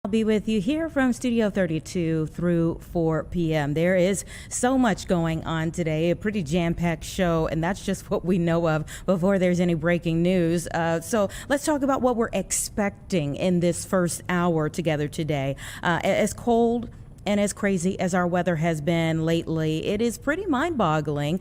I'll be with you here from Studio 32 through 4 p.m. There is so much going on today, a pretty jam-packed show, and that's just what we know of before there's any breaking news. So let's talk about what we're expecting in this first hour together today. As cold and as crazy as our weather has been lately, it is pretty mind-boggling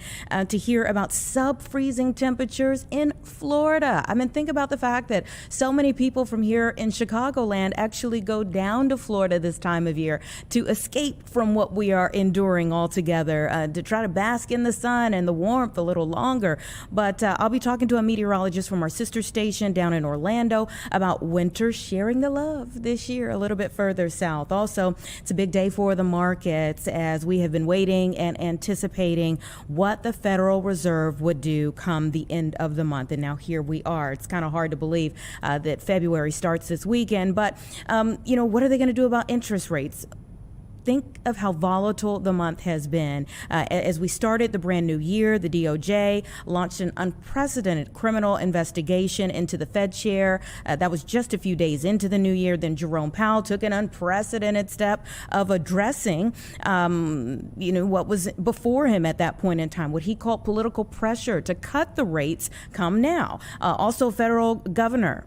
to hear about sub-freezing temperatures in Florida. I mean, think about the fact that so many people from here in Chicagoland actually go down to Florida this time of year to escape from what we are enduring altogether, to try to bask in the sun and the warmth a little longer. But I'll be talking to a meteorologist from our sister station down in Orlando about winter sharing the love this year a little bit further south. Also, it's a big day for the markets as we have been waiting and anticipating what the Federal Reserve would do come the end of the month. And now here we are. It's kind of hard to believe that February starts this weekend. But, what are they going to do about interest rates? Think of how volatile the month has been. As we started the brand new year, the DOJ launched an unprecedented criminal investigation into the Fed chair. That was just a few days into the new year. Then Jerome Powell took an unprecedented step of addressing, what was before him at that point in time, what he called political pressure to cut the rates come now. Also, federal governor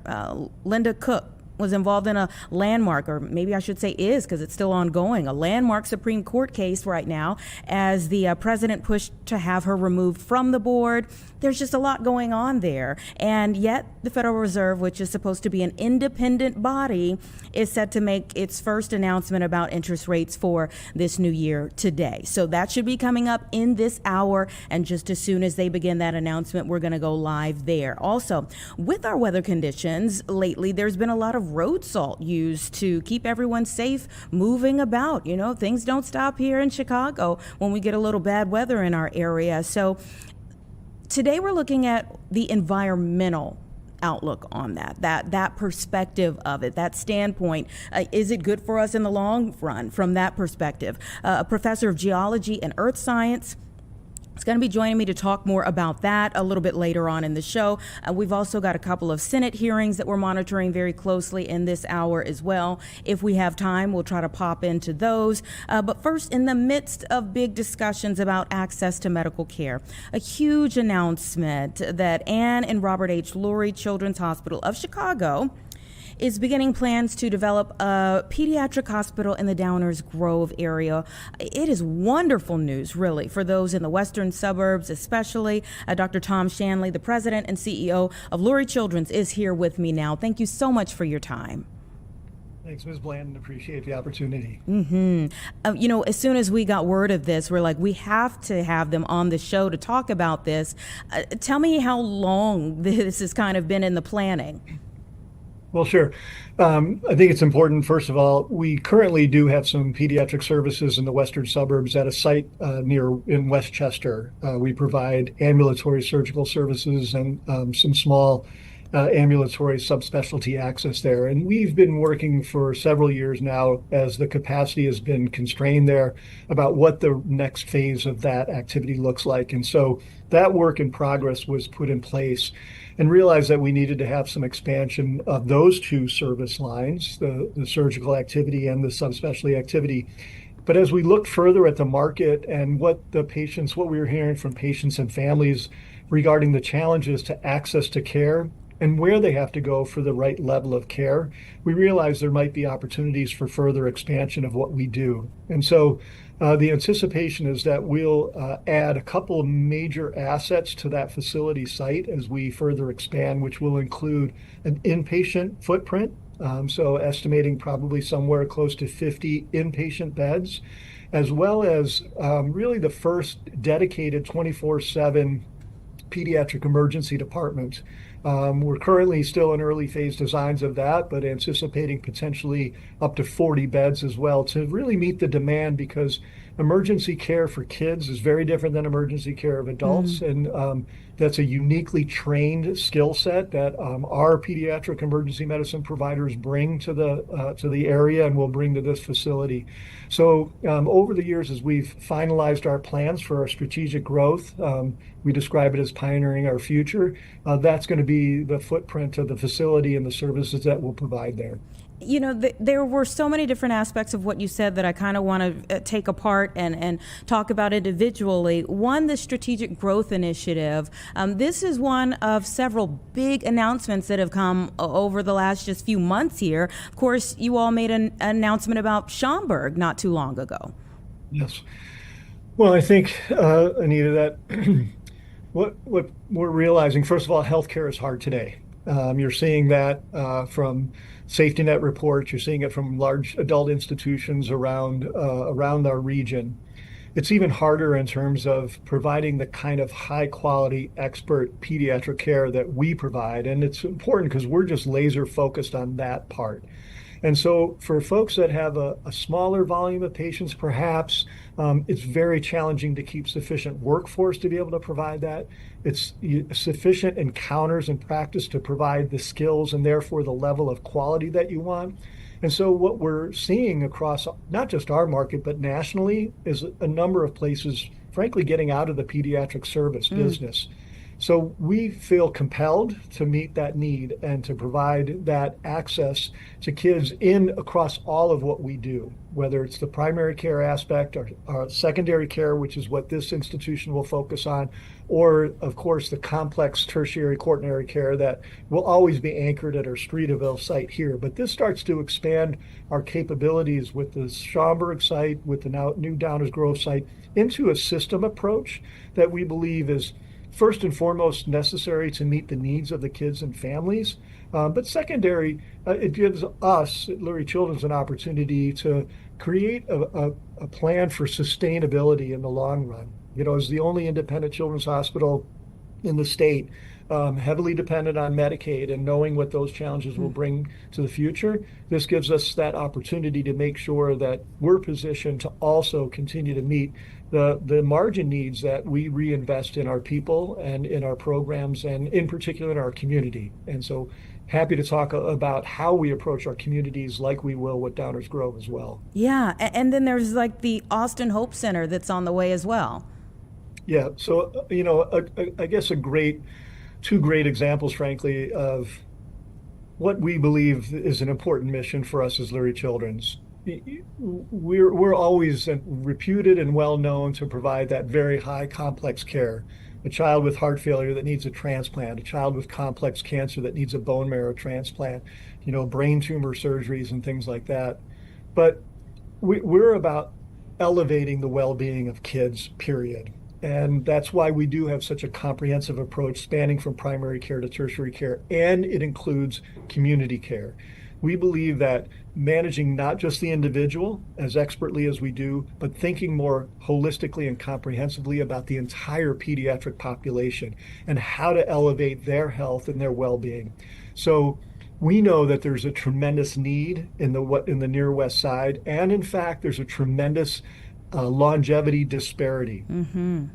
Linda Cook was involved in a landmark, or maybe I should say is, because it's still ongoing, a landmark Supreme Court case right now as the president pushed to have her removed from the board. There's just a lot going on there. And yet the Federal Reserve, which is supposed to be an independent body, is set to make its first announcement about interest rates for this new year today. So that should be coming up in this hour. And just as soon as they begin that announcement, we're going to go live there. Also, with our weather conditions lately, there's been a lot of road salt used to keep everyone safe moving about. Things don't stop here in Chicago when we get a little bad weather in our area. So today we're looking at the environmental outlook on that perspective of it, that standpoint. Is it good for us in the long run from that perspective? A professor of geology and earth science is going to be joining me to talk more about that a little bit later on in the show. We've also got a couple of Senate hearings that we're monitoring very closely in this hour as well. If we have time, we'll try to pop into those. But first, in the midst of big discussions about access to medical care, a huge announcement that Ann and Robert H. Lurie Children's Hospital of Chicago is beginning plans to develop a pediatric hospital in the Downers Grove area. It is wonderful news, really, for those in the western suburbs, especially. Dr. Tom Shanley, the president and CEO of Lurie Children's, is here with me now. Thank you so much for your time. Thanks, Ms. Blandon. Appreciate the opportunity. As soon as we got word of this, we're like, we have to have them on the show to talk about this. Tell me how long this has kind of been in the planning. Well, sure. I think it's important, first of all, we currently do have some pediatric services in the western suburbs at a site in Westchester. We provide ambulatory surgical services and some small ambulatory subspecialty access there. And we've been working for several years now as the capacity has been constrained there about what the next phase of that activity looks like. And so that work in progress was put in place and realized that we needed to have some expansion of those two service lines, the surgical activity and the subspecialty activity. But as we looked further at the market and what we were hearing from patients and families regarding the challenges to access to care and where they have to go for the right level of care, we realized there might be opportunities for further expansion of what we do. And so the anticipation is that we'll add a couple of major assets to that facility site as we further expand, which will include an inpatient footprint. So estimating probably somewhere close to 50 inpatient beds, as well as really the first dedicated 24/7 pediatric emergency department. We're currently still in early phase designs of that, but anticipating potentially up to 40 beds as well to really meet the demand, because emergency care for kids is very different than emergency care of adults. And that's a uniquely trained skill set that our pediatric emergency medicine providers bring to the area and will bring to this facility. So over the years, as we've finalized our plans for our strategic growth, we describe it as pioneering our future. That's going to be the footprint of the facility and the services that we'll provide there. There were so many different aspects of what you said that I kind of want to take apart and talk about individually. One, the strategic growth initiative. This is one of several big announcements that have come over the last just few months here. Of course, you all made an announcement about Schaumburg not too long ago. Yes. Well, I think, Anita, that what we're realizing, first of all, healthcare is hard today. You're seeing that from safety net reports. You're seeing it from large adult institutions around our region. It's even harder in terms of providing the kind of high quality expert pediatric care that we provide. And it's important because we're just laser focused on that part. And so for folks that have a smaller volume of patients, perhaps it's very challenging to keep sufficient workforce to be able to provide that. It's sufficient encounters and practice to provide the skills and therefore the level of quality that you want. And so what we're seeing across not just our market, but nationally is a number of places, frankly, getting out of the pediatric service business. So we feel compelled to meet that need and to provide that access to kids in across all of what we do, whether it's the primary care aspect or our secondary care, which is what this institution will focus on, or of course the complex tertiary quaternary care that will always be anchored at our Streeterville site here. But this starts to expand our capabilities with the Schaumburg site, with the now new Downers Grove site, into a system approach that we believe is first and foremost necessary to meet the needs of the kids and families. But secondary, it gives us at Lurie Children's an opportunity to create a plan for sustainability in the long run. As the only independent children's hospital in the state, heavily dependent on Medicaid and knowing what those challenges will bring to the future, this gives us that opportunity to make sure that we're positioned to also continue to meet the margin needs that we reinvest in our people and in our programs and in particular in our community. And so happy to talk about how we approach our communities like we will with Downers Grove as well. Yeah, and then there's like the Austin Hope Center that's on the way as well. Yeah, so I guess two great examples, frankly, of what we believe is an important mission for us as Lurie Children's. We're always reputed and well known to provide that very high complex care. A child with heart failure that needs a transplant, a child with complex cancer that needs a bone marrow transplant, brain tumor surgeries and things like that. But we're about elevating the well-being of kids, period. And that's why we do have such a comprehensive approach spanning from primary care to tertiary care, and it includes community care. We believe that managing not just the individual as expertly as we do, but thinking more holistically and comprehensively about the entire pediatric population and how to elevate their health and their well-being. So we know that there's a tremendous need in the near west side, and in fact, there's a tremendous longevity disparity.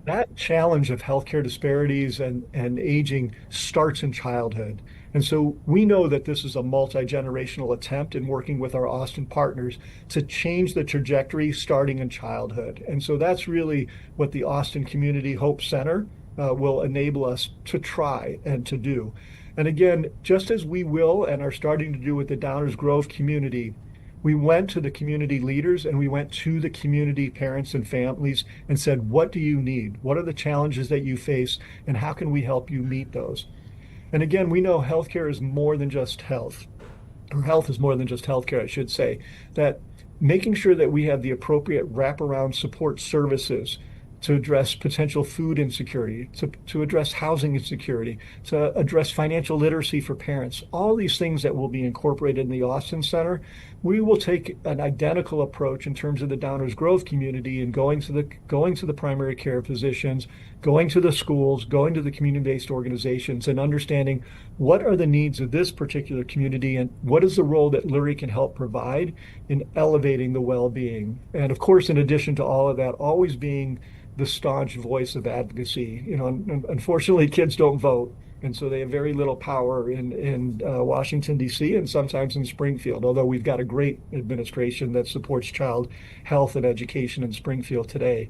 That challenge of healthcare disparities and aging starts in childhood. And so we know that this is a multi-generational attempt in working with our Austin partners to change the trajectory starting in childhood. And so that's really what the Austin Community Hope Center will enable us to try and to do. And again, just as we will and are starting to do with the Downers Grove community, we went to the community leaders and we went to the community parents and families and said, what do you need? What are the challenges that you face? And how can we help you meet those? And again, we know healthcare is more than just health, or health is more than just healthcare, I should say, that making sure that we have the appropriate wraparound support services to address potential food insecurity, to address housing insecurity, to address financial literacy for parents, all these things that will be incorporated in the Austin Center. We will take an identical approach in terms of the Downers Grove community and going to the primary care physicians, going to the schools, going to the community-based organizations, and understanding what are the needs of this particular community and what is the role that Lurie can help provide in elevating the well-being. And of course, in addition to all of that, always being the staunch voice of advocacy. Unfortunately, kids don't vote, and so they have very little power in Washington, D.C., and sometimes in Springfield, although we've got a great administration that supports child health and education in Springfield today.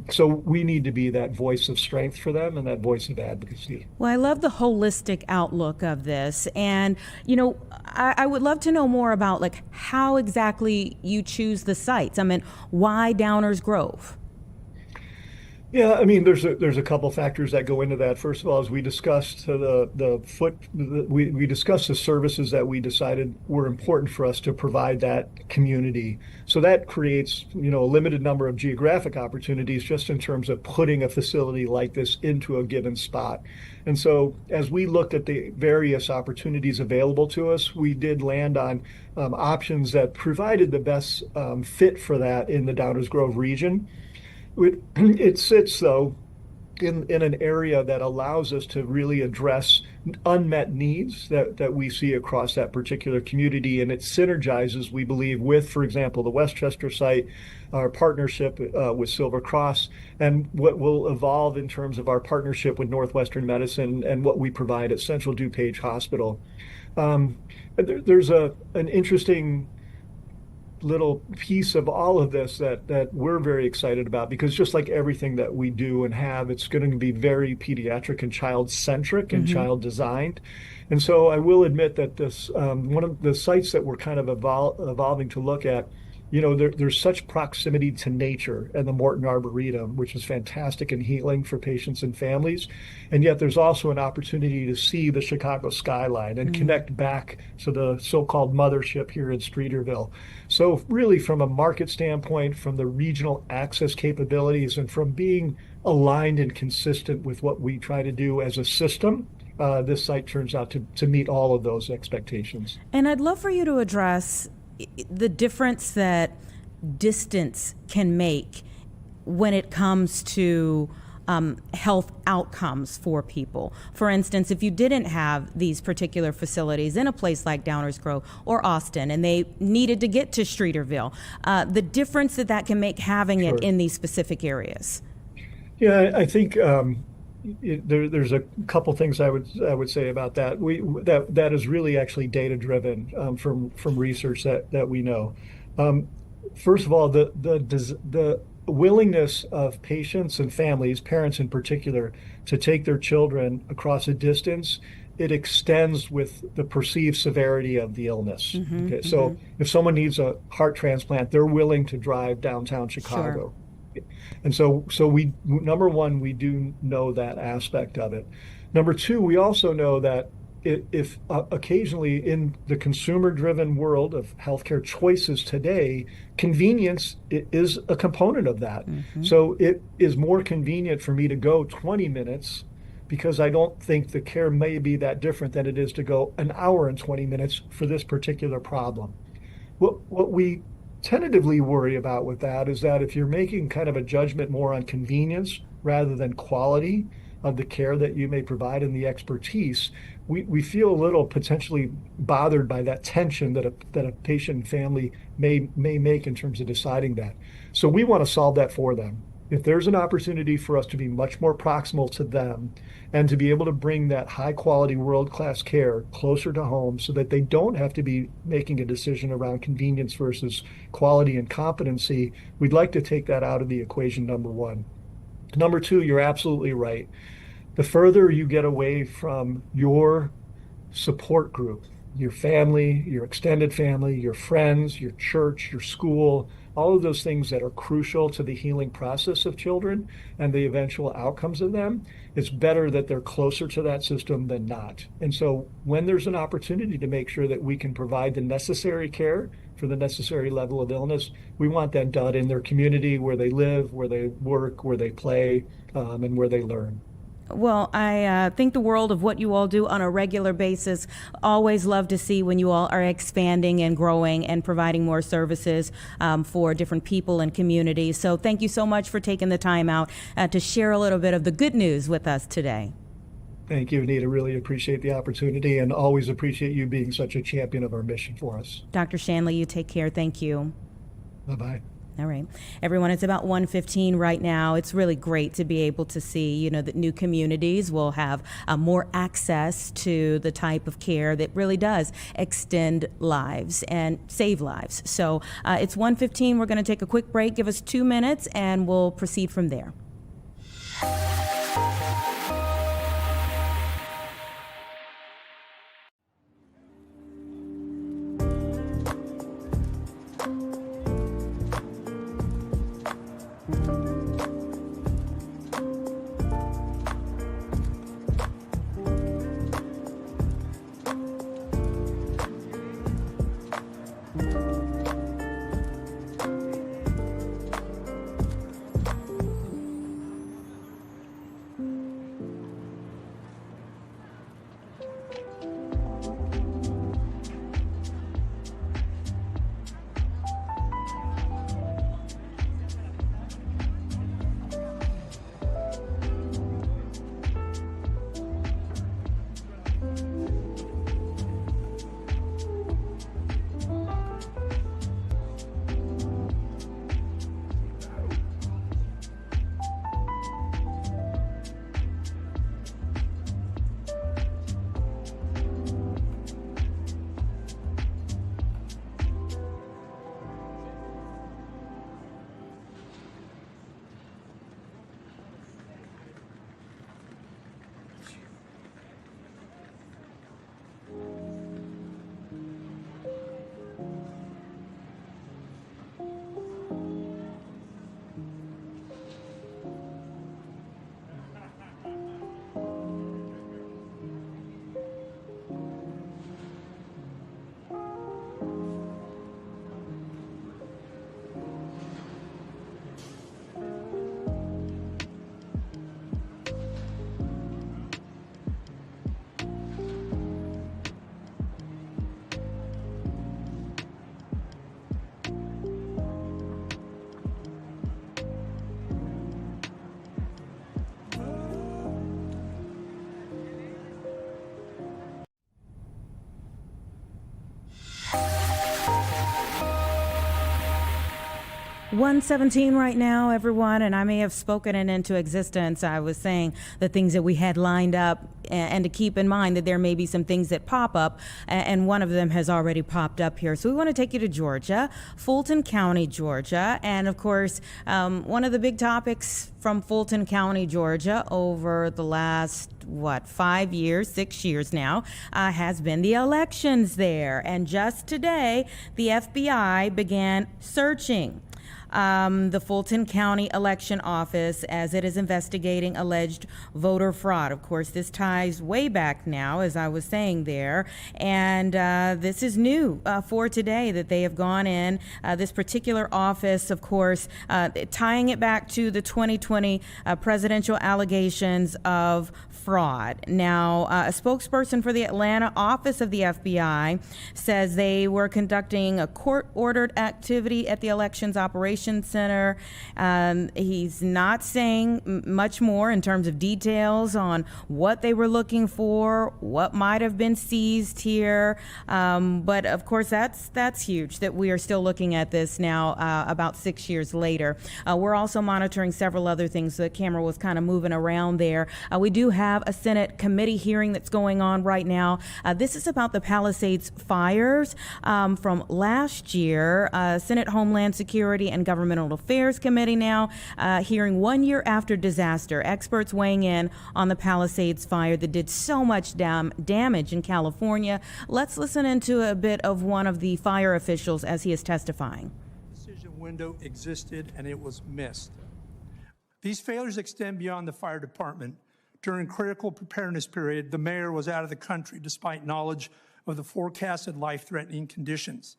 So we need to be that voice of strength for them and that voice of advocacy. Well, I love the holistic outlook of this. And, I would love to know more about like how exactly you choose the sites. I mean, why Downers Grove? Yeah, I mean, there's a couple factors that go into that. First of all, as we discussed we discussed the services that we decided were important for us to provide that community. So that creates, a limited number of geographic opportunities just in terms of putting a facility like this into a given spot. And so as we looked at the various opportunities available to us, we did land on options that provided the best fit for that in the Downers Grove region. It sits, though, in an area that allows us to really address unmet needs that we see across that particular community. And it synergizes, we believe, with, for example, the Westchester site, our partnership with Silver Cross, and what will evolve in terms of our partnership with Northwestern Medicine and what we provide at Central DuPage Hospital. There's an interesting little piece of all of this that we're very excited about, because just like everything that we do and have, it's going to be very pediatric and child centric and Mm-hmm. child designed. And so I will admit that this one of the sites that we're kind of evolving to look at, there's such proximity to nature and the Morton Arboretum, which is fantastic and healing for patients and families. And yet there's also an opportunity to see the Chicago skyline and connect back to the so-called mothership here in Streeterville. So really, from a market standpoint, from the regional access capabilities, and from being aligned and consistent with what we try to do as a system, this site turns out to meet all of those expectations. And I'd love for you to address the difference that distance can make when it comes to health outcomes for people. For instance, if you didn't have these particular facilities in a place like Downers Grove or Austin, and they needed to get to Streeterville, the difference that can make having it Sure. in these specific areas. Yeah, I think there's a couple things I would say about that. That is really actually data driven from research that we know. Um, First of all, the willingness of patients and families, parents in particular, to take their children across a distance, it extends with the perceived severity of the illness. Mm-hmm, Okay, mm-hmm. so if someone needs a heart transplant, they're willing to drive downtown Sure. Chicago. And so we, number one, we do know that aspect of it. Number two, we also know that if occasionally in the consumer-driven world of healthcare choices today, convenience is a component of that. Mm-hmm. So it is more convenient for me to go 20 minutes because I don't think the care may be that different than it is to go an hour and 20 minutes for this particular problem. What we tentatively worry about with that is that if you're making kind of a judgment more on convenience rather than quality of the care that you may provide and the expertise, we feel a little potentially bothered by that tension that a patient and family may make in terms of deciding that. So we want to solve that for them. If there's an opportunity for us to be much more proximal to them and to be able to bring that high quality world class care closer to home so that they don't have to be making a decision around convenience versus quality and competency, we'd like to take that out of the equation, number one. Number two, you're absolutely right. The further you get away from your support group, your family, your extended family, your friends, your church, your school, all of those things that are crucial to the healing process of children and the eventual outcomes of them, it's better that they're closer to that system than not. And so when there's an opportunity to make sure that we can provide the necessary care for the necessary level of illness, we want that done in their community where they live, where they work, where they play, and where they learn. Well, I think the world of what you all do on a regular basis. Always love to see when you all are expanding and growing and providing more services for different people and communities. So thank you so much for taking the time out to share a little bit of the good news with us today. Thank you, Anita. Really appreciate the opportunity and always appreciate you being such a champion of our mission for us. Dr. Shanley, you take care. Thank you. Bye bye. All right. Everyone, it's about 1:15 right now. It's really great to be able to see, that new communities will have more access to the type of care that really does extend lives and save lives. So it's 1:15. We're going to take a quick break. Give us 2 minutes and we'll proceed from there. $1:17 right now, everyone, and I may have spoken it into existence. I was saying the things that we had lined up, and to keep in mind that there may be some things that pop up, and one of them has already popped up here. So we want to take you to Georgia, Fulton County, Georgia, and of course, one of the big topics from Fulton County, Georgia, over the last 5 years, 6 years now, has been the elections there. And just today, the FBI began searching the Fulton County Election Office as it is investigating alleged voter fraud. Of course, this ties way back now, as I was saying there, and this is new for today that they have gone in. This particular office, of course, tying it back to the 2020 presidential allegations of fraud. Now, a spokesperson for the Atlanta office of the FBI says they were conducting a court-ordered activity at the Elections Operations Center. He's not saying much more in terms of details on what they were looking for, what might have been seized here. But of course, that's huge that we are still looking at this now about 6 years later. We're also monitoring several other things. The camera was kind of moving around there. We do have a Senate committee hearing that's going on right now. This is about the Palisades fires from last year. Senate Homeland Security and Governmental Affairs Committee now hearing 1 year after disaster. Experts weighing in on the Palisades fire that did so much damage in California. Let's listen into a bit of one of the fire officials as he is testifying. Decision window existed and it was missed. These failures extend beyond the fire department. During critical preparedness period, the mayor was out of the country despite knowledge of the forecasted life-threatening conditions.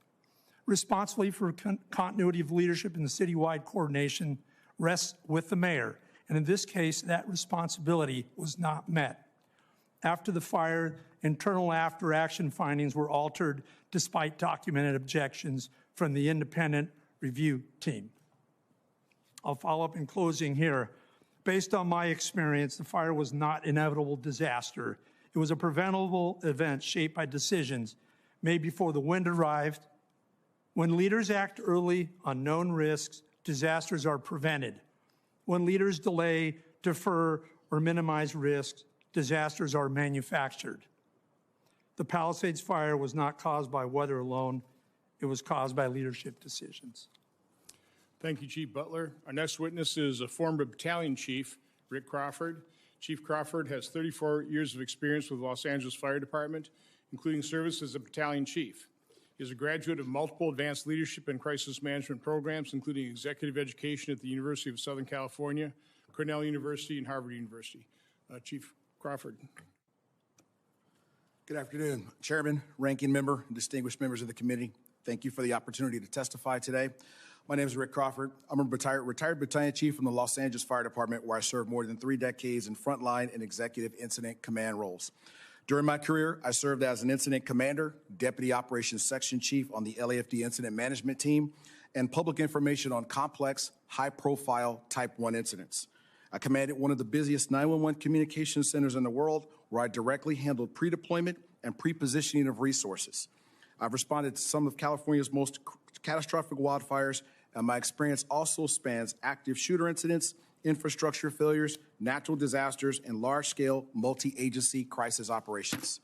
Responsibility for continuity of leadership in the citywide coordination rests with the mayor, and in this case, that responsibility was not met. After the fire, internal after-action findings were altered despite documented objections from the independent review team. I'll follow up in closing here. Based on my experience, the fire was not an inevitable disaster. It was a preventable event shaped by decisions made before the wind arrived. When leaders act early on known risks, disasters are prevented. When leaders delay, defer, or minimize risks, disasters are manufactured. The Palisades fire was not caused by weather alone. It was caused by leadership decisions. Thank you, Chief Butler. Our next witness is a former battalion chief, Rick Crawford. Chief Crawford has 34 years of experience with the Los Angeles Fire Department, including service as a battalion chief. He is a graduate of multiple advanced leadership and crisis management programs, including executive education at the University of Southern California, Cornell University, and Harvard University. Chief Crawford. Good afternoon, Chairman, Ranking Member, and distinguished members of the committee. Thank you for the opportunity to testify today. My name is Rick Crawford. I'm a retired battalion chief from the Los Angeles Fire Department, where I served more than 3 decades in frontline and executive incident command roles. During my career, I served as an incident commander, deputy operations section chief on the LAFD incident management team, and public information on complex, high-profile Type 1 incidents. I commanded one of the busiest 911 communication centers in the world, where I directly handled pre-deployment and pre-positioning of resources. I've responded to some of California's most catastrophic wildfires, and my experience also spans active shooter incidents, infrastructure failures, natural disasters, and large-scale multi-agency crisis operations.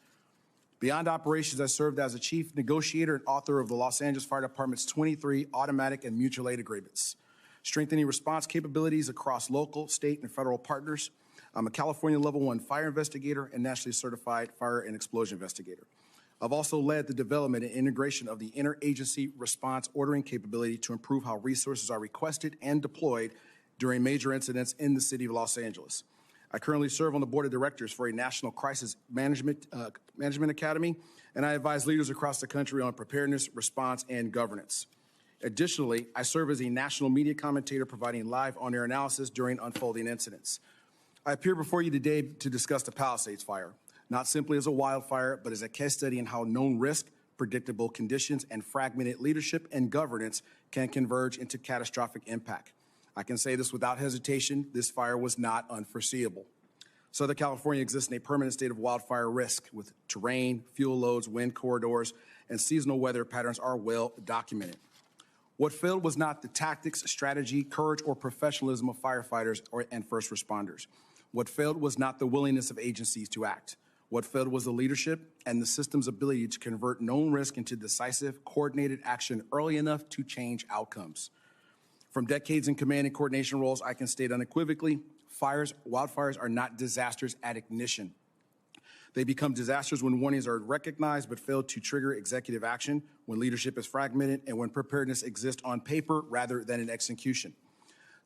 Beyond operations, I served as a chief negotiator and author of the Los Angeles Fire Department's 23 automatic and mutual aid agreements, strengthening response capabilities across local, state, and federal partners. I'm a California Level 1 fire investigator and nationally certified fire and explosion investigator. I've also led the development and integration of the interagency response ordering capability to improve how resources are requested and deployed during major incidents in the city of Los Angeles. I currently serve on the board of directors for a national crisis management academy, and I advise leaders across the country on preparedness, response, and governance. Additionally, I serve as a national media commentator providing live on-air analysis during unfolding incidents. I appear before you today to discuss the Palisades fire, not simply as a wildfire, but as a case study in how known risk, predictable conditions, and fragmented leadership and governance can converge into catastrophic impact. I can say this without hesitation, this fire was not unforeseeable. Southern California exists in a permanent state of wildfire risk, with terrain, fuel loads, wind corridors, and seasonal weather patterns are well documented. What failed was not the tactics, strategy, courage, or professionalism of firefighters and first responders. What failed was not the willingness of agencies to act. What failed was the leadership and the system's ability to convert known risk into decisive, coordinated action early enough to change outcomes. From decades in command and coordination roles, I can state unequivocally, wildfires are not disasters at ignition. They become disasters when warnings are recognized but fail to trigger executive action, when leadership is fragmented, and when preparedness exists on paper rather than in execution.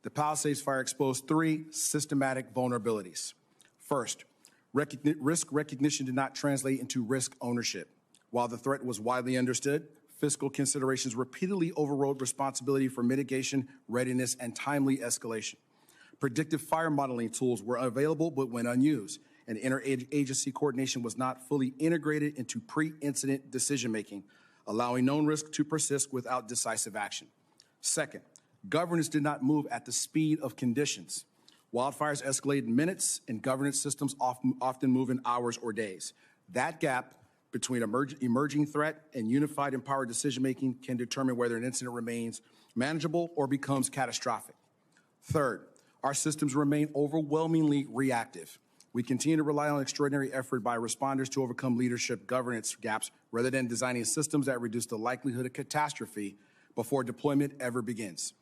The Palisades fire exposed 3 systematic vulnerabilities. First, risk recognition did not translate into risk ownership. While the threat was widely understood, fiscal considerations repeatedly overrode responsibility for mitigation, readiness, and timely escalation. Predictive fire modeling tools were available but went unused, and interagency coordination was not fully integrated into pre-incident decision-making, allowing known risk to persist without decisive action. Second, governance did not move at the speed of conditions. Wildfires escalate in minutes, and governance systems often move in hours or days. That gap between emerging threat and unified empowered decision-making can determine whether an incident remains manageable or becomes catastrophic. Third, our systems remain overwhelmingly reactive. We continue to rely on extraordinary effort by responders to overcome leadership governance gaps rather than designing systems that reduce the likelihood of catastrophe before deployment ever begins.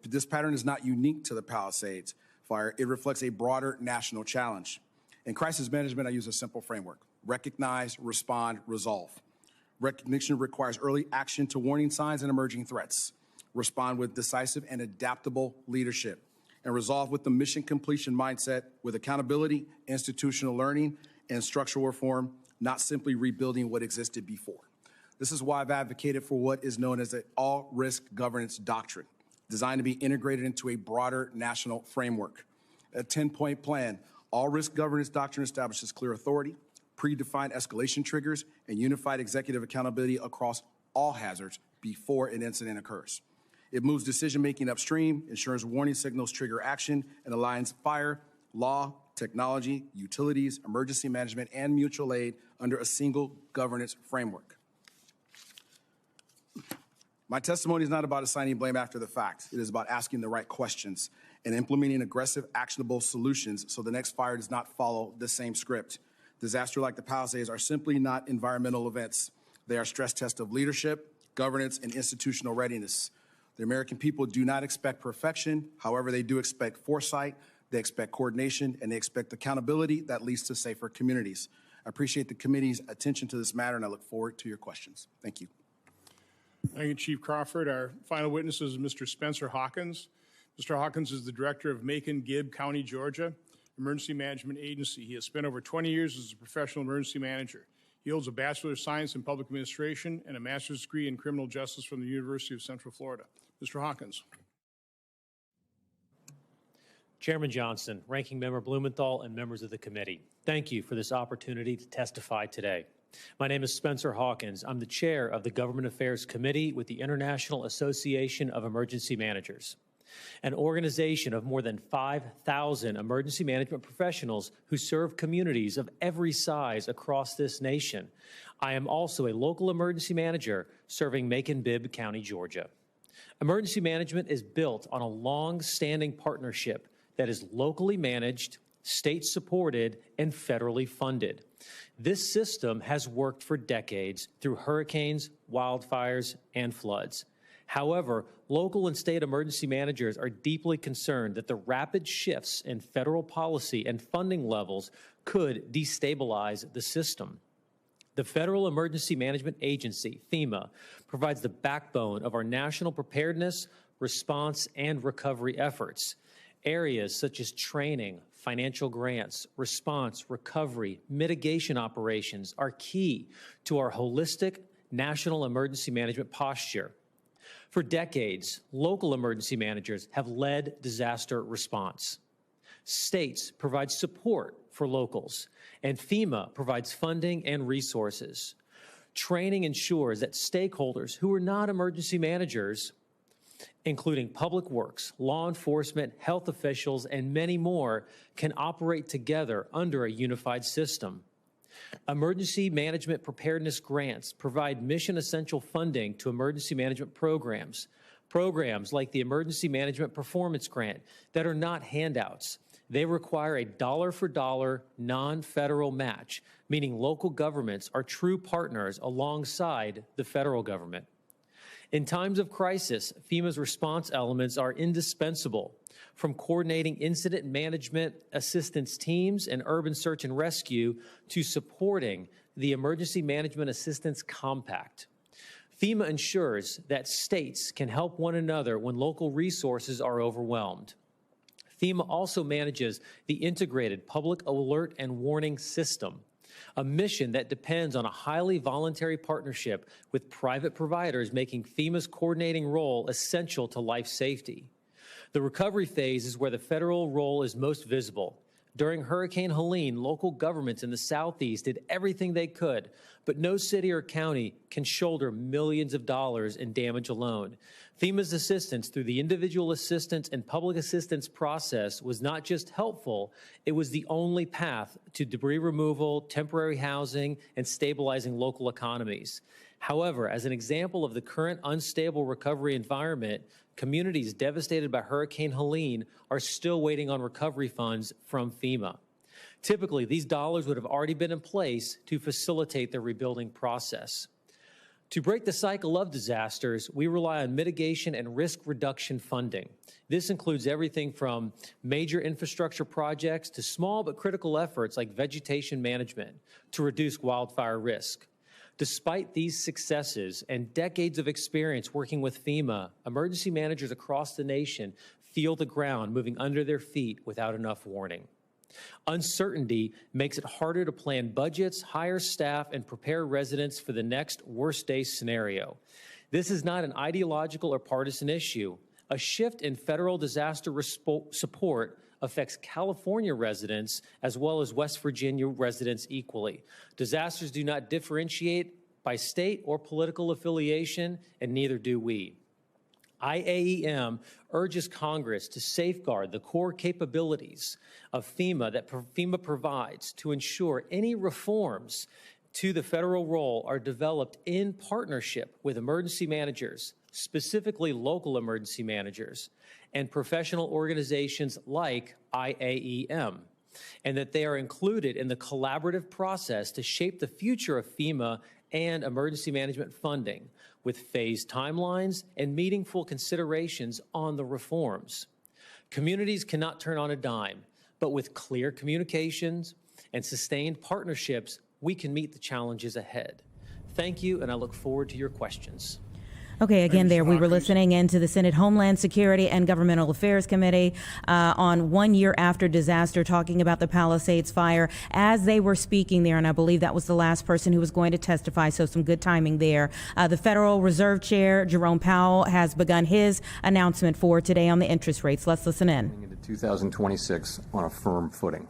This pattern is not unique to the Palisades fire. It reflects a broader national challenge. In crisis management, I use a simple framework: recognize, respond, resolve. Recognition requires early action to warning signs and emerging threats. Respond with decisive and adaptable leadership. And resolve with the mission completion mindset, with accountability, institutional learning, and structural reform, not simply rebuilding what existed before. This is why I've advocated for what is known as the all-risk governance doctrine, designed to be integrated into a broader national framework. A 10-point plan, all-risk governance doctrine establishes clear authority, predefined escalation triggers, and unified executive accountability across all hazards before an incident occurs. It moves decision-making upstream, ensures warning signals trigger action, and aligns fire, law, technology, utilities, emergency management, and mutual aid under a single governance framework. My testimony is not about assigning blame after the fact. It is about asking the right questions and implementing aggressive, actionable solutions so the next fire does not follow the same script. Disasters like the Palisades are simply not environmental events. They are stress tests of leadership, governance, and institutional readiness. The American people do not expect perfection. However, they do expect foresight, they expect coordination, and they expect accountability that leads to safer communities. I appreciate the committee's attention to this matter, and I look forward to your questions. Thank you. Thank you, Chief Crawford. Our final witness is Mr. Spencer Hawkins. Mr. Hawkins is the director of Macon-Gibb County, Georgia, Emergency Management Agency. He has spent over 20 years as a professional emergency manager. He holds a Bachelor of Science in Public Administration and a master's degree in Criminal Justice from the University of Central Florida. Mr. Hawkins. Chairman Johnson, Ranking Member Blumenthal, and members of the committee, thank you for this opportunity to testify today. My name is Spencer Hawkins. I'm the chair of the Government Affairs Committee with the International Association of Emergency Managers, an organization of more than 5,000 emergency management professionals who serve communities of every size across this nation. I am also a local emergency manager serving Macon-Bibb County, Georgia. Emergency management is built on a long-standing partnership that is locally managed, state-supported, and federally funded. This system has worked for decades through hurricanes, wildfires, and floods. However, local and state emergency managers are deeply concerned that the rapid shifts in federal policy and funding levels could destabilize the system. The Federal Emergency Management Agency, FEMA, provides the backbone of our national preparedness, response, and recovery efforts. Areas such as training, financial grants, response, recovery, mitigation operations are key to our holistic national emergency management posture. For decades, local emergency managers have led disaster response. States provide support for locals, and FEMA provides funding and resources. Training ensures that stakeholders who are not emergency managers, including public works, law enforcement, health officials, and many more, can operate together under a unified system. Emergency management preparedness grants provide mission-essential funding to emergency management programs. Programs like the Emergency Management Performance Grant that are not handouts. They require a dollar-for-dollar, non-federal match, meaning local governments are true partners alongside the federal government. In times of crisis, FEMA's response elements are indispensable, from coordinating incident management assistance teams and urban search and rescue to supporting the Emergency Management Assistance Compact. FEMA ensures that states can help one another when local resources are overwhelmed. FEMA also manages the Integrated Public Alert and Warning System, a mission that depends on a highly voluntary partnership with private providers, making FEMA's coordinating role essential to life safety. The recovery phase is where the federal role is most visible. During Hurricane Helene, local governments in the Southeast did everything they could, but no city or county can shoulder millions of dollars in damage alone. FEMA's assistance through the individual assistance and public assistance process was not just helpful, it was the only path to debris removal, temporary housing, and stabilizing local economies. However, as an example of the current unstable recovery environment, communities devastated by Hurricane Helene are still waiting on recovery funds from FEMA. Typically, these dollars would have already been in place to facilitate the rebuilding process. To break the cycle of disasters, we rely on mitigation and risk reduction funding. This includes everything from major infrastructure projects to small but critical efforts like vegetation management to reduce wildfire risk. Despite these successes and decades of experience working with FEMA, emergency managers across the nation feel the ground moving under their feet without enough warning. Uncertainty makes it harder to plan budgets, hire staff, and prepare residents for the next worst-case scenario. This is not an ideological or partisan issue. A shift in federal disaster support affects California residents as well as West Virginia residents equally. Disasters do not differentiate by state or political affiliation, and neither do we. IAEM urges Congress to safeguard the core capabilities of FEMA that FEMA provides to ensure any reforms to the federal role are developed in partnership with emergency managers, specifically local emergency managers, and professional organizations like IAEM, and that they are included in the collaborative process to shape the future of FEMA and emergency management funding with phased timelines and meaningful considerations on the reforms. Communities cannot turn on a dime, but with clear communications and sustained partnerships, we can meet the challenges ahead. Thank you, and I look forward to your questions. Okay, again, there we were Hawkins. listening into the Senate Homeland Security and Governmental Affairs Committee on 1 year after disaster, talking about the Palisades fire as they were speaking there, and I believe that was the last person who was going to testify, so some good timing there. The Federal Reserve Chair, Jerome Powell, has begun his announcement for today on the interest rates. Let's listen in. Into 2026 on a firm footing.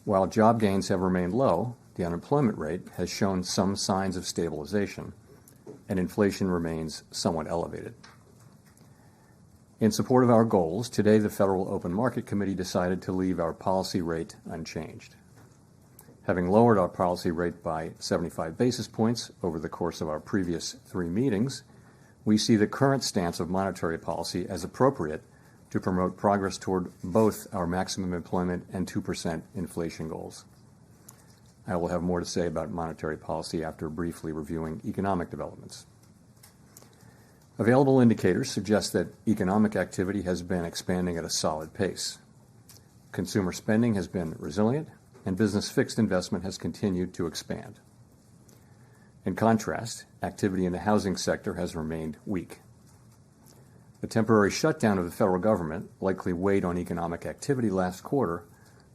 While job gains have remained low, the unemployment rate has shown some signs of stabilization, and inflation remains somewhat elevated. In support of our goals, today the Federal Open Market Committee decided to leave our policy rate unchanged. Having lowered our policy rate by 75 basis points over the course of our previous 3 meetings, we see the current stance of monetary policy as appropriate to promote progress toward both our maximum employment and 2% inflation goals. I will have more to say about monetary policy after briefly reviewing economic developments. Available indicators suggest that economic activity has been expanding at a solid pace. Consumer spending has been resilient, and business fixed investment has continued to expand. In contrast, activity in the housing sector has remained weak. The temporary shutdown of the federal government likely weighed on economic activity last quarter,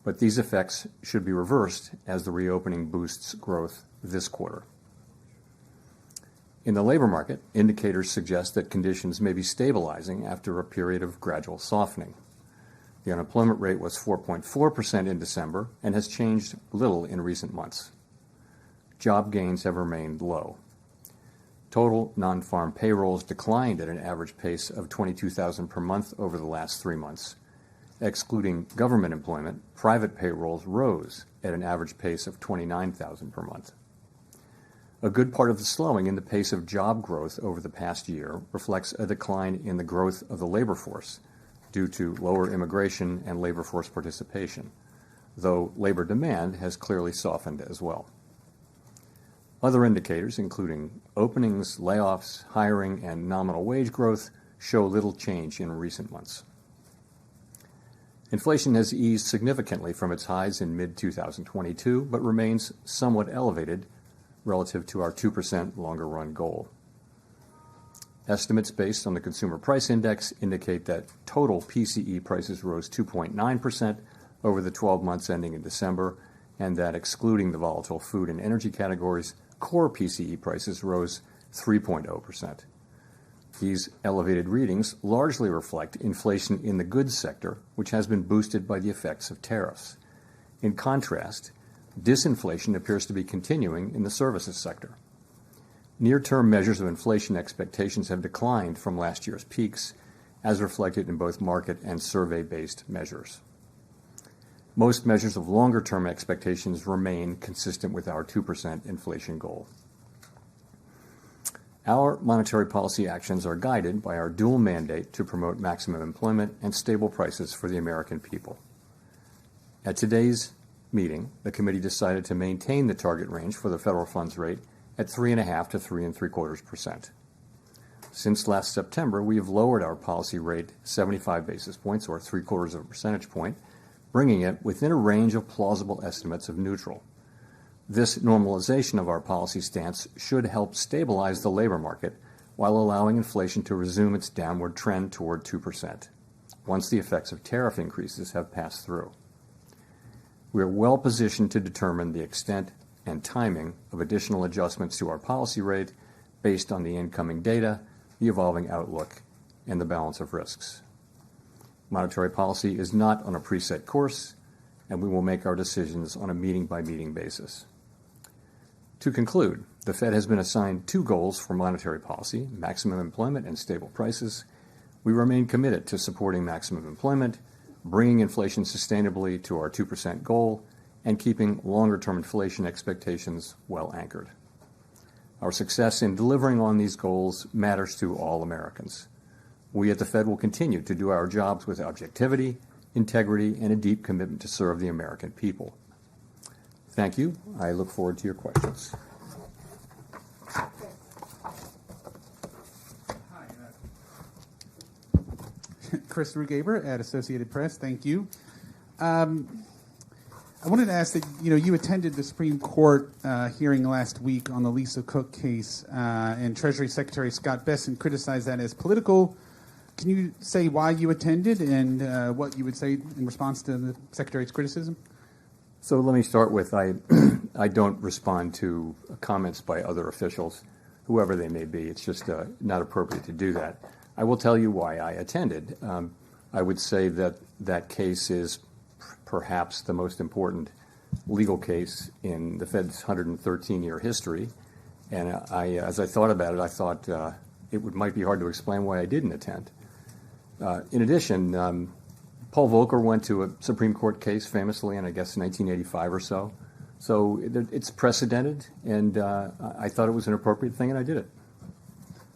but these effects should be reversed as the reopening boosts growth this quarter. In the labor market, indicators suggest that conditions may be stabilizing after a period of gradual softening. The unemployment rate was 4.4% in December and has changed little in recent months. Job gains have remained low. Total non-farm payrolls declined at an average pace of 22,000 per month over the last 3 months. Excluding government employment, private payrolls rose at an average pace of 29,000 per month. A good part of the slowing in the pace of job growth over the past year reflects a decline in the growth of the labor force due to lower immigration and labor force participation, though labor demand has clearly softened as well. Other indicators, including openings, layoffs, hiring, and nominal wage growth, show little change in recent months. Inflation has eased significantly from its highs in mid-2022, but remains somewhat elevated relative to our 2% longer-run goal. Estimates based on the Consumer Price Index indicate that total PCE prices rose 2.9% over the 12 months ending in December, and that excluding the volatile food and energy categories, core PCE prices rose 3.0%. These elevated readings largely reflect inflation in the goods sector, which has been boosted by the effects of tariffs. In contrast, disinflation appears to be continuing in the services sector. Near-term measures of inflation expectations have declined from last year's peaks, as reflected in both market and survey-based measures. Most measures of longer-term expectations remain consistent with our 2% inflation goal. Our monetary policy actions are guided by our dual mandate to promote maximum employment and stable prices for the American people. At today's meeting, the committee decided to maintain the target range for the federal funds rate at 3.5% to 3.75%. Since last September, we have lowered our policy rate 75 basis points, or 0.75 of a percentage point, bringing it within a range of plausible estimates of neutral. This normalization of our policy stance should help stabilize the labor market while allowing inflation to resume its downward trend toward 2%, once the effects of tariff increases have passed through. We are well positioned to determine the extent and timing of additional adjustments to our policy rate based on the incoming data, the evolving outlook, and the balance of risks. Monetary policy is not on a preset course, and we will make our decisions on a meeting-by-meeting basis. To conclude, the Fed has been assigned 2 goals for monetary policy: maximum employment and stable prices. We remain committed to supporting maximum employment, bringing inflation sustainably to our 2% goal, and keeping longer-term inflation expectations well anchored. Our success in delivering on these goals matters to all Americans. We at the Fed will continue to do our jobs with objectivity, integrity, and a deep commitment to serve the American people. Thank you. I look forward to your questions. Chris Rugaber at Associated Press. Thank you. I wanted to ask that, you attended the Supreme Court hearing last week on the Lisa Cook case, and Treasury Secretary Scott Bessent criticized that as political. Can you say why you attended and what you would say in response to the Secretary's criticism? So let me start with I don't respond to comments by other officials, whoever they may be. It's just not appropriate to do that. I will tell you why I attended. I would say that that case is perhaps the most important legal case in the Fed's 113-year history. And as I thought about it, I thought might be hard to explain why I didn't attend. In addition, Paul Volcker went to a Supreme Court case famously in, I guess, 1985 or so. So it's precedented, and I thought it was an appropriate thing, and I did it.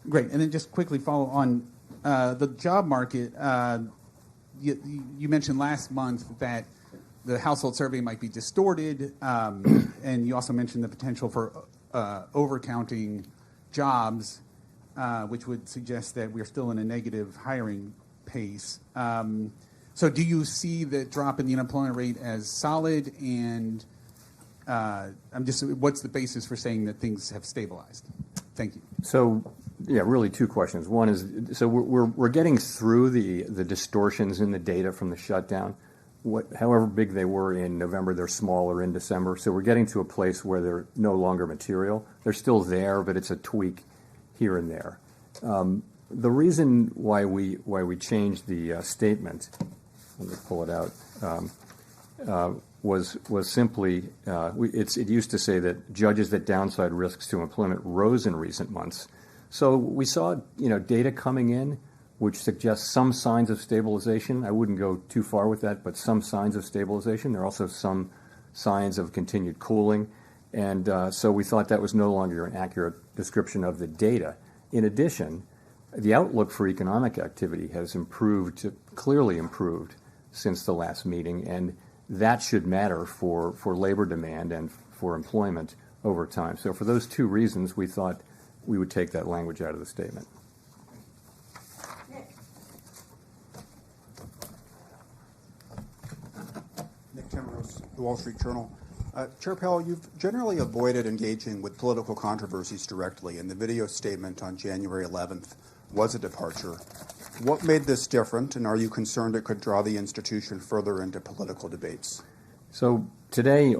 Great. And then just quickly follow on the job market. You mentioned last month that the household survey might be distorted, and you also mentioned the potential for overcounting jobs, which would suggest that we're still in a negative hiring pace. So do you see the drop in the unemployment rate as solid? And what's the basis for saying that things have stabilized? Thank you. So, yeah, really two questions. One is, so we're getting through the distortions in the data from the shutdown. However big they were in November, they're smaller in December. So we're getting to a place where they're no longer material. They're still there, but it's a tweak here and there. The reason why we changed the statement, let me pull it out, was simply it used to say that judges that downside risks to employment rose in recent months. So we saw data coming in which suggests some signs of stabilization. I wouldn't go too far with that, but some signs of stabilization. There are also some signs of continued cooling, and so we thought that was no longer an accurate description of the data. In addition, the outlook for economic activity has clearly improved since the last meeting, and that should matter for labor demand and for employment over time. So for those two reasons, we thought we would take that language out of the statement. Nick Timrose, The Wall Street Journal. Chair Powell, you've generally avoided engaging with political controversies directly, and the video statement on January 11th was a departure. What made this different, and are you concerned it could draw the institution further into political debates? So today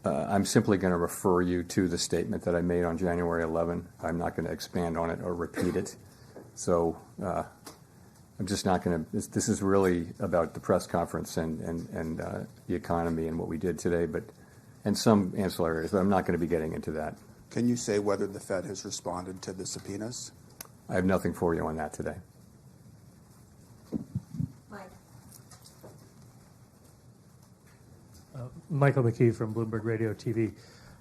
I'm simply going to refer you to the statement that I made on January 11. I'm not going to expand on it or repeat it. So I'm just not going to. This is really about the press conference and the economy and what we did today, and some ancillary areas. But I'm not going to be getting into that. Can you say whether the Fed has responded to the subpoenas? I have nothing for you on that today. Mike. Michael McKee from Bloomberg Radio TV.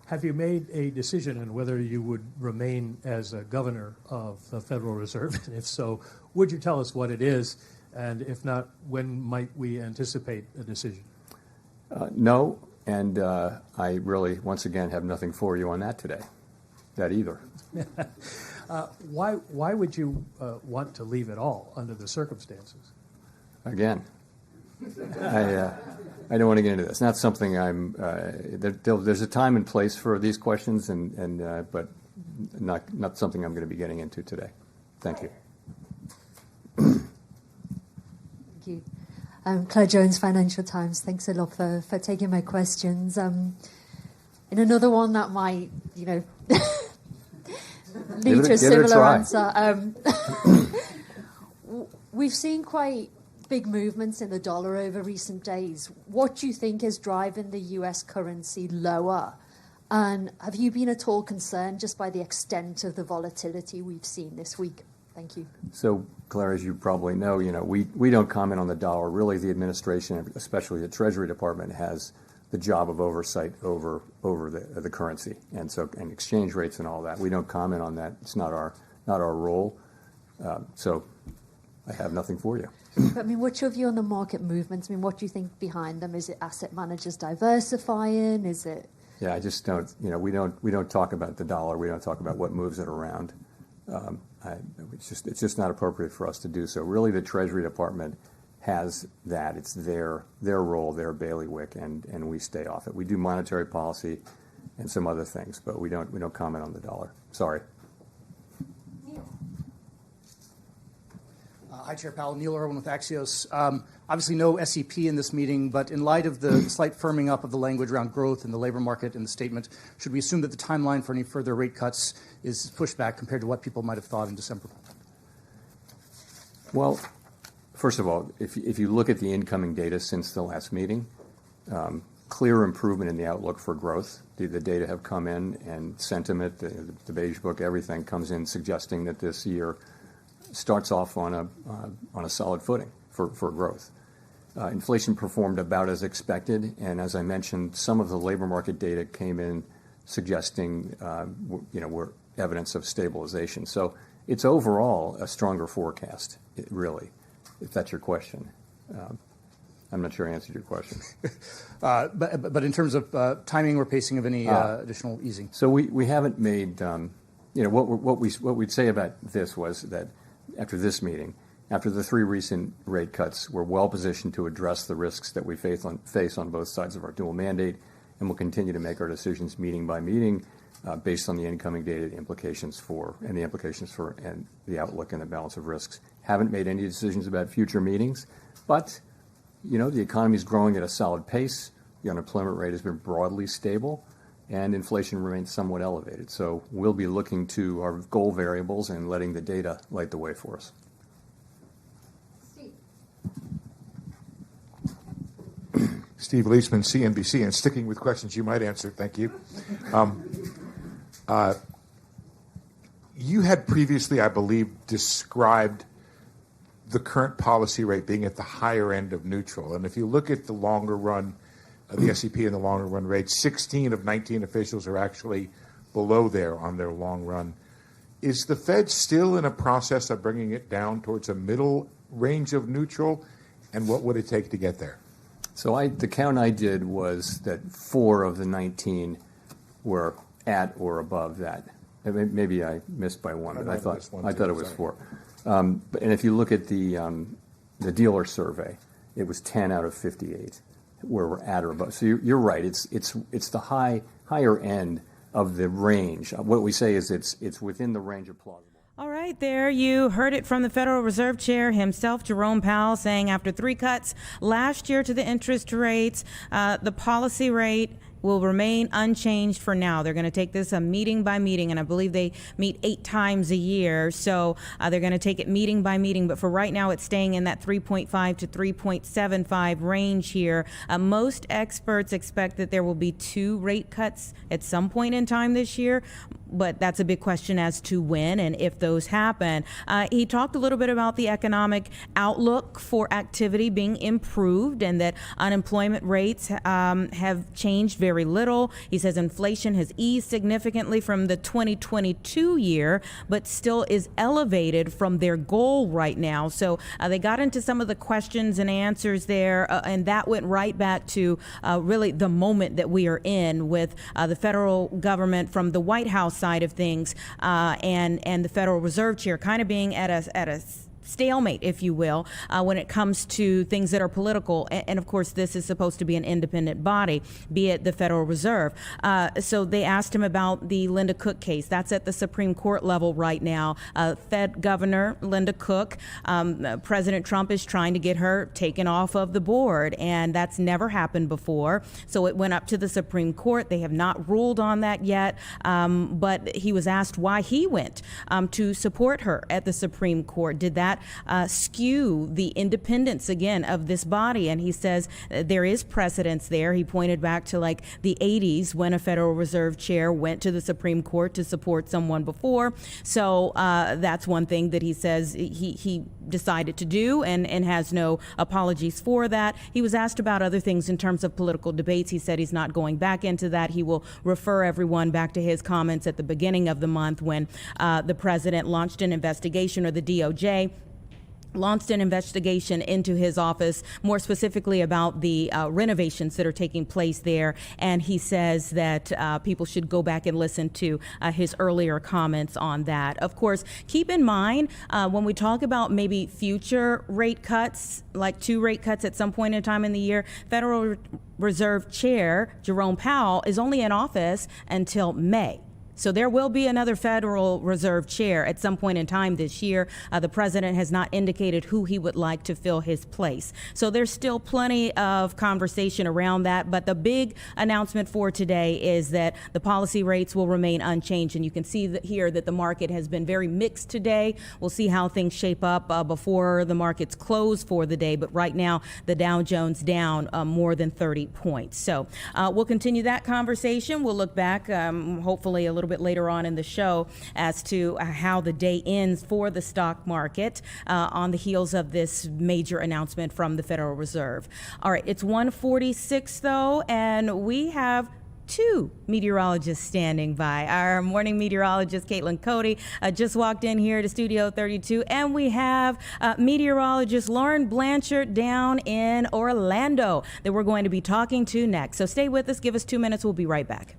Have you made a decision on whether you would remain as a governor of the Federal Reserve? And if so, would you tell us what it is? And if not, when might we anticipate a decision? No, and I really, once again, have nothing for you on that today, that either. Why would you want to leave it all under the circumstances? Again, I don't want to get into this. It's not something there's a time and place for these questions, but not something I'm going to be getting into today. Thank you. Thank you. Claire Jones, Financial Times. Thanks a lot for taking my questions. In another one that might, lead to a similar answer. We've seen quite big movements in the dollar over recent days. What do you think is driving the U.S. currency lower? And have you been at all concerned just by the extent of the volatility we've seen this week? Thank you. So, Claire, as you probably know, we don't comment on the dollar. Really, the administration, especially the Treasury Department, has the job of oversight over the currency and exchange rates and all that. We don't comment on that. It's not our role. So I have nothing for you. But, I mean, what's your view on the market movements? I mean, what do you think behind them? Is it asset managers diversifying? Is it? Yeah, I just don't. We don't talk about the dollar. We don't talk about what moves it around. It's just not appropriate for us to do so. Really, the Treasury Department has that. It's their role, their bailiwick, and we stay off it. We do monetary policy and some other things, but we don't comment on the dollar. Sorry. Hi, Chair Powell. Neil Irwin with Axios. Obviously, no SEP in this meeting, but in light of the slight firming up of the language around growth in the labor market in the statement, should we assume that the timeline for any further rate cuts is pushed back compared to what people might have thought in December? Well, first of all, if you look at the incoming data since the last meeting, clear improvement in the outlook for growth. The data have come in, and sentiment, the Beige Book, everything comes in suggesting that this year starts off on a solid footing for growth. Inflation performed about as expected, and as I mentioned, some of the labor market data came in suggesting we're evidence of stabilization. So it's overall a stronger forecast, really, if that's your question. I'm not sure I answered your question. But in terms of timing or pacing of any additional easing? So we haven't made, what we'd say about this was that after this meeting, after the 3 recent rate cuts, we're well positioned to address the risks that we face on both sides of our dual mandate, and we'll continue to make our decisions meeting by meeting based on the incoming data, the implications for the outlook and the balance of risks. Haven't made any decisions about future meetings, but the economy is growing at a solid pace. The unemployment rate has been broadly stable, and inflation remains somewhat elevated. So we'll be looking to our goal variables and letting the data light the way for us. Steve Leisman, CNBC, and sticking with questions you might answer. Thank you. You had previously, I believe, described the current policy rate being at the higher end of neutral. And if you look at the longer run, the SEP and the longer run rate, 16 of 19 officials are actually below there on their long run. Is the Fed still in a process of bringing it down towards a middle range of neutral? And what would it take to get there? So the count I did was that 4 of the 19 were at or above that. Maybe I missed by 1, but I thought it was 4. And if you look at the dealer survey, it was 10 out of 58 where we're at or above. So you're right. It's the higher end of the range. What we say is it's within the range of plausible. All right, there you heard it from the Federal Reserve Chair himself, Jerome Powell, saying after 3 cuts last year to the interest rates, the policy rate will remain unchanged for now. They're going to take this meeting by meeting, and I believe they meet 8 times a year. So they're going to take it meeting by meeting. But for right now, it's staying in that 3.5 to 3.75 range here. Most experts expect that there will be 2 rate cuts at some point in time this year. But that's a big question as to when and if those happen. He talked a little bit about the economic outlook for activity being improved and that unemployment rates have changed very little. He says inflation has eased significantly from the 2022 year, but still is elevated from their goal right now. So they got into some of the questions and answers there, and that went right back to really the moment that we are in with the federal government from the White House side of things and the Federal Reserve Chair kind of being at a stalemate, if you will, when it comes to things that are political. And of course, this is supposed to be an independent body, be it the Federal Reserve. So they asked him about the Linda Cook case. That's at the Supreme Court level right now. Fed Governor Linda Cook, President Trump is trying to get her taken off of the board, and that's never happened before. So it went up to the Supreme Court. They have not ruled on that yet, but he was asked why he went to support her at the Supreme Court. Did that that skew the independence again of this body. And he says there is precedence there. He pointed back to like the 80s when a Federal Reserve chair went to the Supreme Court to support someone before. So that's one thing that he says he decided to do and has no apologies for that. He was asked about other things in terms of political debates. He said he's not going back into that. He will refer everyone back to his comments at the beginning of the month when the president launched an investigation, or the DOJ launched an investigation into his office, more specifically about the renovations that are taking place there. And he says that people should go back and listen to his earlier comments on that. Of course, keep in mind when we talk about maybe future rate cuts, like 2 rate cuts at some point in time in the year, Federal Reserve Chair Jerome Powell is only in office until May. So there will be another Federal Reserve chair at some point in time this year. The president has not indicated who he would like to fill his place. So there's still plenty of conversation around that. But the big announcement for today is that the policy rates will remain unchanged. And you can see that here that the market has been very mixed today. We'll see how things shape up before the markets close for the day. But right now, the Dow Jones down more than 30 points. So we'll continue that conversation. We'll look back, hopefully a little bit later on in the show, as to how the day ends for the stock market on the heels of this major announcement from the Federal Reserve. All right, it's 1:46 though, and we have 2 meteorologists standing by. Our morning meteorologist, Caitlin Cody, just walked in here to Studio 32, and we have meteorologist Lauren Blanchard down in Orlando that we're going to be talking to next. So stay with us. Give us 2 minutes. We'll be right back.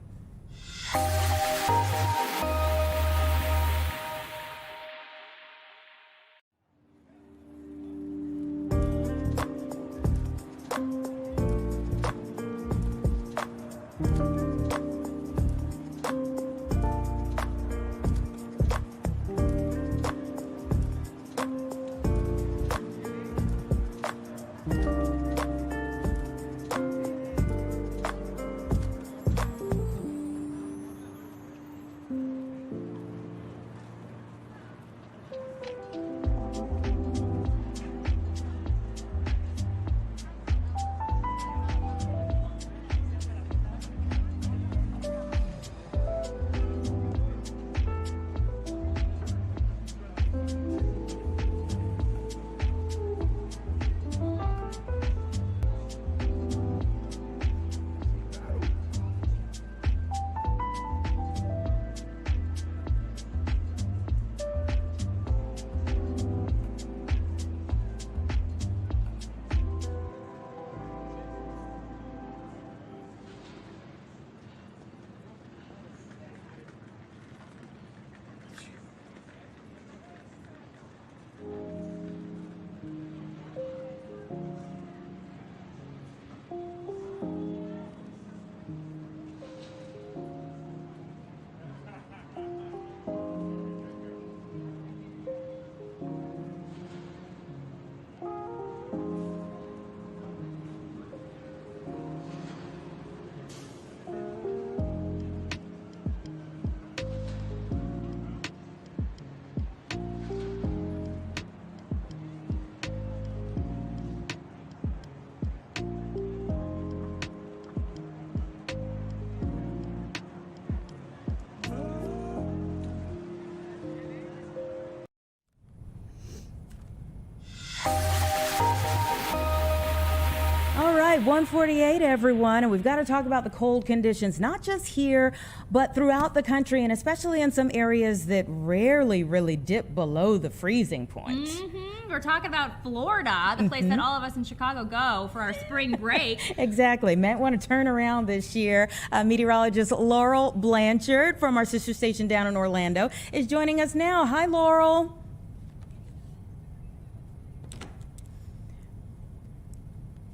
right, 148, everyone, and we've got to talk about the cold conditions, not just here, but throughout the country, and especially in some areas that rarely really dip below the freezing point. Mm-hmm. We're talking about Florida, the place that all of us in Chicago go for our spring break. Exactly. Might want to turn around this year. Meteorologist Laurel Blanchard from our sister station down in Orlando is joining us now. Hi, Laurel.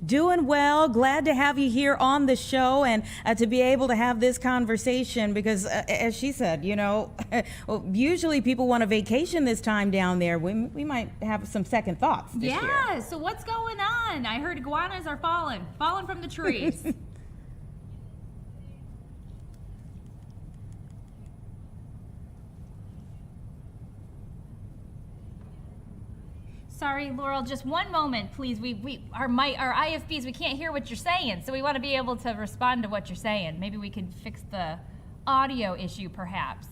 Doing well. Glad to have you here on the show and to be able to have this conversation because, as she said, you know, usually people want a vacation this time down there. We might have some second thoughts this year. So what's going on? I heard iguanas are falling from the trees. sorry, Laurel, just one moment, please. Our IFBs, we can't hear what you're saying, so we want to be able to respond to what you're saying. Maybe we could fix the audio issue, perhaps.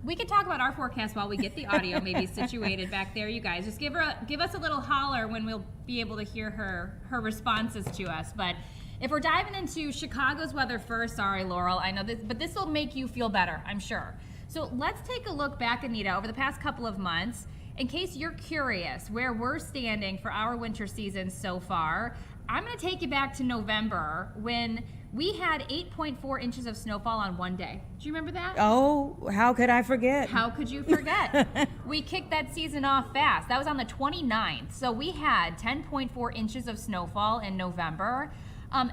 We could talk about our forecast while we get the audio maybe situated back there, you guys. Just give us a little holler when we'll be able to hear her responses to us. But if we're diving into Chicago's weather first, sorry, Laurel, I know this, but this will make you feel better, I'm sure. So let's take a look back, Anita, over the past couple of months. In case you're curious where we're standing for our winter season so far, I'm going to take you back to November when we had 8.4 inches of snowfall on one day. Do you remember that? Oh, how could I forget? How could you forget? We kicked that season off fast. That was on the 29th. So we had 10.4 inches of snowfall in November.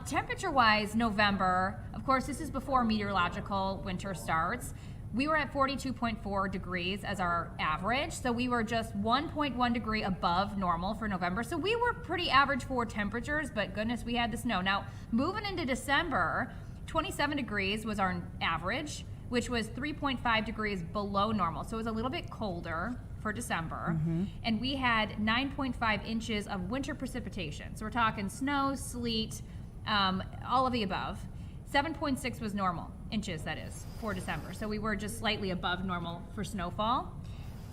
Temperature-wise, November, of course, this is before meteorological winter starts. We were at 42.4 degrees as our average, so we were just 1.1 degree above normal for November. So we were pretty average for temperatures, but goodness, we had the snow. Now, moving into December, 27 degrees was our average, which was 3.5 degrees below normal. So it was a little bit colder for December. And we had 9.5 inches of winter precipitation. So we're talking snow, sleet, all of the above. 7.6 was normal, inches that is, for December. So we were just slightly above normal for snowfall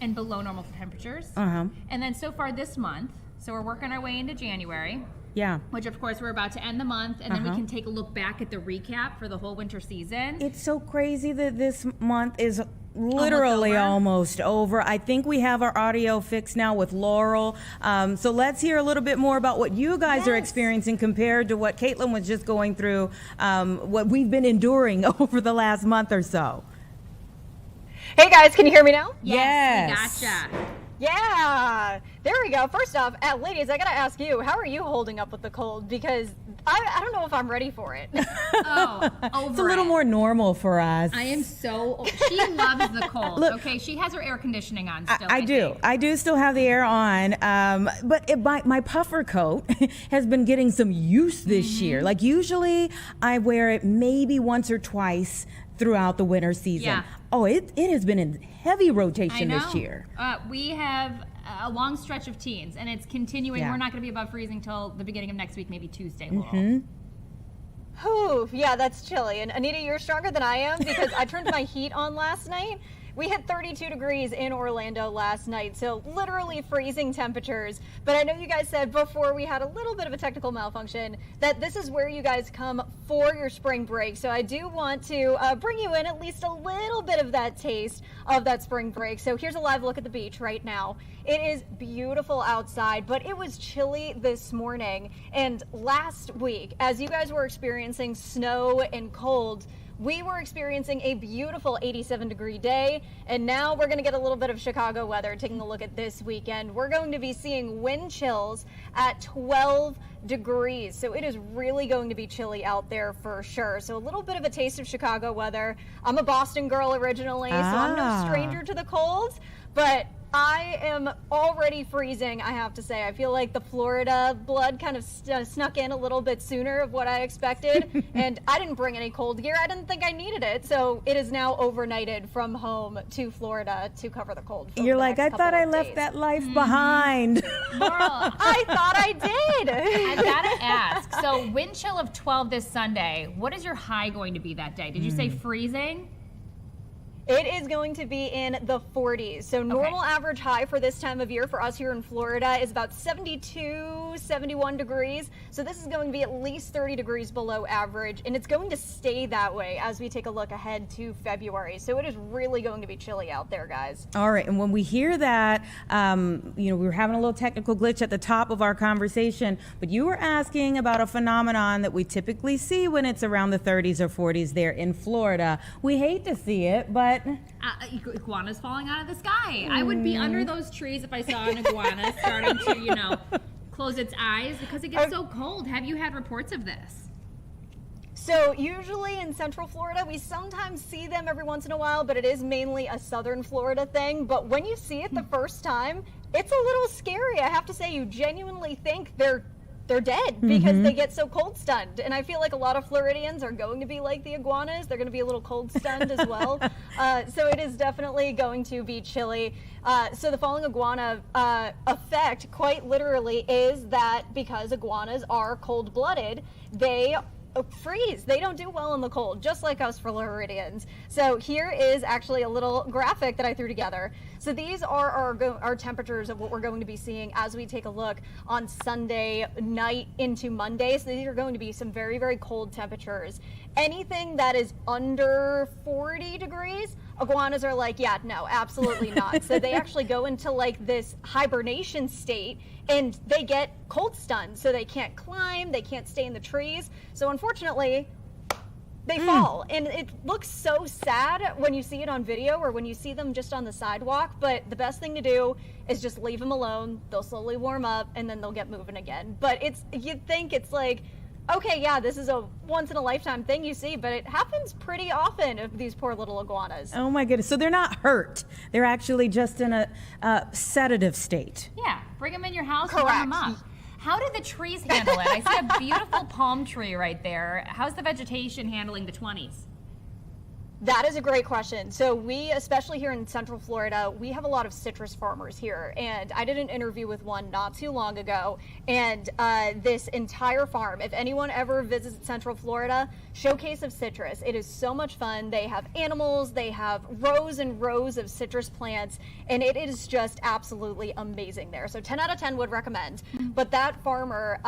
and below normal for temperatures. And then so far this month, so we're working our way into January. Yeah. Which of course we're about to end the month, and then we can take a look back at the recap for the whole winter season. It's so crazy that this month is literally almost over. I think we have our audio fixed now with Laurel. So let's hear a little bit more about what you guys are experiencing compared to what Caitlin was just going through, what we've been enduring over the last month or so. Hey guys, can you hear me now? Yes. We gotcha. Yeah, there we go. First off, ladies, I gotta ask you, how are you holding up with the cold? Because I don't know if I'm ready for it. It's a little more normal for us. I am so, she loves the cold. Look, okay, she has her air conditioning on still. I do still have the air on, but my puffer coat has been getting some use this year. Like usually I wear it maybe once or twice throughout the winter season. Yeah. Oh, it has been in heavy rotation this year. We have a long stretch of teens, and it's continuing. Yeah. We're not going to be above freezing till the beginning of next week, maybe Tuesday. Whew, yeah, that's chilly. And Anita, you're stronger than I am because I turned my heat on last night. We hit 32 degrees in Orlando last night, so literally freezing temperatures. But I know you guys said before we had a little bit of a technical malfunction that this is where you guys come for your spring break. So I do want to bring you in at least a little bit of that taste of that spring break. So here's a live look at the beach right now. It is beautiful outside, but it was chilly this morning. And last week, as you guys were experiencing snow and cold, we were experiencing a beautiful 87-degree day, and now we're going to get a little bit of Chicago weather. Taking a look at this weekend, we're going to be seeing wind chills at 12 degrees, so it is really going to be chilly out there for sure. So a little bit of a taste of Chicago weather. I'm a Boston girl originally, so I'm no stranger to the cold, but I am already freezing, I have to say. I feel like the Florida blood kind of snuck in a little bit sooner of what I expected, and I didn't bring any cold gear. I didn't think I needed it, so it is now overnighted from home to Florida to cover the cold. You're like, I thought I left that life behind. Laurel, I thought I did. I gotta ask, so wind chill of 12 this Sunday, what is your high going to be that day? Did you say freezing? It is going to be in the 40s. So normal average high for this time of year for us here in Florida is about 72, 71 degrees. So this is going to be at least 30 degrees below average, and it's going to stay that way as we take a look ahead to February. So it is really going to be chilly out there, guys. All right, and when we hear that, we were having a little technical glitch at the top of our conversation, but you were asking about a phenomenon that we typically see when it's around the 30s or 40s there in Florida. We hate to see it, but iguanas falling out of the sky. I would be under those trees if I saw an iguana starting to, close its eyes because it gets so cold. Have you had reports of this? So usually in Central Florida, we sometimes see them every once in a while, but it is mainly a Southern Florida thing. But when you see it the first time, it's a little scary. I have to say, you genuinely think they're they're dead because they get so cold stunned. And I feel like a lot of Floridians are going to be like the iguanas. They're going to be a little cold stunned as well. So it is definitely going to be chilly. So the falling iguana effect, quite literally, is that because iguanas are cold-blooded, they freeze. They don't do well in the cold, just like us Floridians. So here is actually a little graphic that I threw together. So these are our temperatures of what we're going to be seeing as we take a look on Sunday night into Monday. So these are going to be some very, very cold temperatures. Anything that is under 40 degrees, iguanas are like, yeah, no, absolutely not. So they actually go into like this hibernation state and they get cold stunned. So they can't climb, they can't stay in the trees. So unfortunately, they fall. And it looks so sad when you see it on video or when you see them just on the sidewalk. But the best thing to do is just leave them alone. They'll slowly warm up and then they'll get moving again. But you'd think it's like, okay, yeah, this is a once in a lifetime thing you see, but it happens pretty often of these poor little iguanas. Oh my goodness. So they're not hurt. They're actually just in a sedative state. Yeah, bring them in your house and warm them up. How do the trees handle it? I see a beautiful palm tree right there. How's the vegetation handling the 20s? That is a great question. So we, especially here in Central Florida, we have a lot of citrus farmers here. And I did an interview with one not too long ago. And this entire farm, if anyone ever visits Central Florida, showcase of citrus. It is so much fun. They have animals, they have rows and rows of citrus plants, and it is just absolutely amazing there. So 10 out of 10 would recommend. But that farmer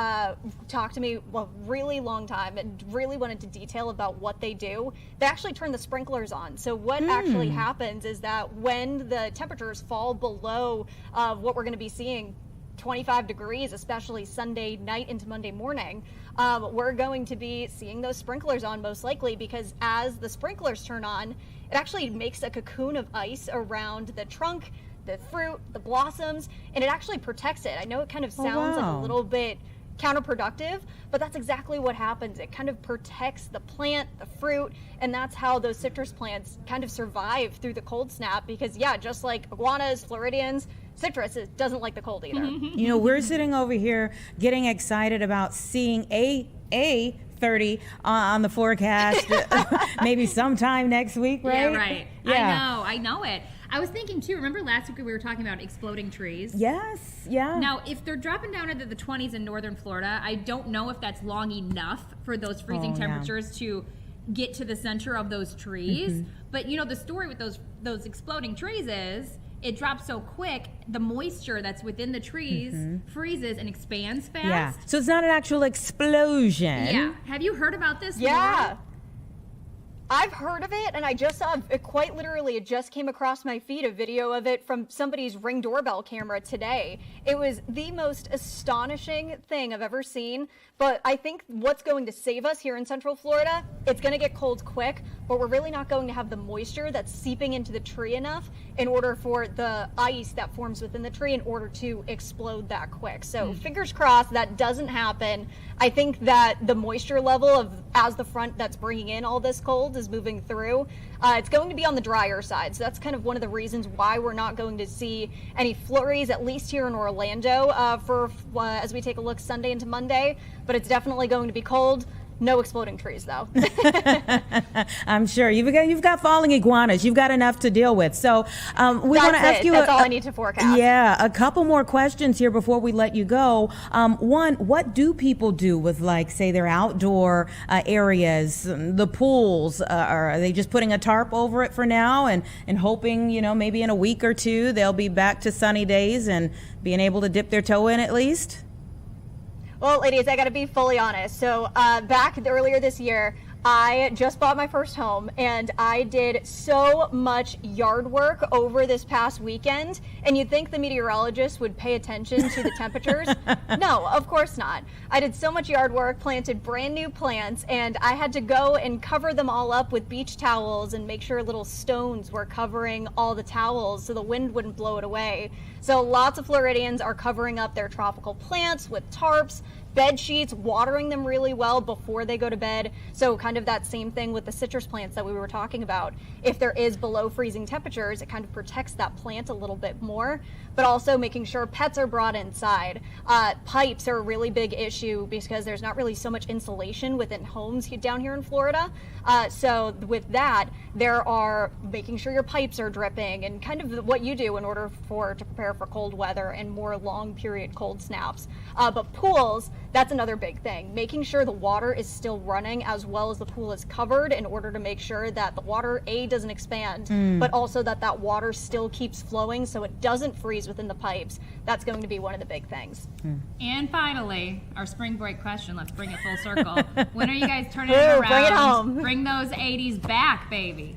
talked to me a really long time and really went into detail about what they do. They actually turn the sprinklers on. So what actually happens is that when the temperatures fall below what we're going to be seeing, 25 degrees, especially Sunday night into Monday morning, we're going to be seeing those sprinklers on most likely, because as the sprinklers turn on, it actually makes a cocoon of ice around the trunk, the fruit, the blossoms, and it actually protects it. I know it kind of sounds like a little bit counterproductive, but that's exactly what happens. It kind of protects the plant, the fruit, and that's how those citrus plants kind of survive through the cold snap, because yeah, just like iguanas, Floridians, citrus doesn't like the cold either. You know, we're sitting over here getting excited about seeing a 30 on the forecast maybe sometime next week, right? Yeah, right. Yeah. I know it. I was thinking too, remember last week we were talking about exploding trees? Yes, yeah. Now, if they're dropping down into the 20s in northern Florida, I don't know if that's long enough for those freezing temperatures to get to the center of those trees. But you know, the story with those exploding trees is it drops so quick, the moisture that's within the trees freezes and expands fast. Yeah. So it's not an actual explosion. Yeah. Have you heard about this? Yeah. Laura? I've heard of it, and I just saw it, quite literally, it just came across my feed, a video of it from somebody's Ring doorbell camera today. It was the most astonishing thing I've ever seen, but I think what's going to save us here in Central Florida, it's going to get cold quick, but we're really not going to have the moisture that's seeping into the tree enough in order for the ice that forms within the tree in order to explode that quick. So fingers crossed that doesn't happen. I think that the moisture level of as the front that's bringing in all this cold is moving through, it's going to be on the drier side. So that's kind of one of the reasons why we're not going to see any flurries, at least here in Orlando, as we take a look Sunday into Monday. But it's definitely going to be cold. No exploding trees, though. I'm sure you've got falling iguanas. You've got enough to deal with. So we want to ask you. That's all I need to forecast. Yeah, a couple more questions here before we let you go. One, what do people do with, like, say, their outdoor areas, the pools? Are they just putting a tarp over it for now and hoping, you know, maybe in a week or two they'll be back to sunny days and being able to dip their toe in at least? Well, ladies, I got to be fully honest. So back earlier this year, I just bought my first home, and I did so much yard work over this past weekend. And you'd think the meteorologist would pay attention to the temperatures. No, of course not. I did so much yard work, planted brand new plants, and I had to go and cover them all up with beach towels and make sure little stones were covering all the towels so the wind wouldn't blow it away. So lots of Floridians are covering up their tropical plants with tarps, bed sheets, watering them really well before they go to bed. So kind of that same thing with the citrus plants that we were talking about. If there is below freezing temperatures, it kind of protects that plant a little bit more, but also making sure pets are brought inside. Pipes are a really big issue because there's not really so much insulation within homes down here in Florida. So with that, there are making sure your pipes are dripping and kind of what you do in order to prepare for cold weather and more long period cold snaps. But pools, that's another big thing. Making sure the water is still running as well as the pool is covered in order to make sure that the water, A, doesn't expand, but also that water still keeps flowing so it doesn't freeze within the pipes. That's going to be one of the big things. And finally, our spring break question. Let's bring it full circle. When are you guys turning it around? Bring it home. Bring those 80s back, baby.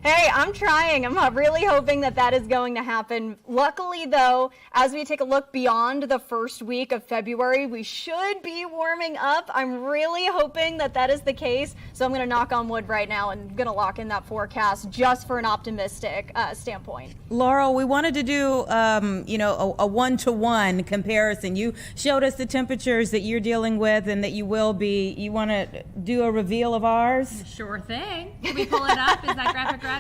Hey, I'm trying. I'm really hoping that is going to happen. Luckily, though, as we take a look beyond the first week of February, we should be warming up. I'm really hoping that is the case. So I'm going to knock on wood right now and going to lock in that forecast just for an optimistic standpoint. Laurel, we wanted to do, a one-to-one comparison. You showed us the temperatures that you're dealing with and that you will be. You want to do a reveal of ours? Sure thing. Can we pull it up? Is that graphic ready?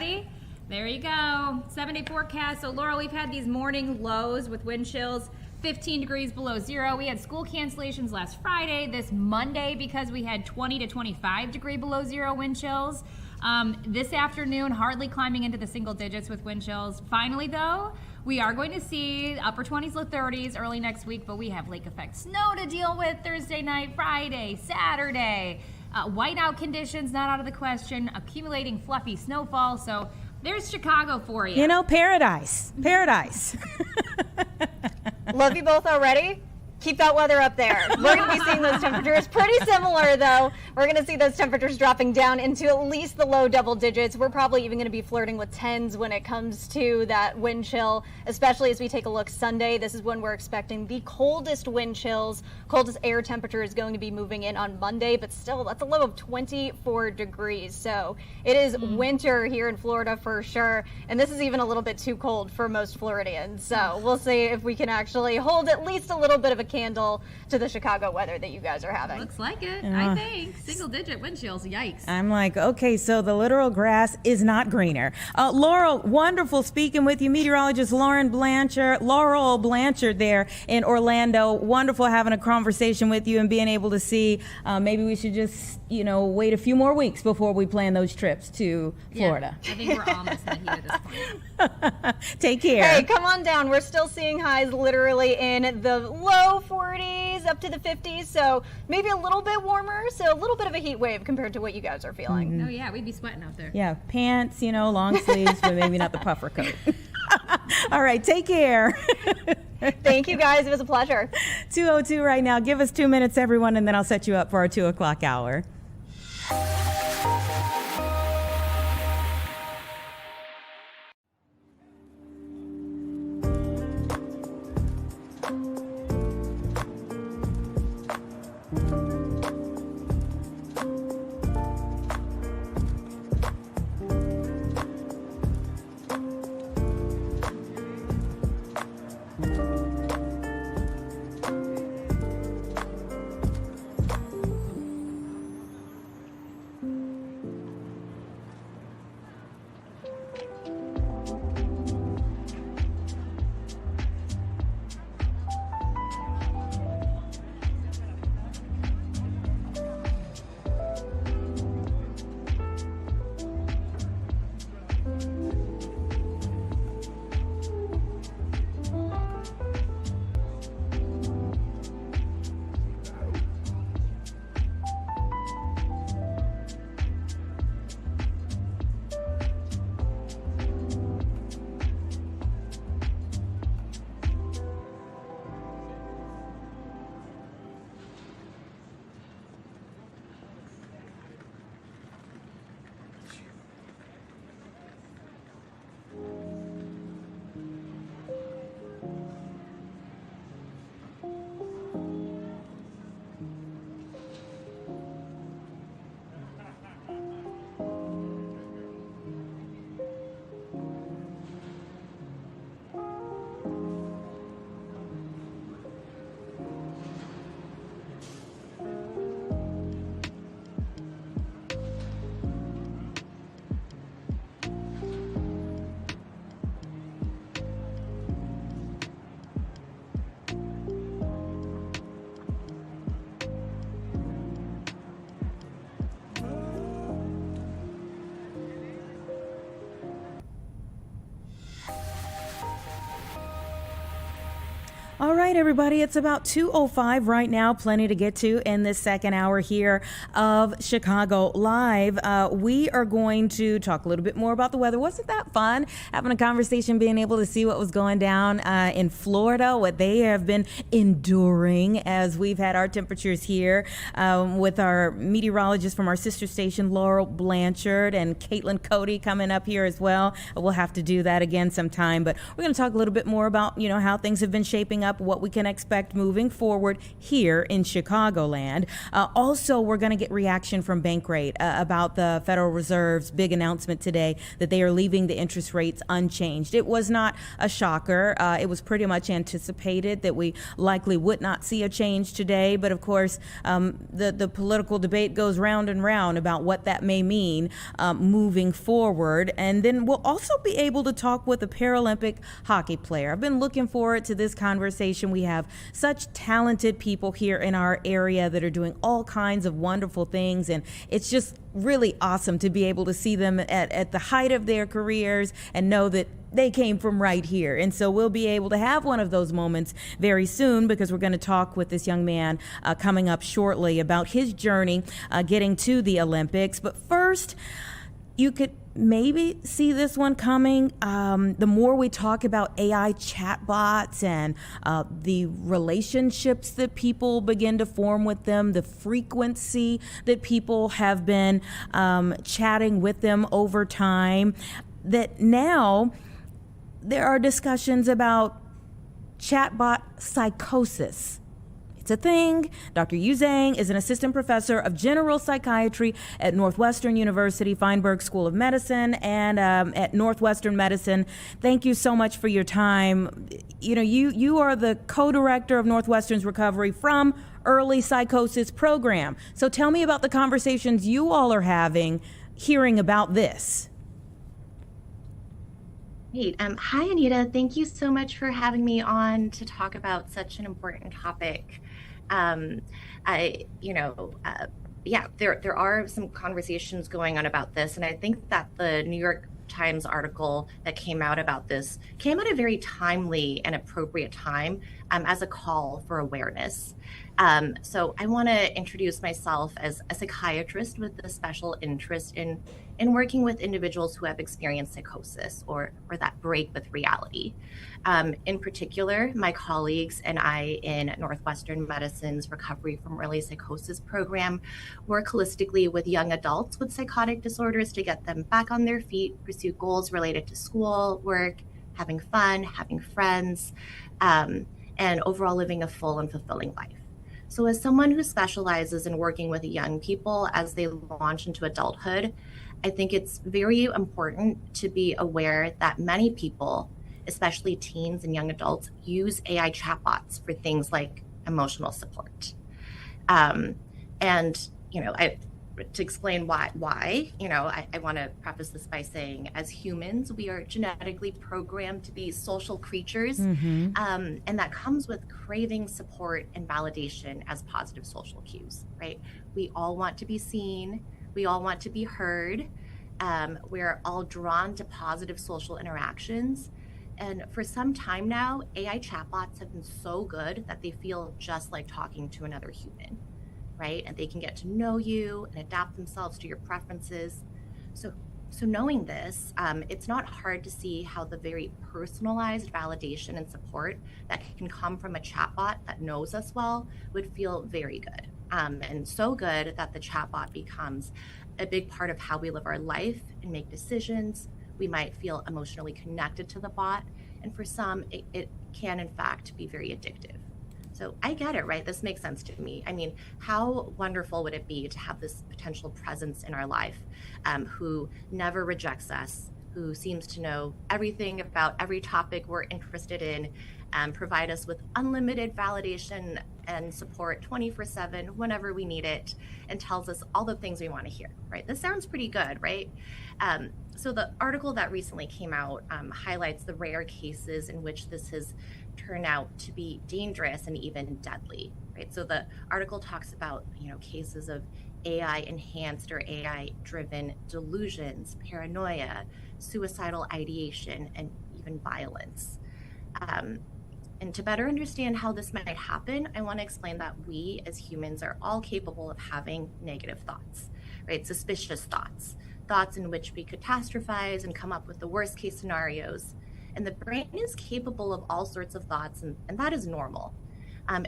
There you go. 7-day forecast. So Laurel, we've had these morning lows with wind chills 15 degrees below zero. We had school cancellations last Friday, this Monday, because we had 20 to 25 degree below zero wind chills. This afternoon, hardly climbing into the single digits with wind chills. Finally, though, we are going to see upper 20s, low 30s early next week, but we have lake effect snow to deal with Thursday night, Friday, Saturday. Whiteout conditions not out of the question, accumulating fluffy snowfall. So there's Chicago for you. Paradise. Paradise. Love you both already. Keep that weather up there. We're going to be seeing those temperatures pretty similar, though. We're going to see those temperatures dropping down into at least the low double digits. We're probably even going to be flirting with 10s when it comes to that wind chill, especially as we take a look Sunday. This is when we're expecting the coldest wind chills. Coldest air temperature is going to be moving in on Monday, but still, that's a low of 24 degrees. So it is winter here in Florida for sure. And this is even a little bit too cold for most Floridians. So we'll see if we can actually hold at least a little bit of a candle to the Chicago weather that you guys are having. Looks like it, I think. Single digit wind chills, yikes. I'm like, okay, so the literal grass is not greener. Laurel, wonderful speaking with you. Meteorologist Laurel Blanchard there in Orlando. Wonderful having a conversation with you and being able to see maybe we should just, wait a few more weeks before we plan those trips to Florida. Yeah, I think we're almost in the heat at this point. Take care. Hey, come on down. We're still seeing highs literally in the low 40s up to the 50s, so maybe a little bit warmer, so a little bit of a heat wave compared to what you guys are feeling. Oh yeah, we'd be sweating out there. Yeah, pants, long sleeves, but maybe not the puffer coat. All right, take care. Thank you guys, it was a pleasure. 2:02 right now. Give us 2 minutes, everyone, and then I'll set you up for our 2 o'clock hour. All right, everybody, it's about 2:05 right now. Plenty to get to in this second hour here of Chicago Live. We are going to talk a little bit more about the weather. Wasn't that fun having a conversation, being able to see what was going down in Florida, what they have been enduring as we've had our temperatures here with our meteorologist from our sister station, Laurel Blanchard, and Caitlin Cody coming up here as well. We'll have to do that again sometime, but we're going to talk a little bit more about, how things have been shaping up, what we can expect moving forward here in Chicagoland. Also, we're going to get reaction from Bankrate about the Federal Reserve's big announcement today that they are leaving the interest rates unchanged. It was not a shocker. It was pretty much anticipated that we likely would not see a change today. But of course, the political debate goes round and round about what that may mean moving forward. And then we'll also be able to talk with a Paralympic hockey player. I've been looking forward to this conversation. We have such talented people here in our area that are doing all kinds of wonderful things, and it's just really awesome to be able to see them at the height of their careers and know that they came from right here. And so we'll be able to have one of those moments very soon, because we're going to talk with this young man coming up shortly about his journey getting to the Olympics. But first, you could maybe see this one coming. The more we talk about AI chatbots and the relationships that people begin to form with them, the frequency that people have been chatting with them over time, that now there are discussions about chatbot psychosis. It's a thing. Dr. Yu Zhang is an assistant professor of general psychiatry at Northwestern University Feinberg School of Medicine and at Northwestern Medicine. Thank you so much for your time. You are the co-director of Northwestern's Recovery from Early Psychosis program. So tell me about the conversations you all are having, hearing about this. Great. Hi, Anita. Thank you so much for having me on to talk about such an important topic. There are some conversations going on about this, and I think that the New York Times article that came out about this came at a very timely and appropriate time as a call for awareness. So I want to introduce myself as a psychiatrist with a special interest in working with individuals who have experienced psychosis or that break with reality. In particular, my colleagues and I in Northwestern Medicine's Recovery from Early Psychosis program work holistically with young adults with psychotic disorders to get them back on their feet, pursue goals related to school, work, having fun, having friends, and overall living a full and fulfilling life. So as someone who specializes in working with young people as they launch into adulthood, I think it's very important to be aware that many people, especially teens and young adults, use AI chatbots for things like emotional support. To explain why, I want to preface this by saying, as humans, we are genetically programmed to be social creatures, and that comes with craving support and validation as positive social cues, right? We all want to be seen. We all want to be heard. We're all drawn to positive social interactions. And for some time now, AI chatbots have been so good that they feel just like talking to another human, right? And they can get to know you and adapt themselves to your preferences. So knowing this, it's not hard to see how the very personalized validation and support that can come from a chatbot that knows us well would feel very good. And so good that the chatbot becomes a big part of how we live our life and make decisions. We might feel emotionally connected to the bot. And for some, it can in fact be very addictive. So I get it, right? This makes sense to me. I mean, how wonderful would it be to have this potential presence in our life who never rejects us, who seems to know everything about every topic we're interested in, provide us with unlimited validation and support 24/7 whenever we need it, and tells us all the things we want to hear, right? This sounds pretty good, right? So the article that recently came out highlights the rare cases in which this has turned out to be dangerous and even deadly, right? So the article talks about, cases of AI enhanced or AI driven delusions, paranoia, suicidal ideation, and even violence. And to better understand how this might happen, I want to explain that we as humans are all capable of having negative thoughts, right? Suspicious thoughts, thoughts in which we catastrophize and come up with the worst case scenarios. And the brain is capable of all sorts of thoughts, and that is normal.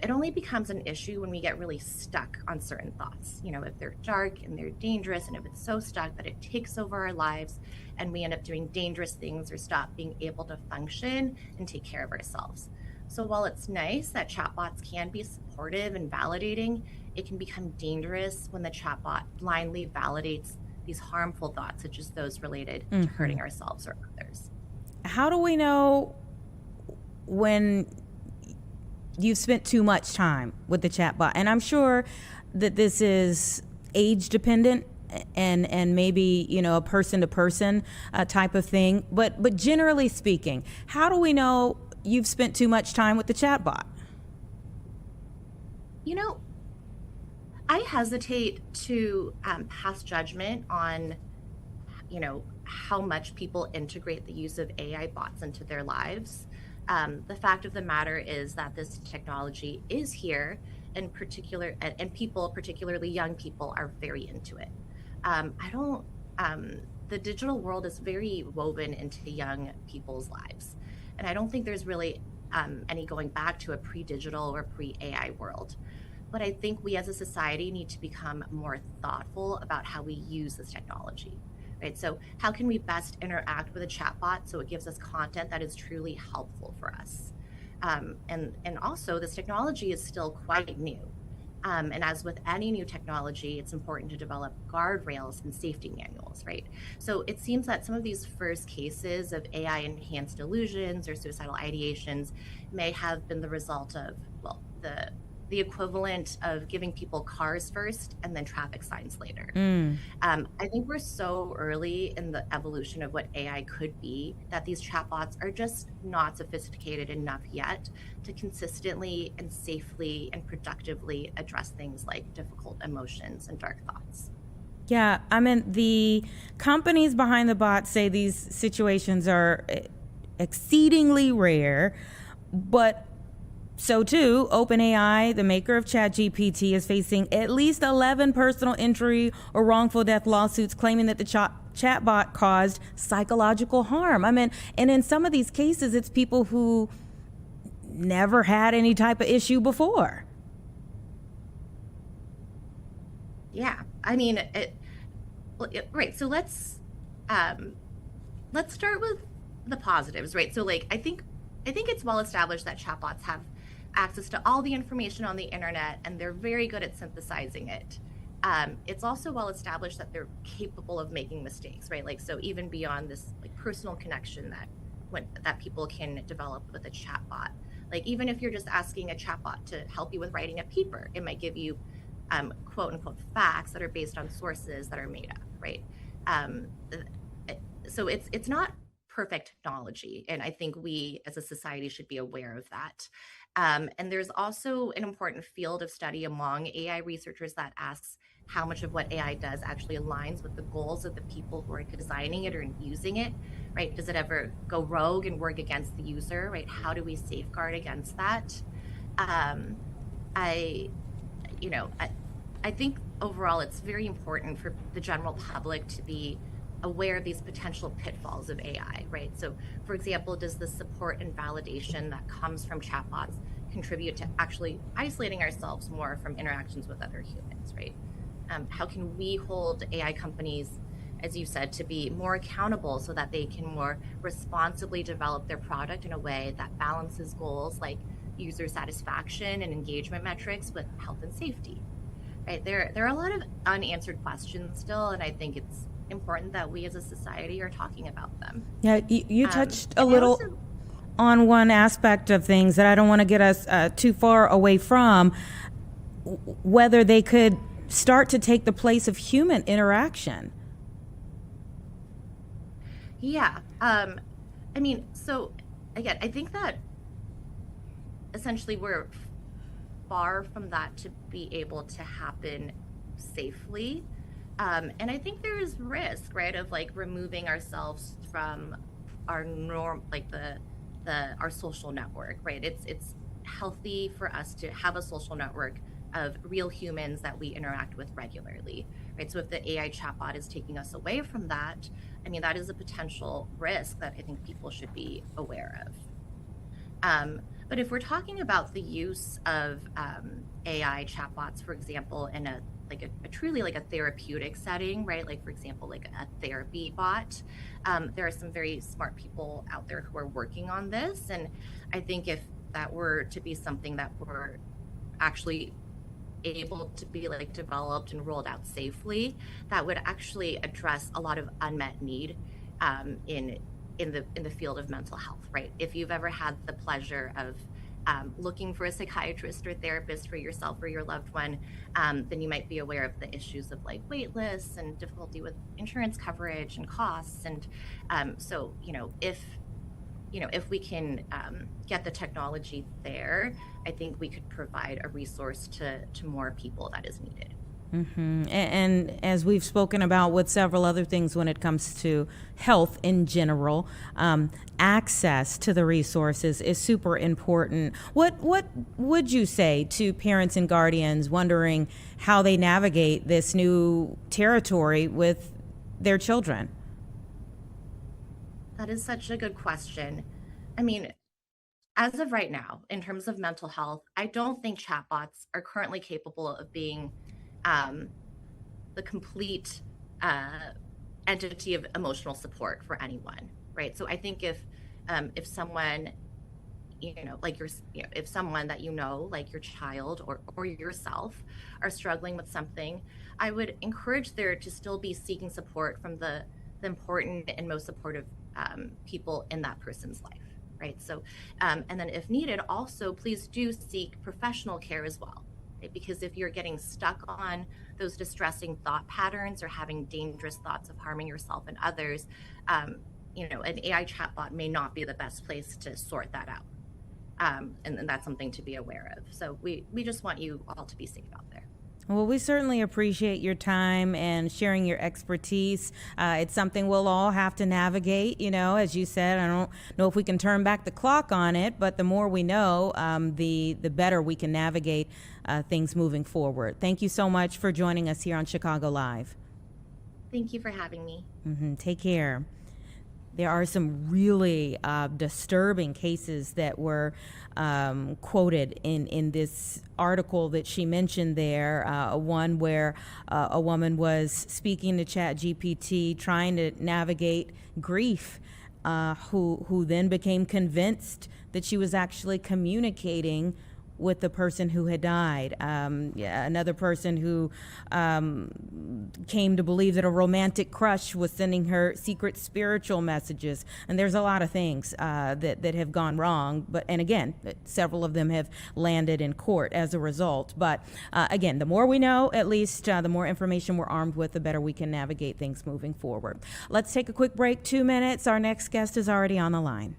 It only becomes an issue when we get really stuck on certain thoughts. You know, if they're dark and they're dangerous, and if it's so stuck that it takes over our lives and we end up doing dangerous things or stop being able to function and take care of ourselves. So while it's nice that chatbots can be supportive and validating, it can become dangerous when the chatbot blindly validates these harmful thoughts, such as those related to hurting ourselves or others. How do we know when you've spent too much time with the chatbot? And I'm sure that this is age dependent and maybe, you know, a person to person type of thing. But generally speaking, how do we know you've spent too much time with the chatbot? You know, I hesitate to pass judgment on, you know, how much people integrate the use of AI bots into their lives. The fact of the matter is that this technology is here, and people, particularly young people, are very into it. The digital world is very woven into young people's lives, and I don't think there's really any going back to a pre-digital or pre-AI world. But I think we as a society need to become more thoughtful about how we use this technology. Right? So how can we best interact with a chatbot so it gives us content that is truly helpful for us? And also, this technology is still quite new. And as with any new technology, it's important to develop guardrails and safety manuals, right? So it seems that some of these first cases of AI-enhanced delusions or suicidal ideations may have been the result of, well, the equivalent of giving people cars first and then traffic signs later. I think we're so early in the evolution of what AI could be that these chatbots are just not sophisticated enough yet to consistently and safely and productively address things like difficult emotions and dark thoughts. Yeah, I mean, the companies behind the bots say these situations are exceedingly rare, but so too, OpenAI, the maker of ChatGPT, is facing at least 11 personal injury or wrongful death lawsuits claiming that the chatbot caused psychological harm. I mean, and in some of these cases, it's people who never had any type of issue before. Yeah, I mean, right. So let's start with the positives, right? So like, I think it's well established that chatbots have access to all the information on the internet, and they're very good at synthesizing it. It's also well established that they're capable of making mistakes, right? Like, so even beyond this like personal connection that people can develop with a chatbot, like even if you're just asking a chatbot to help you with writing a paper, it might give you quote unquote facts that are based on sources that are made up, right? So it's not perfect technology, and I think we as a society should be aware of that. And there's also an important field of study among AI researchers that asks how much of what AI does actually aligns with the goals of the people who are designing it or using it, right? Does it ever go rogue and work against the user, right? How do we safeguard against that? I think overall it's very important for the general public to be aware of these potential pitfalls of AI, right? So, for example, does the support and validation that comes from chatbots contribute to actually isolating ourselves more from interactions with other humans, right? How can we hold AI companies, as you said, to be more accountable so that they can more responsibly develop their product in a way that balances goals like user satisfaction and engagement metrics with health and safety, right? There are a lot of unanswered questions still, and I think it's important that we as a society are talking about them. Yeah, you touched a little on one aspect of things that I don't want to get us too far away from, whether they could start to take the place of human interaction. Yeah. I mean, so again, I think that essentially we're far from that to be able to happen safely. And I think there is risk, right, of like removing ourselves from our norm, like the our social network, right? It's healthy for us to have a social network of real humans that we interact with regularly, right? So if the AI chatbot is taking us away from that, I mean, that is a potential risk that I think people should be aware of. But if we're talking about the use of AI chatbots, for example, in a truly like a therapeutic setting, right? Like, for example, like a therapy bot, there are some very smart people out there who are working on this. And I think if that were to be something that were actually able to be like developed and rolled out safely, that would actually address a lot of unmet need in the field of mental health, right? If you've ever had the pleasure of looking for a psychiatrist or therapist for yourself or your loved one, then you might be aware of the issues of like wait lists and difficulty with insurance coverage and costs. And so, if we can get the technology there, I think we could provide a resource to more people that is needed. Mm-hmm. And as we've spoken about with several other things when it comes to health in general, access to the resources is super important. What would you say to parents and guardians wondering how they navigate this new territory with their children? That is such a good question. I mean, as of right now, in terms of mental health, I don't think chatbots are currently capable of being the complete entity of emotional support for anyone, right? So I think if someone, if someone that like your child or yourself are struggling with something, I would encourage there to still be seeking support from the important and most supportive people in that person's life, right? So, and then if needed, also please do seek professional care as well. Because if you're getting stuck on those distressing thought patterns or having dangerous thoughts of harming yourself and others, an AI chatbot may not be the best place to sort that out. And that's something to be aware of. So we just want you all to be safe out there. Well, we certainly appreciate your time and sharing your expertise. It's something we'll all have to navigate. As you said, I don't know if we can turn back the clock on it, but the more we know, the better we can navigate things moving forward. Thank you so much for joining us here on Chicago Live. Thank you for having me. Mm-hmm. Take care. There are some really disturbing cases that were quoted in this article that she mentioned there. One where a woman was speaking to ChatGPT, trying to navigate grief, who then became convinced that she was actually communicating with the person who had died. Another person who came to believe that a romantic crush was sending her secret spiritual messages. And there's a lot of things that have gone wrong. And again, several of them have landed in court as a result. But again, the more we know, at least the more information we're armed with, the better we can navigate things moving forward. Let's take a quick break, 2 minutes. Our next guest is already on the line.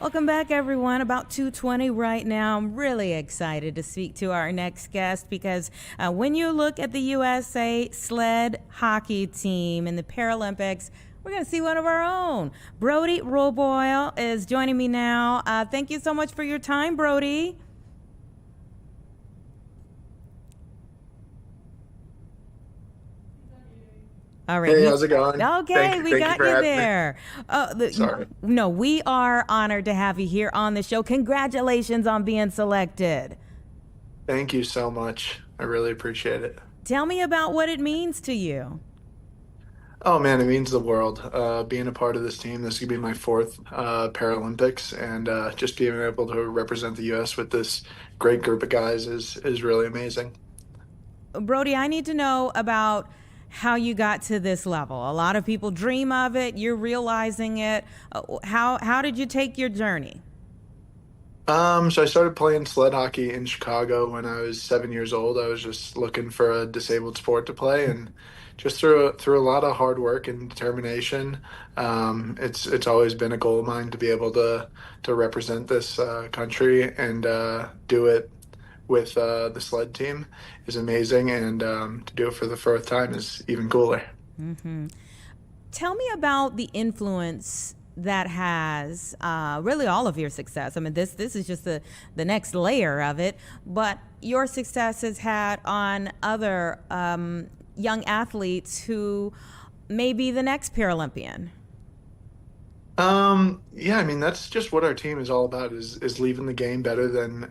Welcome back, everyone. About 2:20 right now. I'm really excited to speak to our next guest because when you look at the USA sled hockey team in the Paralympics, we're going to see one of our own. Brody Roboyle is joining me now. Thank you so much for your time, Brody. All right. Hey, how's it going? Okay, we got you there. Sorry. No, we are honored to have you here on the show. Congratulations on being selected. Thank you so much. I really appreciate it. Tell me about what it means to you. Oh man, it means the world. Being a part of this team, this could be my fourth Paralympics, and just being able to represent the U.S. with this great group of guys is really amazing. Brody, I need to know about how you got to this level. A lot of people dream of it. You're realizing it. How did you take your journey? So I started playing sled hockey in Chicago when I was 7 years old. I was just looking for a disabled sport to play, and just through a lot of hard work and determination, it's always been a goal of mine to be able to represent this country and do it with the sled team is amazing, and to do it for the first time is even cooler. Mm-hmm. Tell me about the influence that has really all of your success. I mean, this is just the next layer of it, but your success has had on other young athletes who may be the next Paralympian. Yeah, I mean, that's just what our team is all about is leaving the game better than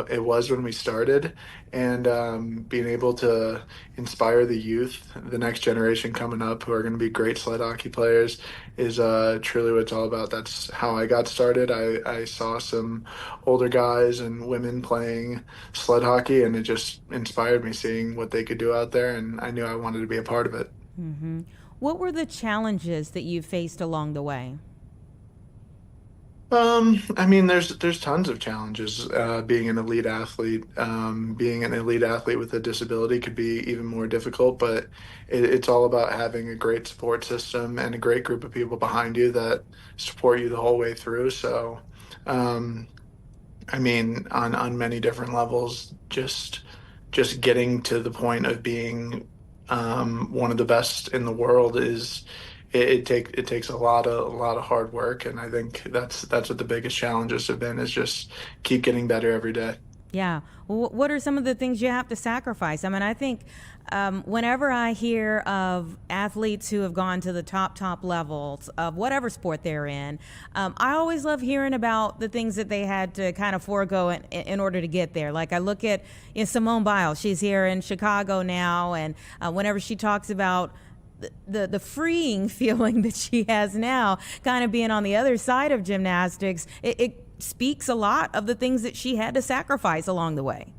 it was when we started, and being able to inspire the youth, the next generation coming up who are going to be great sled hockey players is truly what it's all about. That's how I got started. I saw some older guys and women playing sled hockey, and it just inspired me seeing what they could do out there, and I knew I wanted to be a part of it. Mm-hmm. What were the challenges that you faced along the way? I mean, there's tons of challenges. Being an elite athlete, being an elite athlete with a disability could be even more difficult, but it's all about having a great support system and a great group of people behind you that support you the whole way through. So, I mean, on many different levels, just getting to the point of being one of the best in the world is it takes a lot of hard work, and I think that's what the biggest challenges have been is just keep getting better every day. Yeah. What are some of the things you have to sacrifice? I mean, I think whenever I hear of athletes who have gone to the top levels of whatever sport they're in, I always love hearing about the things that they had to kind of forego in order to get there. Like I look at Simone Biles. She's here in Chicago now, and whenever she talks about the freeing feeling that she has now, kind of being on the other side of gymnastics, it speaks a lot of the things that she had to sacrifice along the way.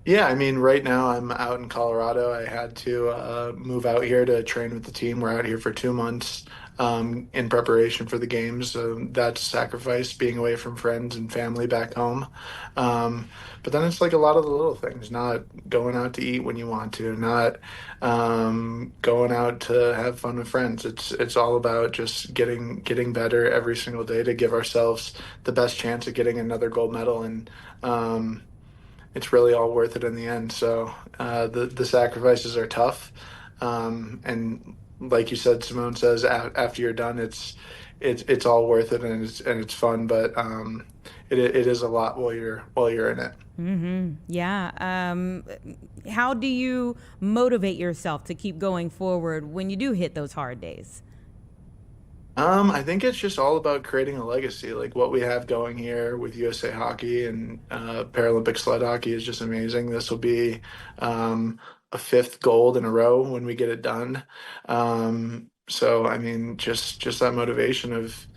Yeah, I mean, right now I'm out in Colorado. I had to move out here to train with the team. We're out here for 2 months in preparation for the games. That's sacrifice, being away from friends and family back home. But then it's like a lot of the little things, not going out to eat when you want to, not going out to have fun with friends. It's all about just getting better every single day to give ourselves the best chance of getting another gold medal, and it's really all worth it in the end. So the sacrifices are tough, and like you said, Simone says after you're done, it's all worth it, and it's fun, but it is a lot while you're in it. Mm-hmm. Yeah. How do you motivate yourself to keep going forward when you do hit those hard days? I think it's just all about creating a legacy. Like what we have going here with USA Hockey and Paralympic sled hockey is just amazing. This will be a fifth gold in a row when we get it done. So I mean, just that motivation of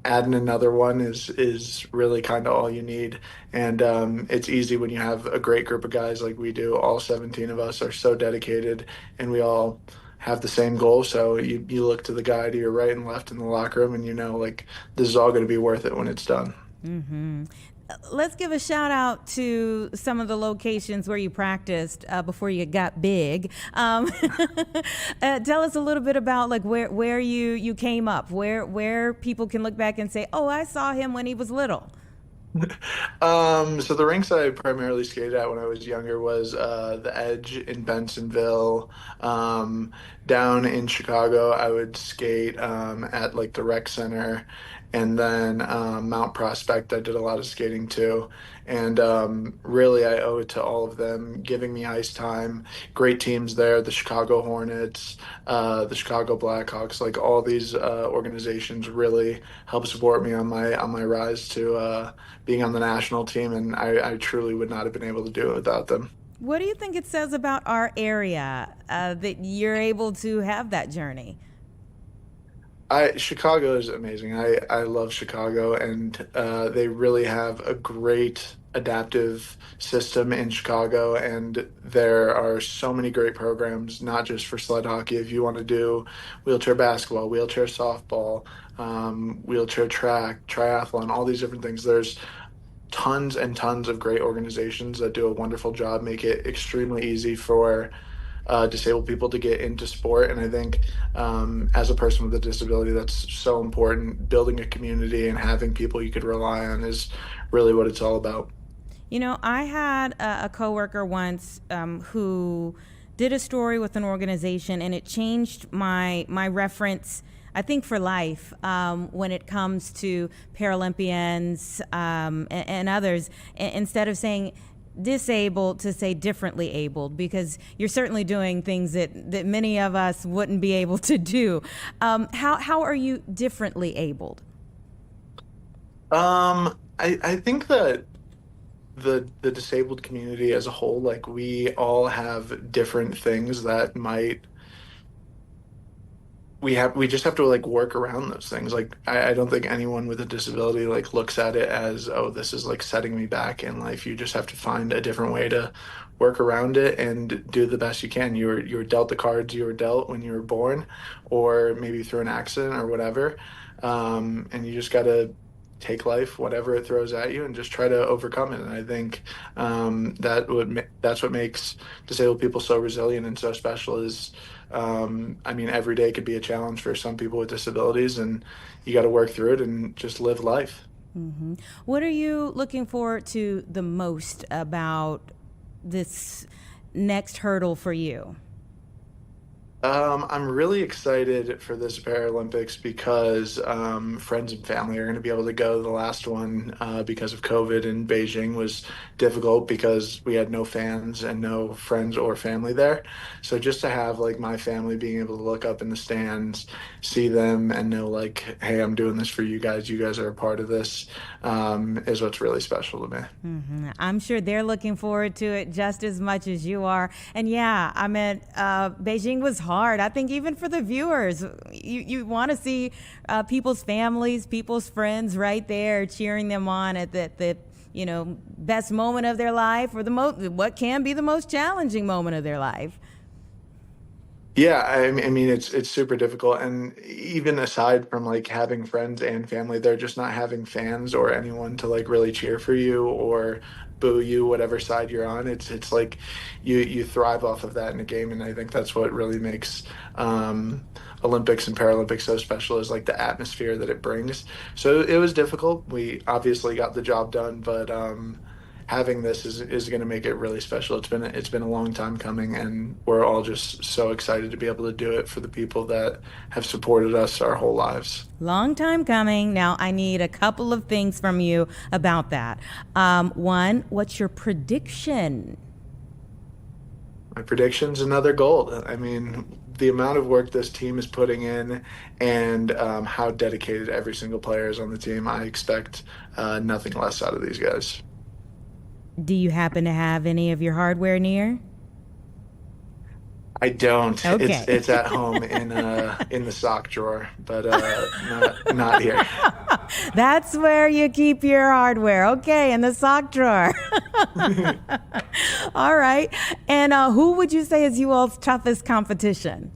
adding another one is really kind of all you need. And it's easy when you have a great group of guys like we do. All 17 of us are so dedicated, and we all have the same goal. So you look to the guy to your right and left in the locker room, and you know, like, this is all going to be worth it when it's done. Mm-hmm. let's give a shout out to some of the locations where you practiced before you got big. Tell us a little bit about like where you came up, where people can look back and say, oh, I saw him when he was little. So the rinks I primarily skated at when I was younger was the Edge in Bensonville. Down in Chicago, I would skate at like the rec center, and then Mount Prospect. I did a lot of skating too, and really I owe it to all of them giving me ice time. Great teams there, the Chicago Hornets, the Chicago Blackhawks, like all these organizations really helped support me on my rise to being on the national team, and I truly would not have been able to do it without them. What do you think it says about our area that you're able to have that journey? Chicago is amazing. I love Chicago, and they really have a great adaptive system in Chicago, and there are so many great programs, not just for sled hockey. If you want to do wheelchair basketball, wheelchair softball, wheelchair track, triathlon, all these different things, there's tons and tons of great organizations that do a wonderful job, make it extremely easy for disabled people to get into sport. And I think as a person with a disability, that's so important. Building a community and having people you could rely on is really what it's all about. You know, I had a coworker once who did a story with an organization, and it changed my reference, I think, for life when it comes to Paralympians and others. Instead of saying disabled, to say differently abled, because you're certainly doing things that many of us wouldn't be able to do. How are you differently abled? I think that the disabled community as a whole, like we all have different things that we just have to like work around those things. Like I don't think anyone with a disability like looks at it as, oh, this is like setting me back in life. You just have to find a different way to work around it and do the best you can. You were dealt the cards you were dealt when you were born, or maybe through an accident or whatever. And you just gotta take life, whatever it throws at you, and just try to overcome it. And I think that's what makes disabled people so resilient and so special is, I mean, every day could be a challenge for some people with disabilities, and you got to work through it and just live life. Mm-hmm. What are you looking forward to the most about this next hurdle for you? I'm really excited for this Paralympics because friends and family are going to be able to go. The last one, because of COVID in Beijing, was difficult because we had no fans and no friends or family there. So just to have like my family being able to look up in the stands, see them, and know like, hey, I'm doing this for you guys. You guys are a part of this, is what's really special to me. Mm-hmm. I'm sure they're looking forward to it just as much as you are. And yeah, I mean, Beijing was hard. I think even for the viewers, you want to see people's families, people's friends right there cheering them on at the best moment of their life, or what can be the most challenging moment of their life. Yeah, I mean it's super difficult, and even aside from like having friends and family, they're just not having fans or anyone to like really cheer for you or boo you, whatever side you're on. It's like you thrive off of that in a game, and I think that's what really makes Olympics and Paralympics so special, is like the atmosphere that it brings. So it was difficult. We obviously got the job done, but having this is going to make it really special. It's been a long time coming, and we're all just so excited to be able to do it for the people that have supported us our whole lives. Long time coming. Now I need a couple of things from you about that. One, what's your prediction? My prediction's another gold. I mean, the amount of work this team is putting in, and how dedicated every single player is on the team, I expect nothing less out of these guys. Do you happen to have any of your hardware near? I don't. Okay. It's at home in the sock drawer, but not here. That's where you keep your hardware. Okay, in the sock drawer. All right. And who would you say is you all's toughest competition?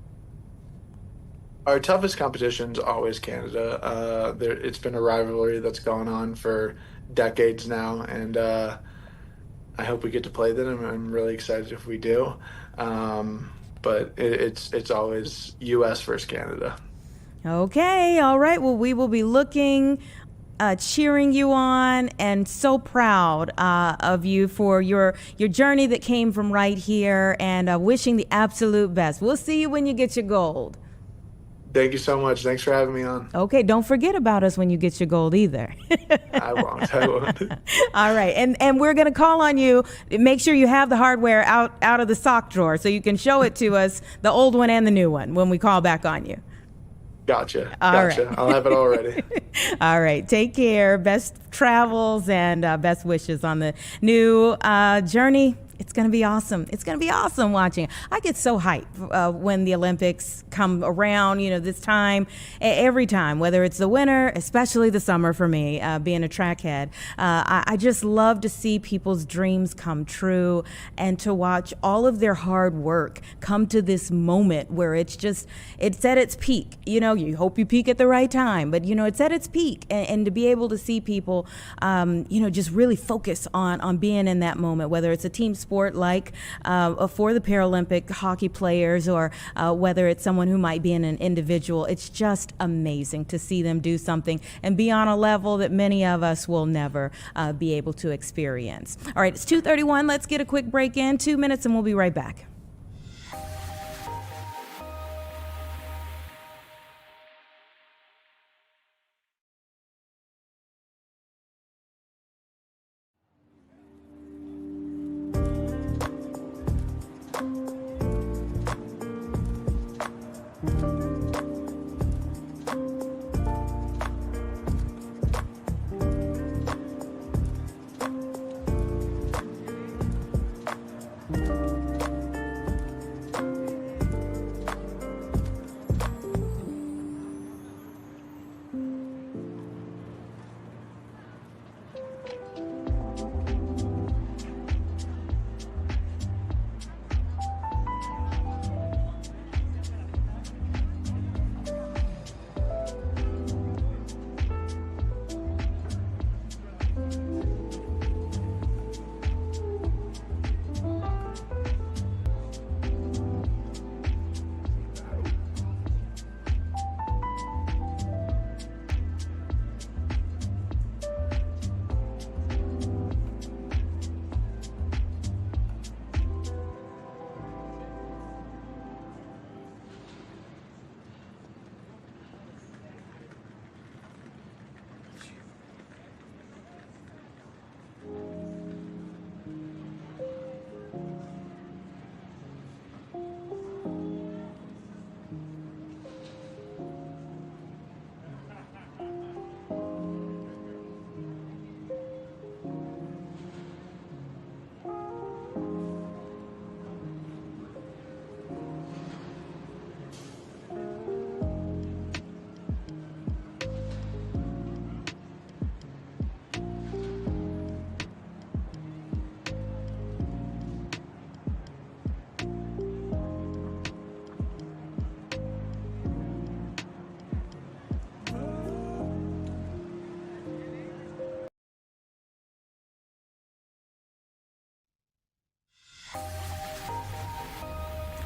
Our toughest competition is always Canada. It's been a rivalry that's gone on for decades now, and I hope we get to play them. I'm really excited if we do. But it's always U.S. versus Canada. Okay, all right. Well, we will be looking, cheering you on, and so proud of you for your journey that came from right here, and wishing the absolute best. We'll see you when you get your gold. Thank you so much. Thanks for having me on. Okay, don't forget about us when you get your gold either. I won't. All right, and we're going to call on you. Make sure you have the hardware out of the sock drawer so you can show it to us, the old one and the new one, when we call back on you. Gotcha. All right. I'll have it all ready. All right, take care. Best travels and best wishes on the new journey. It's going to be awesome. It's going to be awesome watching. I get so hyped when the Olympics come around, this time, every time, whether it's the winter, especially the summer for me, being a track head. I just love to see people's dreams come true and to watch all of their hard work come to this moment where it's at its peak. You hope you peak at the right time, but, it's at its peak. And to be able to see people, just really focus on being in that moment, whether it's a team sport like for the Paralympic hockey players or whether it's someone who might be in an individual. It's just amazing to see them do something and be on a level that many of us will never be able to experience. All right, it's 2:31. Let's get a quick break in. 2 minutes and we'll be right back.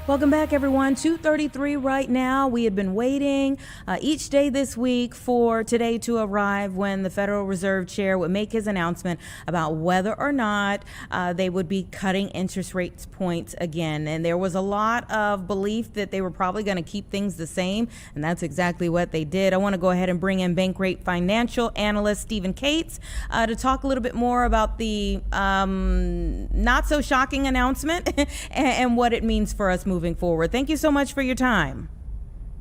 Welcome back, everyone. 2:33 right now. We had been waiting each day this week for today to arrive when the Federal Reserve Chair would make his announcement about whether or not they would be cutting interest rates points again. And there was a lot of belief that they were probably going to keep things the same, and that's exactly what they did. I want to go ahead and bring in Bankrate financial analyst Stephen Cates to talk a little bit more about the not so shocking announcement and what it means for us moving forward. Thank you so much for your time.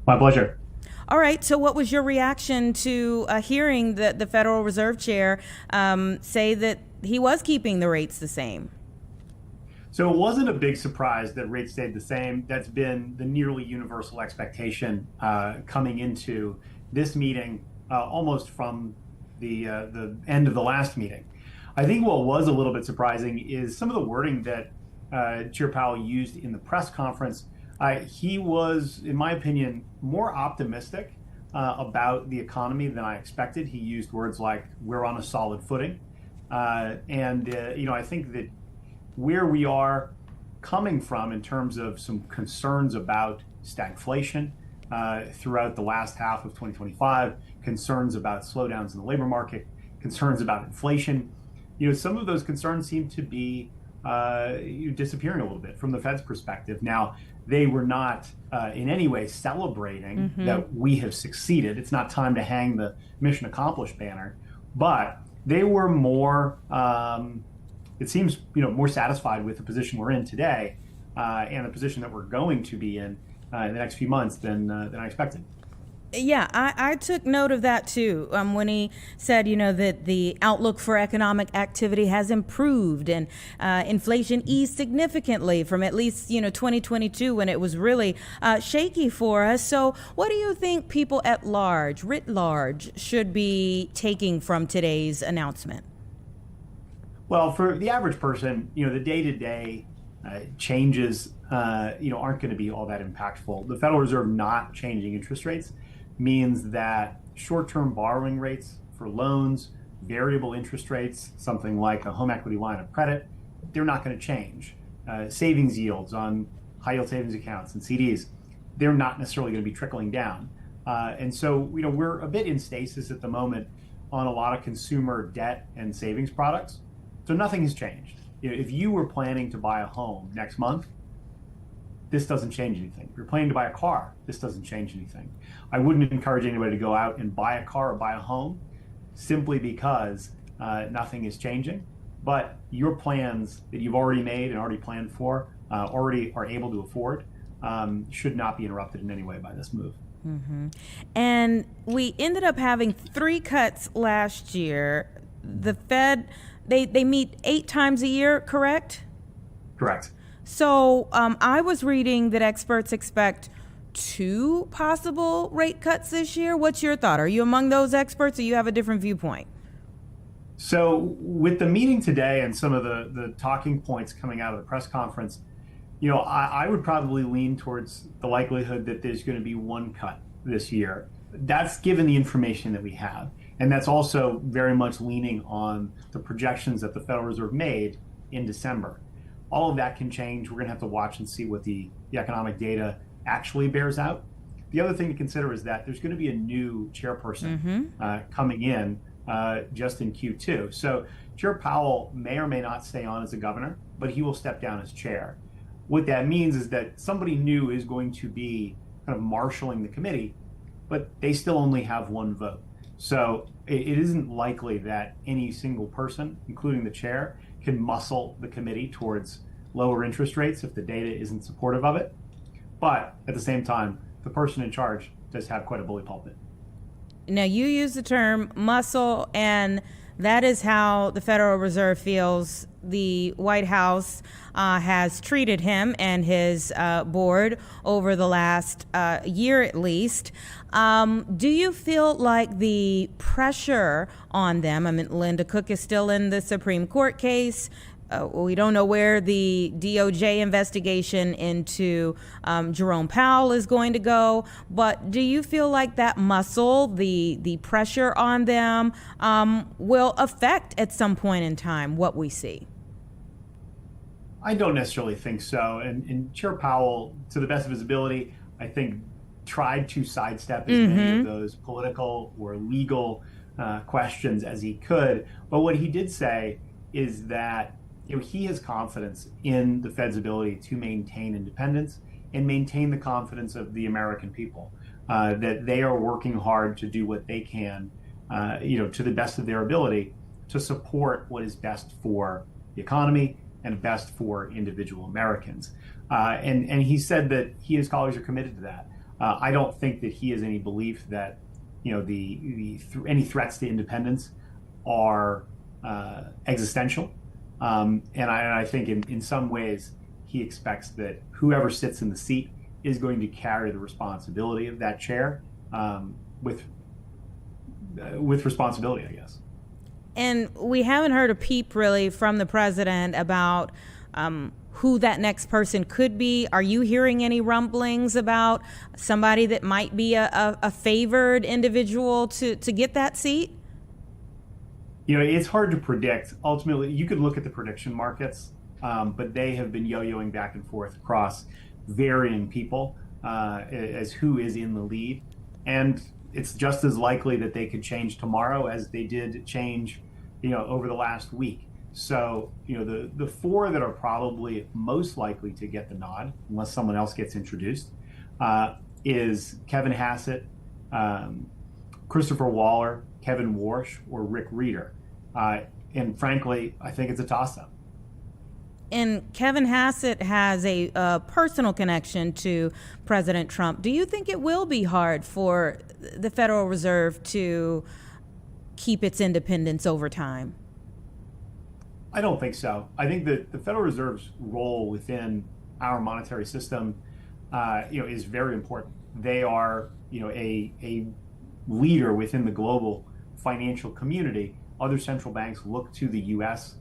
My pleasure. All right. So what was your reaction to hearing the Federal Reserve Chair say that he was keeping the rates the same? So it wasn't a big surprise that rates stayed the same. That's been the nearly universal expectation coming into this meeting, almost from the end of the last meeting. I think what was a little bit surprising is some of the wording that Chair Powell used in the press conference He was, in my opinion, more optimistic about the economy than I expected. He used words like, we're on a solid footing. I think that where we are coming from in terms of some concerns about stagflation throughout the last half of 2025, concerns about slowdowns in the labor market, concerns about inflation, some of those concerns seem to be disappearing a little bit from the Fed's perspective. Now, they were not in any way celebrating that we have succeeded. It's not time to hang the mission accomplished banner, but they were more, it seems, more satisfied with the position we're in today and the position that we're going to be in the next few months than I expected. Yeah, I took note of that too. When he said, that the outlook for economic activity has improved and inflation eased significantly from at least, 2022 when it was really shaky for us. So what do you think people at large, writ large, should be taking from today's announcement? Well, for the average person, the day-to-day changes, aren't going to be all that impactful. The Federal Reserve not changing interest rates means that short-term borrowing rates for loans, variable interest rates, something like a home equity line of credit, they're not going to change. Savings yields on high-yield savings accounts and CDs, they're not necessarily going to be trickling down. And so, we're a bit in stasis at the moment on a lot of consumer debt and savings products. So nothing has changed. If you were planning to buy a home next month, this doesn't change anything. If you're planning to buy a car, this doesn't change anything. I wouldn't encourage anybody to go out and buy a car or buy a home simply because nothing is changing. But your plans that you've already made and already planned for, already are able to afford, should not be interrupted in any way by this move. Mm-hmm. And we ended up having 3 cuts last year. The Fed, they meet 8 times a year, correct? Correct. So I was reading that experts expect 2 possible rate cuts this year. What's your thought? Are you among those experts or you have a different viewpoint? So with the meeting today and some of the talking points coming out of the press conference, I would probably lean towards the likelihood that there's going to be 1 cut this year. That's given the information that we have. And that's also very much leaning on the projections that the Federal Reserve made in December. All of that can change. We're going to have to watch and see what the economic data actually bears out. The other thing to consider is that there's going to be a new chairperson coming in just in Q2. So Chair Powell may or may not stay on as a governor, but he will step down as chair. What that means is that somebody new is going to be kind of marshaling the committee, but they still only have 1 vote. So it isn't likely that any single person, including the chair, can muscle the committee towards lower interest rates if the data isn't supportive of it. But at the same time, the person in charge does have quite a bully pulpit. Now, you use the term muscle, and that is how the Federal Reserve feels the White House has treated him and his board over the last year at least. Do you feel like the pressure on them, Linda Cook is still in the Supreme Court case. We don't know where the DOJ investigation into Jerome Powell is going to go, but do you feel like that muscle, the pressure on them, will affect at some point in time what we see? I don't necessarily think so. And Chair Powell, to the best of his ability, I think tried to sidestep as many of those political or legal questions as he could. But what he did say is that he has confidence in the Fed's ability to maintain independence and maintain the confidence of the American people, that they are working hard to do what they can, to the best of their ability to support what is best for the economy and best for individual Americans. And he said that he and his colleagues are committed to that. I don't think that he has any belief that, any threats to independence are existential. And I think in some ways he expects that whoever sits in the seat is going to carry the responsibility of that chair with responsibility, I guess. And we haven't heard a peep really from the president about who that next person could be? Are you hearing any rumblings about somebody that might be a favored individual to get that seat? It's hard to predict. Ultimately, you could look at the prediction markets, but they have been yo-yoing back and forth across varying people as who is in the lead. And it's just as likely that they could change tomorrow as they did change, over the last week. So, the four that are probably most likely to get the nod, unless someone else gets introduced, is Kevin Hassett, Christopher Waller, Kevin Warsh, or Rick Reeder. And frankly, I think it's a toss-up. And Kevin Hassett has a personal connection to President Trump. Do you think it will be hard for the Federal Reserve to keep its independence over time? I don't think so. I think that the Federal Reserve's role within our monetary system, is very important. They are, a leader within the global financial community. Other central banks look to the U.S.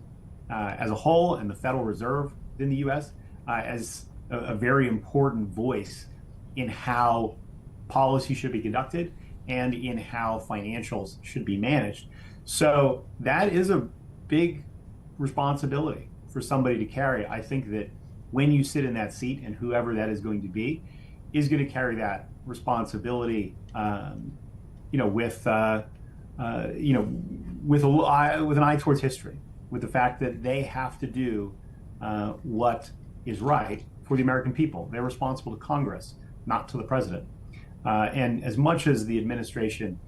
As a whole and the Federal Reserve in the U.S. As a very important voice in how policy should be conducted and in how financials should be managed. So that is a big responsibility for somebody to carry. I think that when you sit in that seat, and whoever that is going to be, is going to carry that responsibility, with an eye towards history, with the fact that they have to do what is right for the American people. They're responsible to Congress, not to the president. And as much as the administration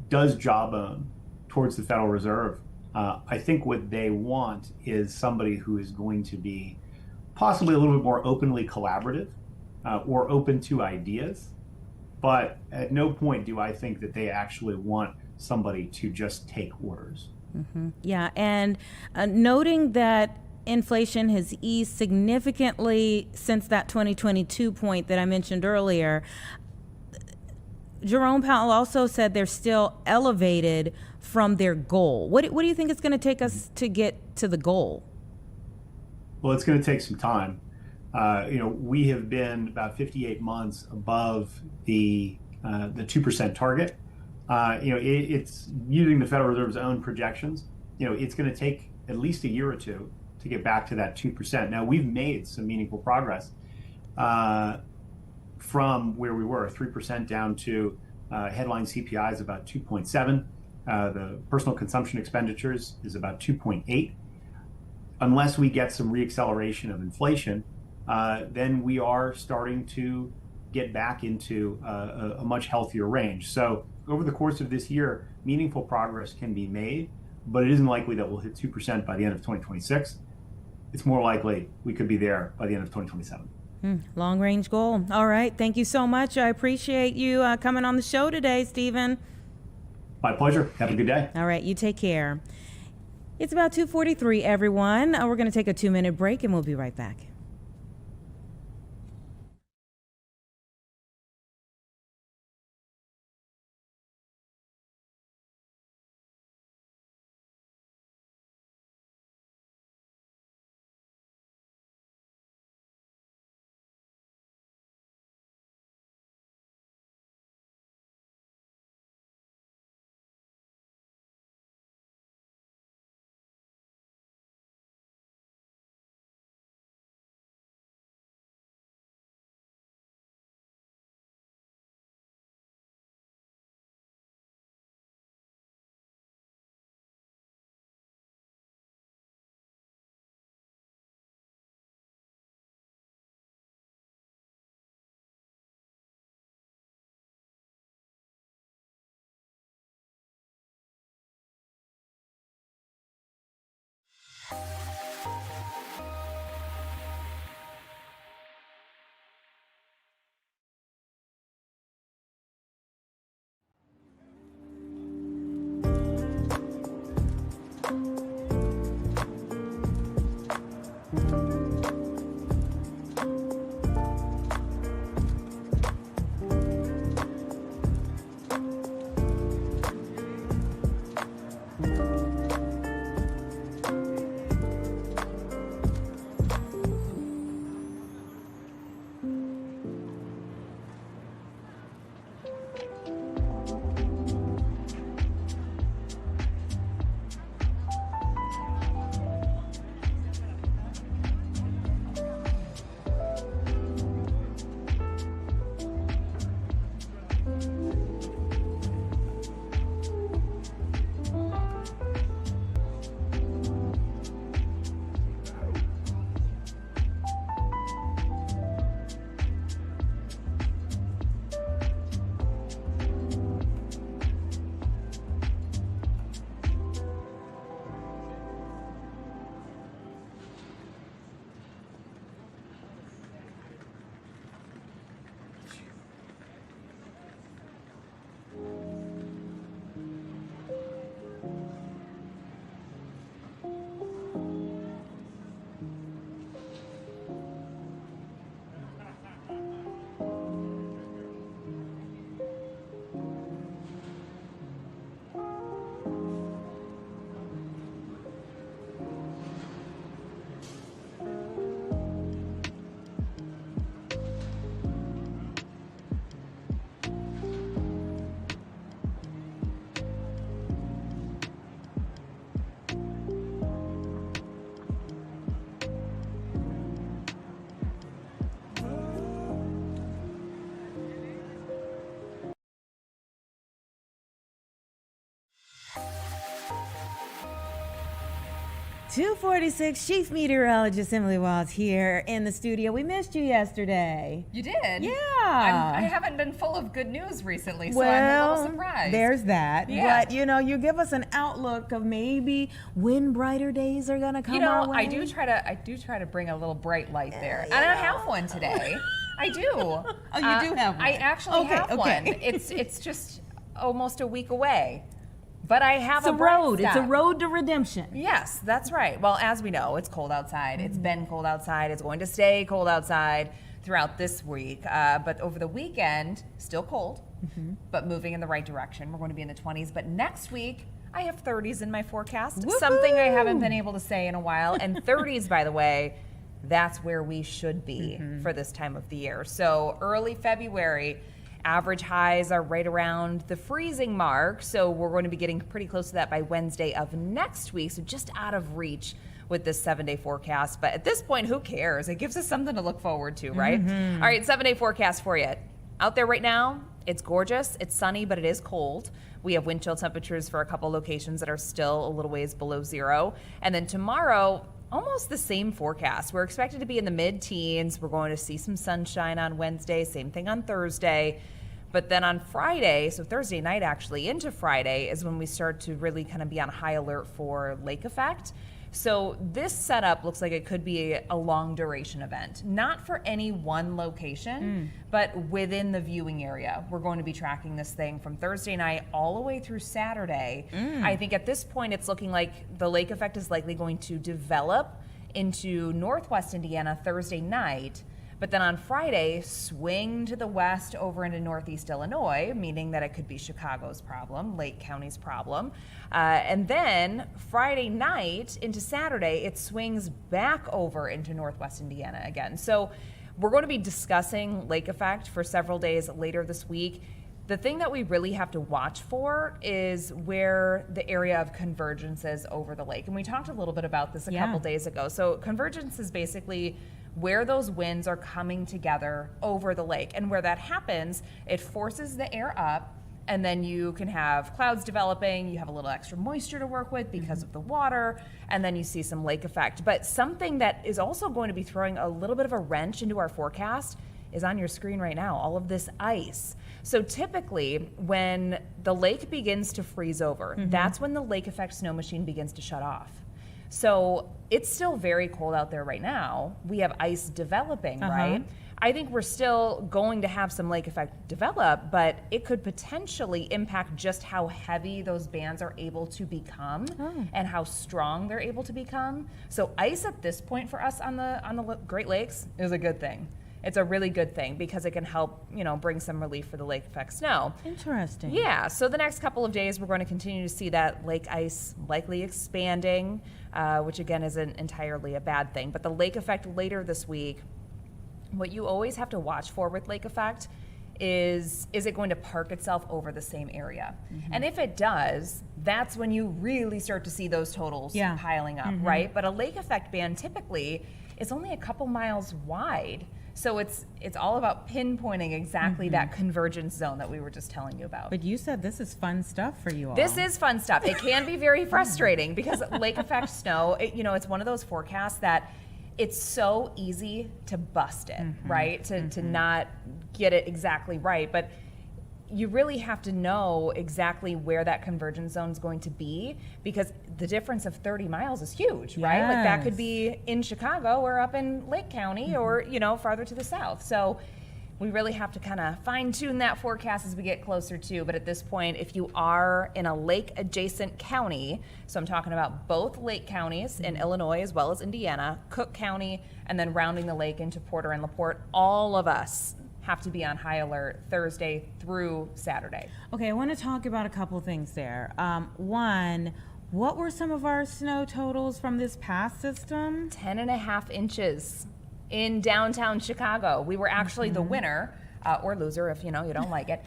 does jawbone towards the Federal Reserve, I think what they want is somebody who is going to be possibly a little bit more openly collaborative or open to ideas. But at no point do I think that they actually want somebody to just take orders. Mm-hmm. Yeah, and noting that inflation has eased significantly since that 2022 point that I mentioned earlier, Jerome Powell also said they're still elevated from their goal. What do you think it's going to take us to get to the goal? Well, it's going to take some time. We have been about 58 months above the 2% target. It's using the Federal Reserve's own projections. It's going to take at least a year or two to get back to that 2%. Now, we've made some meaningful progress from where we were, 3% down to headline CPI is about 2.7. The personal consumption expenditures is about 2.8. Unless we get some reacceleration of inflation, then we are starting to get back into a much healthier range. So over the course of this year, meaningful progress can be made, but it isn't likely that we'll hit 2% by the end of 2026. It's more likely we could be there by the end of 2027. Long range goal. All right. Thank you so much. I appreciate you coming on the show today, Stephen. My pleasure. Have a good day. All right. You take care. It's about 2:43, everyone. We're going to take a 2-minute break and we'll be right back. 2:46, Chief Meteorologist Emily Walls here in the studio. We missed you yesterday. You did? Yeah. I haven't been full of good news recently, so I'm a little surprised. There's that. Yeah. But, you give us an outlook of maybe when brighter days are going to come our way. I do try to bring a little bright light there. And I have one today. I do. Oh, you do have one? I actually have one. It's just almost a week away. But I have a road. It's a road to redemption. Yes, that's right. Well, as we know, it's cold outside. It's been cold outside. It's going to stay cold outside throughout this week. But over the weekend, still cold, but moving in the right direction. We're going to be in the 20s. But next week, I have 30s in my forecast. Woo-hoo! Something I haven't been able to say in a while. And 30s, by the way, that's where we should be for this time of the year. So early February, average highs are right around the freezing mark, so we're going to be getting pretty close to that by Wednesday of next week, so just out of reach with this 7-day forecast. But at this point, who cares? It gives us something to look forward to, right? All right, 7-day forecast for you. Out there right now, it's gorgeous, it's sunny, but it is cold. We have wind chill temperatures for a couple locations that are still a little ways below zero. And then tomorrow, almost the same forecast. We're expected to be in the mid-teens. We're going to see some sunshine on Wednesday, same thing on Thursday. But then on Friday, so Thursday night actually into Friday, is when we start to really kind of be on high alert for lake effect. So this setup looks like it could be a long duration event, not for any one location, but within the viewing area. We're going to be tracking this thing from Thursday night all the way through Saturday. I think at this point, it's looking like the lake effect is likely going to develop into northwest Indiana Thursday night, but then on Friday, swing to the west over into northeast Illinois, meaning that it could be Chicago's problem, Lake County's problem. And then Friday night into Saturday, it swings back over into northwest Indiana again. So we're going to be discussing lake effect for several days later this week. The thing that we really have to watch for is where the area of convergence is over the lake. And we talked a little bit about this a couple days ago. So convergence is basically where those winds are coming together over the lake. And where that happens, it forces the air up, and then you can have clouds developing, you have a little extra moisture to work with because of the water, and then you see some lake effect. But something that is also going to be throwing a little bit of a wrench into our forecast is on your screen right now, all of this ice. So typically, when the lake begins to freeze over, that's when the lake effect snow machine begins to shut off. So it's still very cold out there right now. We have ice developing, right? I think we're still going to have some lake effect develop, but it could potentially impact just how heavy those bands are able to become and how strong they're able to become. So ice at this point for us on the Great Lakes is a good thing. It's a really good thing because it can help, bring some relief for the lake effect snow. Interesting. Yeah, so the next couple of days, we're going to continue to see that lake ice likely expanding, which again isn't entirely a bad thing. But the lake effect later this week, what you always have to watch for with lake effect is it going to park itself over the same area? And if it does, that's when you really start to see those totals piling up, right? But a lake effect band typically is only a couple miles wide. So it's all about pinpointing exactly that convergence zone that we were just telling you about. But you said this is fun stuff for you all. This is fun stuff. It can be very frustrating because lake effect snow, it's one of those forecasts that it's so easy to bust it, right? To not get it exactly right. But you really have to know exactly where that convergence zone is going to be because the difference of 30 miles is huge, right? Like that could be in Chicago or up in Lake County or, farther to the south. So we really have to kind of fine tune that forecast as we get closer to. But at this point, if you are in a lake adjacent county, so I'm talking about both lake counties in Illinois as well as Indiana, Cook County, and then rounding the lake into Porter and LaPorte, all of us have to be on high alert Thursday through Saturday. Okay, I want to talk about a couple things there. One, what were some of our snow totals from this past system? 10.5 inches in downtown Chicago. We were actually the winner, or loser if you don't like it.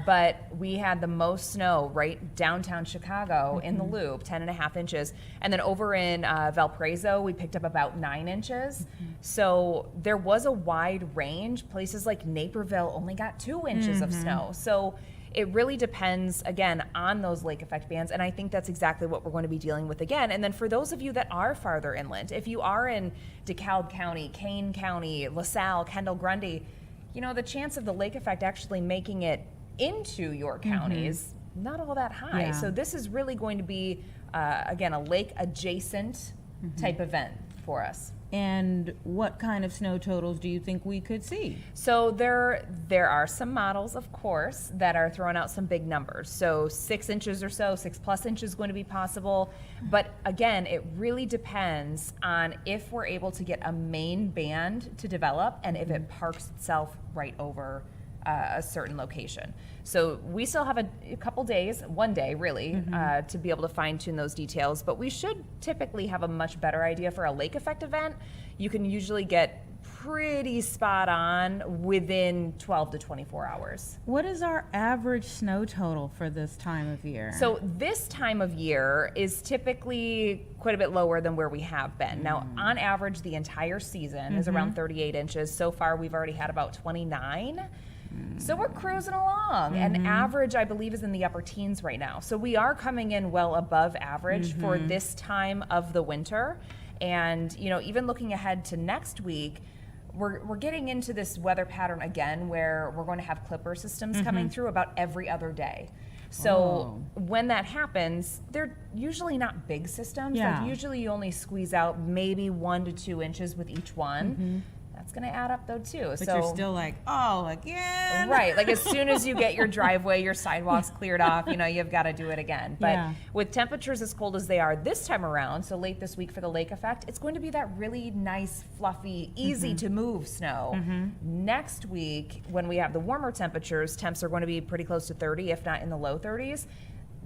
But we had the most snow right downtown Chicago in the Loop, 10.5 inches. And then over in Valparaiso, we picked up about 9 inches. So there was a wide range. Places like Naperville only got 2 inches of snow. So it really depends, again, on those lake effect bands, and I think that's exactly what we're going to be dealing with again. And then for those of you that are farther inland, if you are in DeKalb County, Kane County, LaSalle, Kendall, Grundy, you know, the chance of the lake effect actually making it into your county is not all that high. Yeah. So this is really going to be, again, a lake adjacent type event for us. And what kind of snow totals do you think we could see? So there are some models, of course, that are throwing out some big numbers. So 6 inches or so, 6+ inches is going to be possible. But again, it really depends on if we're able to get a main band to develop and if it parks itself right over a certain location. So we still have a couple days, one day really, to be able to fine tune those details, but we should typically have a much better idea for a lake effect event. You can usually get pretty spot on within 12 to 24 hours. What is our average snow total for this time of year? So this time of year is typically quite a bit lower than where we have been. Now, on average, the entire season is around 38 inches. So far, we've already had about 29. So we're cruising along, and average, I believe, is in the upper teens right now. So we are coming in well above average for this time of the winter. And, you know, even looking ahead to next week, we're getting into this weather pattern again where we're going to have clipper systems coming through about every other day. So when that happens, they're usually not big systems. Yeah. Like usually you only squeeze out maybe 1 to 2 inches with each one. That's going to add up though too. But you're still like, oh, again? Right, like as soon as you get your driveway, your sidewalks cleared off, you know, you've got to do it again. But with temperatures as cold as they are this time around, so late this week for the lake effect, it's going to be that really nice, fluffy, easy to move snow. Next week, when we have the warmer temperatures, temps are going to be pretty close to 30, if not in the low 30s.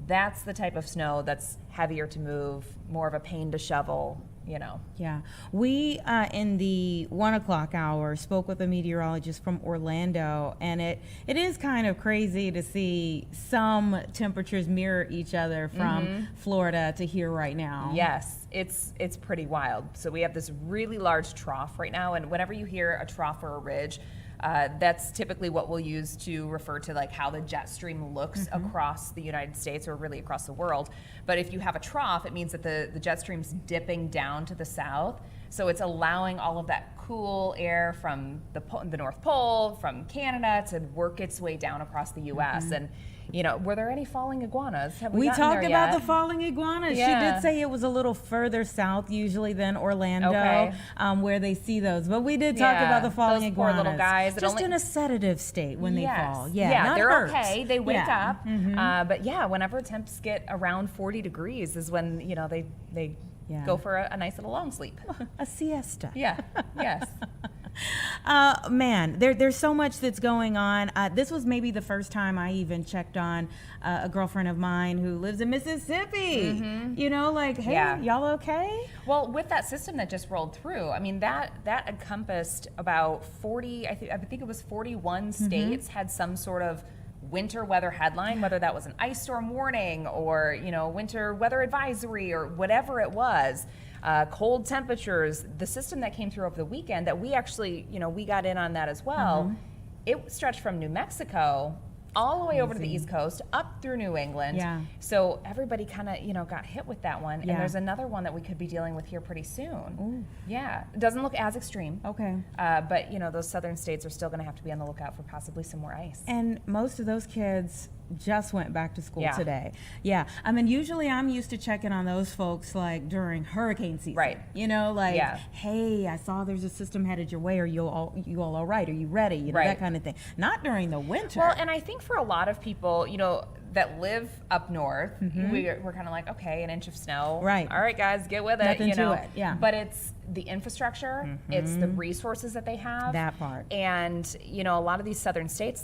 That's the type of snow that's heavier to move, more of a pain to shovel, you know. Yeah. We, in the 1 o'clock hour, spoke with a meteorologist from Orlando, and it is kind of crazy to see some temperatures mirror each other from Florida to here right now. Yes, it's pretty wild. So we have this really large trough right now, and whenever you hear a trough or a ridge, that's typically what we'll use to refer to like how the jet stream looks across the United States or really across the world. But if you have a trough, it means that the jet stream's dipping down to the south. So it's allowing all of that cool air from the North Pole, from Canada, to work its way down across the U.S. And, you know, were there any falling iguanas? Have we gotten talked there about yet? the falling iguanas. Yeah. She did say it was a little further south usually than Orlando, where they see those. But we did talk about the falling those iguanas. poor little guys. Just in a sedative state when they fall. Yeah, not they're hurt. okay. They wake up. But yeah, whenever temps get around 40 degrees is when, you know, they go for a nice little long sleep. A siesta. Yeah, yes. Man, there's so much that's going on. This was maybe the first time I even checked on a girlfriend of mine who lives in Mississippi. You know, like, hey, y'all okay? Well, with that system that just rolled through, I mean, that encompassed about 40, I think it was 41 states had some sort of winter weather headline, whether that was an ice storm warning or, you know, winter weather advisory or whatever it was. Cold temperatures, the system that came through over the weekend that we actually, you know, we got in on that as well. It stretched from New Mexico all the way over to the East Coast, up through New England. Yeah. So everybody kind of, you know, got hit with that one. Yeah. And there's another one that we could be dealing with here pretty soon. Ooh. Yeah. It doesn't look as extreme. Okay. But, you know, those southern states are still going to have to be on the lookout for possibly some more ice. And most of those kids just went back to school Yeah. today. Yeah. I mean, usually I'm used to checking on those folks like during hurricane season. Right. You know, like, Yeah. hey, I saw there's a system headed your way. Are you all right? Are you ready? You know, Right. that kind of thing. Not during the winter. Well, and I think for a lot of people, you know, that live up north, we're kind of like, okay, an inch of snow. Right. All right, guys, get with it. Nothing you to know. it, yeah. But it's the infrastructure, it's the resources that they have. That part. And, you know, a lot of these southern states,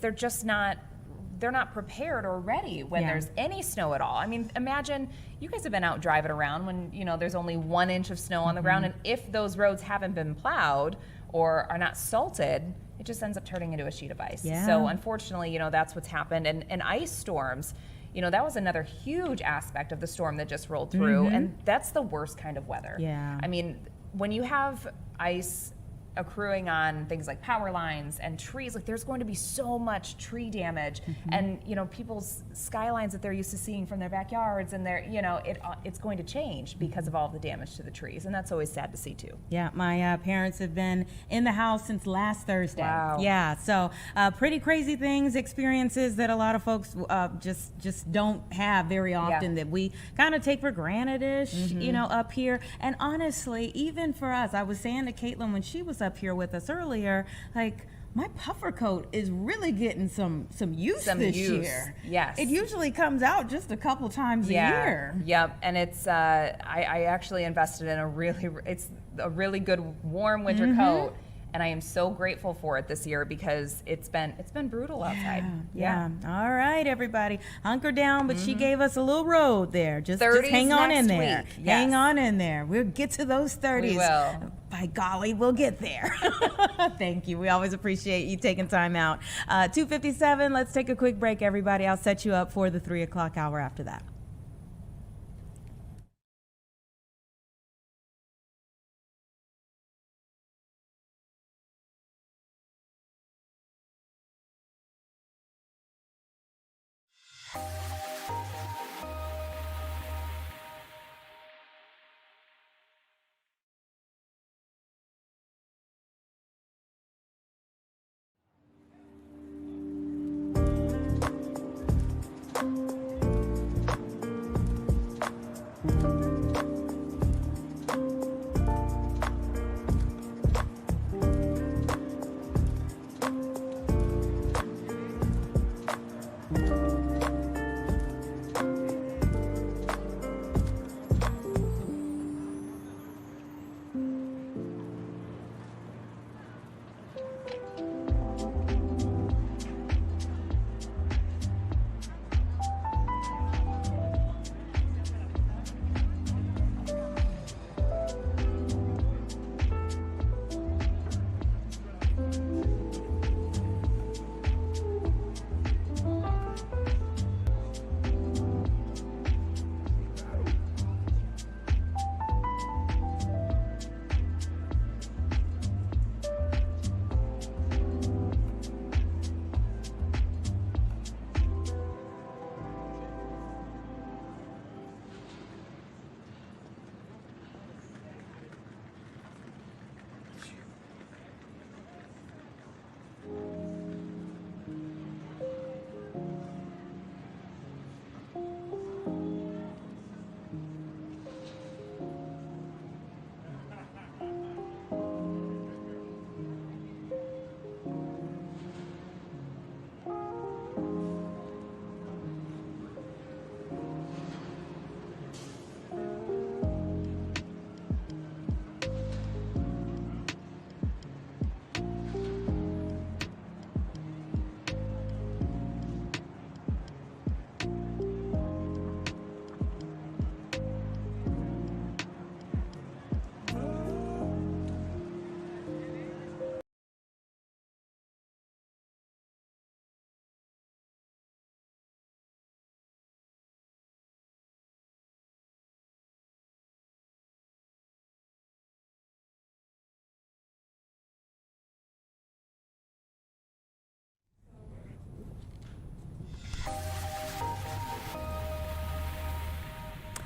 they're not prepared or ready when Yeah. there's any snow at all. I mean, imagine you guys have been out driving around when, you know, there's only 1 inch of snow on the ground, and if those roads haven't been plowed or are not salted, it just ends up turning into a sheet of ice. Yeah. So unfortunately, you know, that's what's happened. And ice storms, you know, that was another huge aspect of the storm that just rolled through, and that's the worst kind of weather. Yeah. I mean, when you have ice accruing on things like power lines and trees. Like there's going to be so much tree damage, and people's skylines that they're used to seeing from their backyards, and it's going to change because of all the damage to the trees, and that's always sad to see too. Yeah, my parents have been in the house since last Thursday. Wow. Yeah, so pretty crazy things, experiences that a lot of folks just don't have very often, that we kind of take for granted-ish, up here. And honestly, even for us, I was saying to Caitlin when she was up here with us earlier, like, my puffer coat is really getting some use this year. Yes. It usually comes out just a couple times a year. Yep. And it's I actually invested in a really good warm winter coat. And I am so grateful for it this year because it's been brutal outside. Yeah. All right, everybody, hunker down. But she gave us a little road there. Just hang on in there. Week. Hang on in there. We'll get to those 30s. We will. By golly, we'll get there. Thank you. We always appreciate you taking time out. 2:57. Let's take a quick break, everybody. I'll set you up for the 3 o'clock hour after that.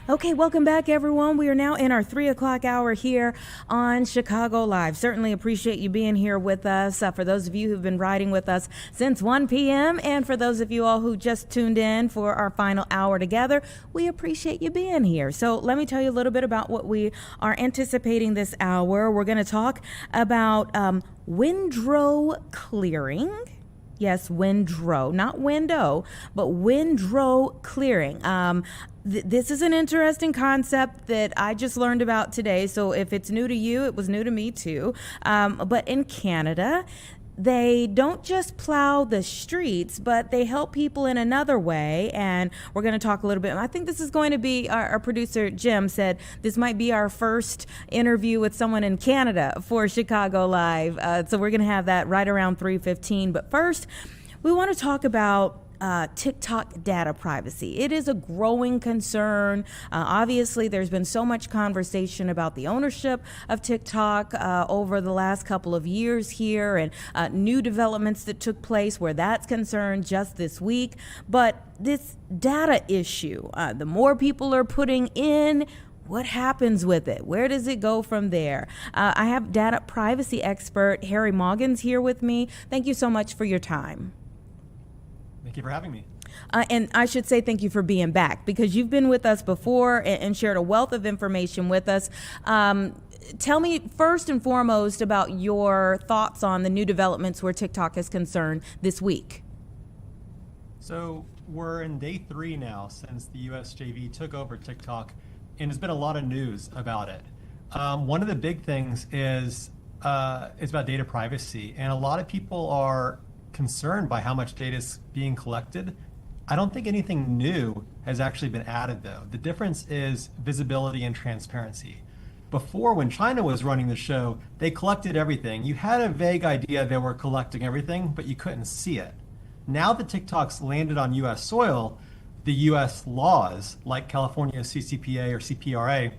Okay, welcome back, everyone. We are now in our 3 o'clock hour here on Chicago Live. Certainly appreciate you being here with us. For those of you who've been riding with us since 1 p.m. and for those of you all who just tuned in for our final hour together, we appreciate you being here. So let me tell you a little bit about what we are anticipating this hour. We're going to talk about windrow clearing. Yes, windrow, not window, but windrow clearing. This is an interesting concept that I just learned about today. So if it's new to you, it was new to me too. But in Canada, they don't just plow the streets, but they help people in another way. And we're going to talk a little bit. I think this is going to be, our producer Jim said, this might be our first interview with someone in Canada for Chicago Live. So we're going to have that right around 3:15. But first, we want to talk about TikTok data privacy. It is a growing concern. Obviously, there's been so much conversation about the ownership of TikTok over the last couple of years here, and new developments that took place where that's concerned just this week. But this data issue, the more people are putting in, what happens with it? Where does it go from there? I have data privacy expert Harry Moggins here with me. Thank you so much for your time. Thank you for having me. And I should say thank you for being back, because you've been with us before and shared a wealth of information with us. Tell me first and foremost about your thoughts on the new developments where TikTok is concerned this week. So we're in day 3 now since the USJV took over TikTok, and there's been a lot of news about it. One of the big things is about data privacy, and a lot of people are concerned by how much data is being collected. I don't think anything new has actually been added, though. The difference is visibility and transparency. Before, when China was running the show, they collected everything. You had a vague idea they were collecting everything, but you couldn't see it. Now that TikTok's landed on US soil, the US laws, like California's CCPA or CPRA,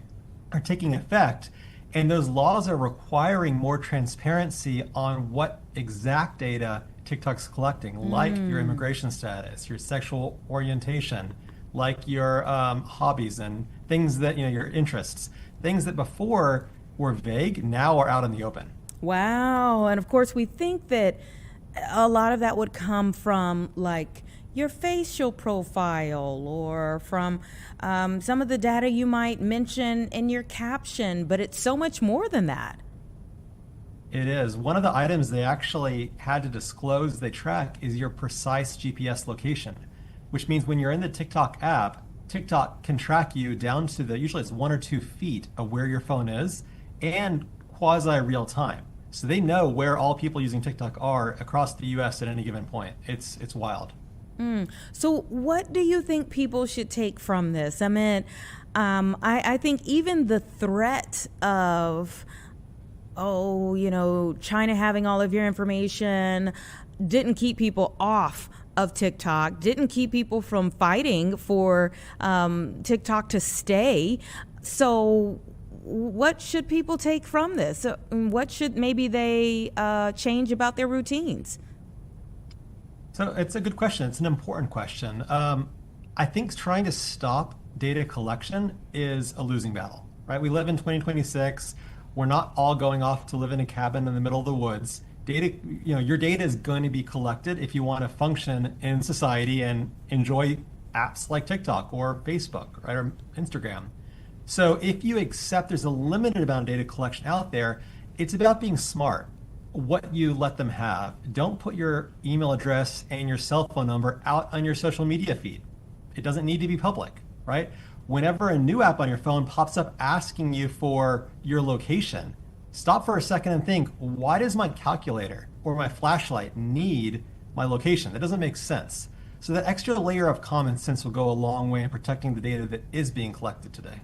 are taking effect, and those laws are requiring more transparency on what exact data TikTok's collecting, like your immigration status, your sexual orientation, like your hobbies and things that, your interests. Things that before were vague now are out in the open. Wow. And of course, we think that a lot of that would come from like your facial profile or from some of the data you might mention in your caption, but it's so much more than that. It is. One of the items they actually had to disclose they track is your precise GPS location, which means when you're in the TikTok app, TikTok can track you down to usually it's 1 or 2 feet of where your phone is, and quasi real time. So they know where all people using TikTok are across the US at any given point. It's wild. So what do you think people should take from this? I mean, I think even the threat of, China having all of your information didn't keep people off of TikTok, didn't keep people from fighting for TikTok to stay. So what should people take from this? What should maybe they change about their routines? So it's a good question. It's an important question. I think trying to stop data collection is a losing battle, right? We live in 2026. We're not all going off to live in a cabin in the middle of the woods. Data, your data is going to be collected if you want to function in society and enjoy apps like TikTok or Facebook, right, or Instagram. So if you accept there's a limited amount of data collection out there, it's about being smart. What you let them have. Don't put your email address and your cell phone number out on your social media feed. It doesn't need to be public, right? Whenever a new app on your phone pops up asking you for your location, stop for a second and think, why does my calculator or my flashlight need my location? That doesn't make sense. So that extra layer of common sense will go a long way in protecting the data that is being collected today.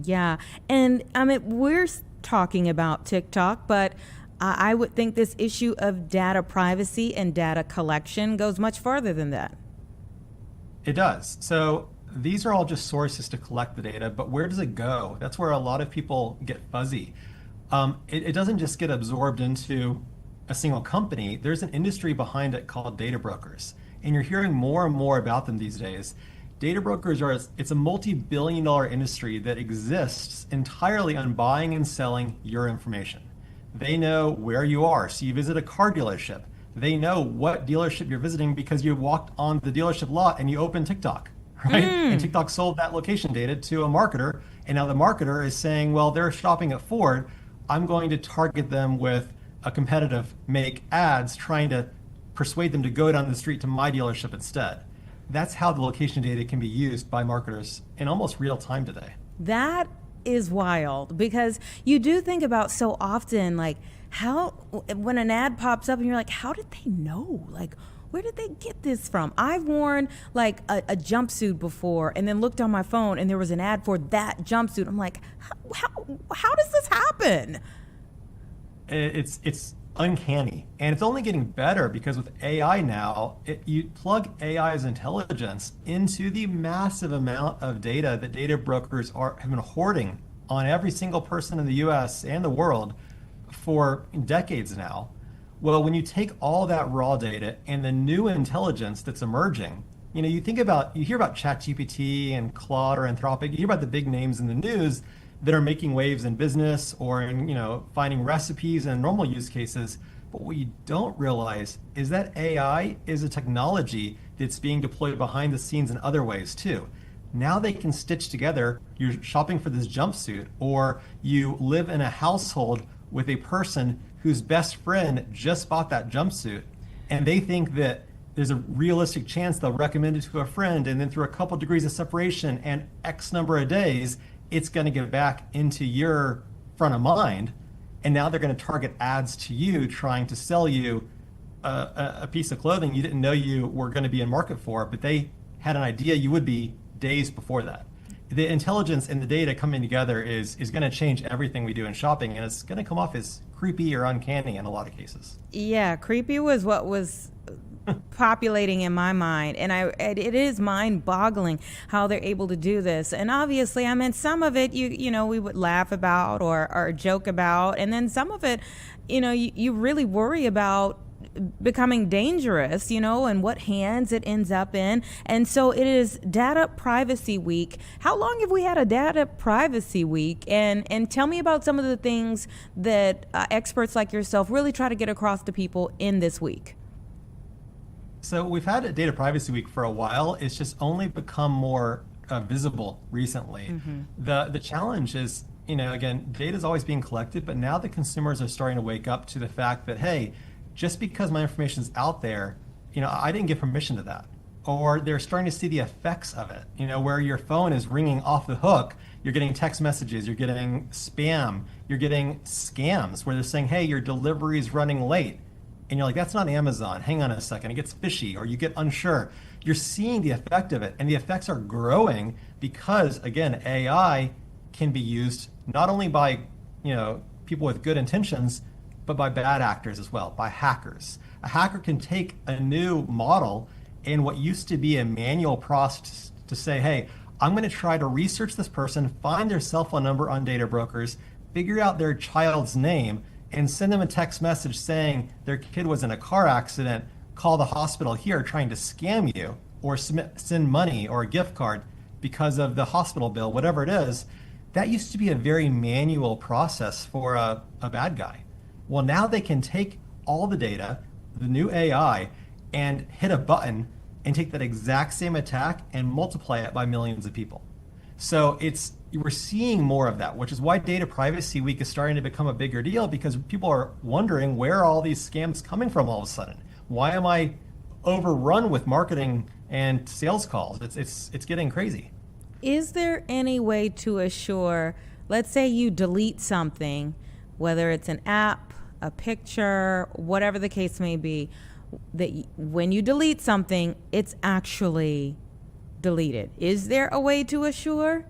Yeah. And I mean, we're talking about TikTok, but I would think this issue of data privacy and data collection goes much farther than that. It does. So these are all just sources to collect the data, but where does it go? That's where a lot of people get fuzzy. It doesn't just get absorbed into a single company. There's an industry behind it called data brokers, and you're hearing more and more about them these days. Data brokers it's a multi-billion-dollar industry that exists entirely on buying and selling your information. They know where you are. So you visit a car dealership. They know what dealership you're visiting because you walked on the dealership lot and you opened TikTok, right? And TikTok sold that location data to a marketer. And now the marketer is saying, well, they're shopping at Ford. I'm going to target them with a competitive make ads, trying to persuade them to go down the street to my dealership instead. That's how the location data can be used by marketers in almost real time today. That is wild, because you do think about so often, like how, when an ad pops up and you're like, how did they know? Like, where did they get this from? I've worn like a jumpsuit before and then looked on my phone and there was an ad for that jumpsuit. I'm like, how does this happen? It's uncanny. And it's only getting better because with AI now, you plug AI's intelligence into the massive amount of data that data brokers have been hoarding on every single person in the US and the world for decades now. Well, when you take all that raw data and the new intelligence that's emerging, you hear about ChatGPT and Claude or Anthropic, you hear about the big names in the news that are making waves in business or in, finding recipes and normal use cases. But what you don't realize is that AI is a technology that's being deployed behind the scenes in other ways too. Now they can stitch together, you're shopping for this jumpsuit, or you live in a household with a person whose best friend just bought that jumpsuit, and they think that there's a realistic chance they'll recommend it to a friend, and then through a couple degrees of separation and X number of days, it's going to get back into your front of mind. And now they're going to target ads to you, trying to sell you a piece of clothing you didn't know you were going to be in market for, but they had an idea you would be days before that. The intelligence and the data coming together is going to change everything we do in shopping, and it's going to come off as creepy or uncanny in a lot of cases. Yeah, creepy was what was populating in my mind, and it is mind-boggling how they're able to do this. And obviously, I mean, some of it we would laugh about or joke about, and then some of it, you really worry about becoming dangerous, and what hands it ends up in. And so it is Data Privacy Week. How long have we had a Data Privacy Week? And tell me about some of the things that experts like yourself really try to get across to people in this week. So we've had a Data Privacy Week for a while. It's just only become more visible recently. Mm-hmm. The challenge is, again, data is always being collected, but now the consumers are starting to wake up to the fact that, hey, just because my information is out there, I didn't give permission to that. Or they're starting to see the effects of it, where your phone is ringing off the hook. You're getting text messages, you're getting spam, you're getting scams where they're saying, hey, your delivery is running late. And you're like, that's not Amazon. Hang on a second. It gets fishy, or you get unsure. You're seeing the effect of it, and the effects are growing because, again, AI can be used not only by people with good intentions, but by bad actors as well, by hackers. A hacker can take a new model in what used to be a manual process to say, hey, I'm going to try to research this person, find their cell phone number on data brokers, figure out their child's name, and send them a text message saying their kid was in a car accident, call the hospital here trying to scam you, or send money or a gift card because of the hospital bill, whatever it is. That used to be a very manual process for a bad guy. Well, now they can take all the data, the new AI, and hit a button and take that exact same attack and multiply it by millions of people. So we're seeing more of that, which is why Data Privacy Week is starting to become a bigger deal, because people are wondering where are all these scams coming from all of a sudden? Why am I overrun with marketing and sales calls? It's getting crazy. Is there any way to assure, let's say you delete something, whether it's an app, a picture, whatever the case may be, that when you delete something, it's actually deleted? Is there a way to assure?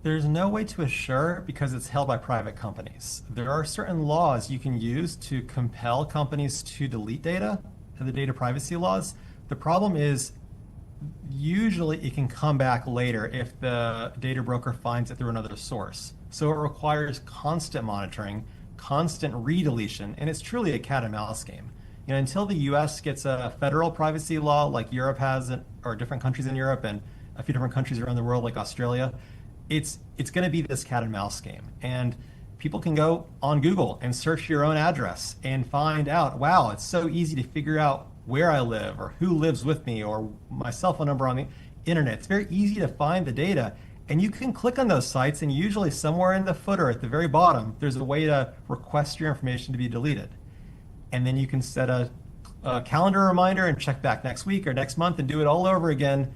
There's no way to assure because it's held by private companies. There are certain laws you can use to compel companies to delete data, the data privacy laws. The problem is usually it can come back later if the data broker finds it through another source. So it requires constant monitoring, constant redeletion, and it's truly a cat and mouse game. Until the US gets a federal privacy law like Europe has, or different countries in Europe and a few different countries around the world like Australia, it's going to be this cat and mouse game. And people can go on Google and search your own address and find out, wow, it's so easy to figure out where I live or who lives with me or my cell phone number on the internet. It's very easy to find the data. And you can click on those sites, and usually somewhere in the footer at the very bottom, there's a way to request your information to be deleted. And then you can set a calendar reminder and check back next week or next month and do it all over again,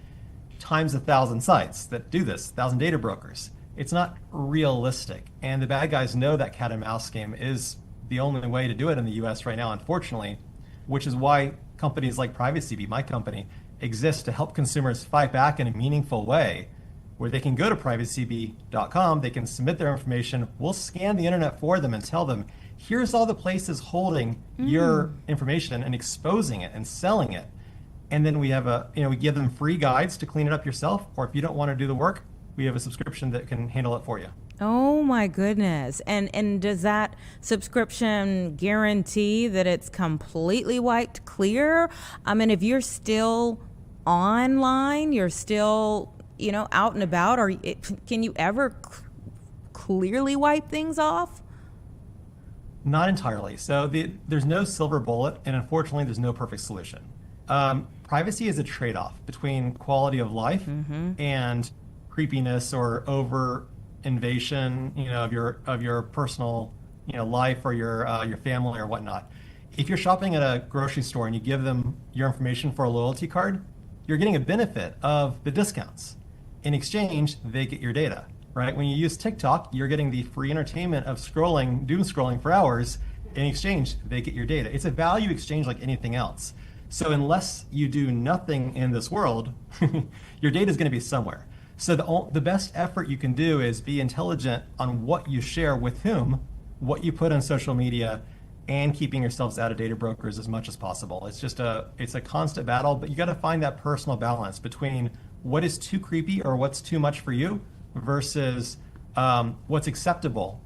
times 1,000 sites that do this, 1,000 data brokers. It's not realistic. And the bad guys know that cat and mouse game is the only way to do it in the US right now, unfortunately, which is why companies like PrivacyBee, my company, exist to help consumers fight back in a meaningful way where they can go to privacyb.com, they can submit their information, we'll scan the internet for them and tell them, here's all the places holding your information and exposing it and selling it. And then we have we give them free guides to clean it up yourself, or if you don't want to do the work, we have a subscription that can handle it for you. Oh my goodness. And does that subscription guarantee that it's completely wiped clear? I mean, if you're still online, you're still, out and about, or can you ever clearly wipe things off? Not entirely. So there's no silver bullet, and unfortunately, there's no perfect solution. Privacy is a trade-off between quality of life and creepiness or over invasion, of your personal, life or your family or whatnot. If you're shopping at a grocery store and you give them your information for a loyalty card, you're getting a benefit of the discounts. In exchange, they get your data, right? When you use TikTok, you're getting the free entertainment of doom scrolling for hours. In exchange, they get your data. It's a value exchange like anything else. So unless you do nothing in this world, your data is going to be somewhere. So the best effort you can do is be intelligent on what you share with whom, what you put on social media, and keeping yourselves out of data brokers as much as possible. It's a constant battle, but you got to find that personal balance between what is too creepy or what's too much for you versus what's acceptable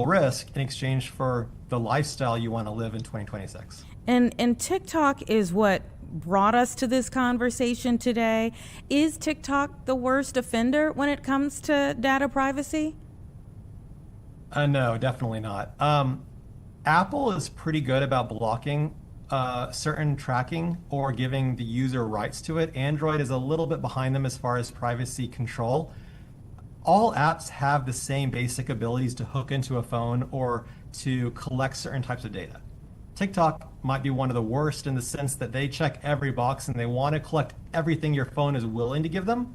risk in exchange for the lifestyle you want to live in 2026. And TikTok is what brought us to this conversation today. Is TikTok the worst offender when it comes to data privacy? No, definitely not. Apple is pretty good about blocking certain tracking or giving the user rights to it. Android is a little bit behind them as far as privacy control. All apps have the same basic abilities to hook into a phone or to collect certain types of data. TikTok might be one of the worst in the sense that they check every box and they want to collect everything your phone is willing to give them.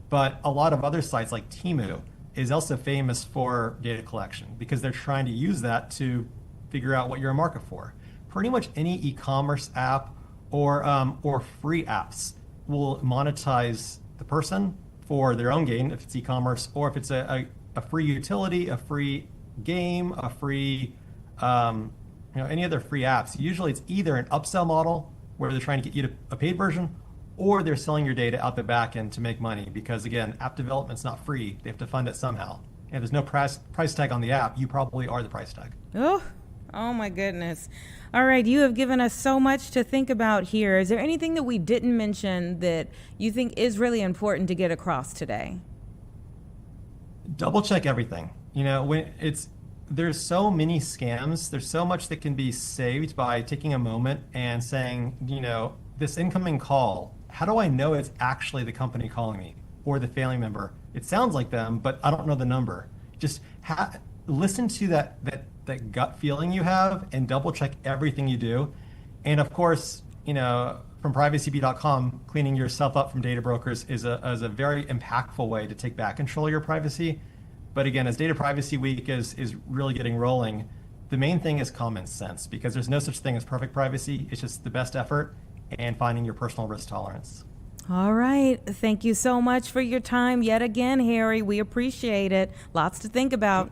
But a lot of other sites like Temu is also famous for data collection because they're trying to use that to figure out what you're a market for. Pretty much any e-commerce app or free apps will monetize the person for their own gain if it's e-commerce, or if it's a free utility, a free game, a free any other free apps. Usually it's either an upsell model where they're trying to get you to a paid version, or they're selling your data out the back end to make money because, again, app development's not free. They have to fund it somehow. And if there's no price tag on the app, you probably are the price tag. Oh my goodness. All right, you have given us so much to think about here. Is there anything that we didn't mention that you think is really important to get across today? Double check everything. There's so many scams. There's so much that can be saved by taking a moment and saying, this incoming call, how do I know it's actually the company calling me or the family member? It sounds like them, but I don't know the number. Just listen to that gut feeling you have and double check everything you do. And of course, from privacyb.com, cleaning yourself up from data brokers is a very impactful way to take back control of your privacy. But again, as Data Privacy Week is really getting rolling, the main thing is common sense, because there's no such thing as perfect privacy. It's just the best effort and finding your personal risk tolerance. All right. Thank you so much for your time yet again, Harry. We appreciate it. Lots to think about.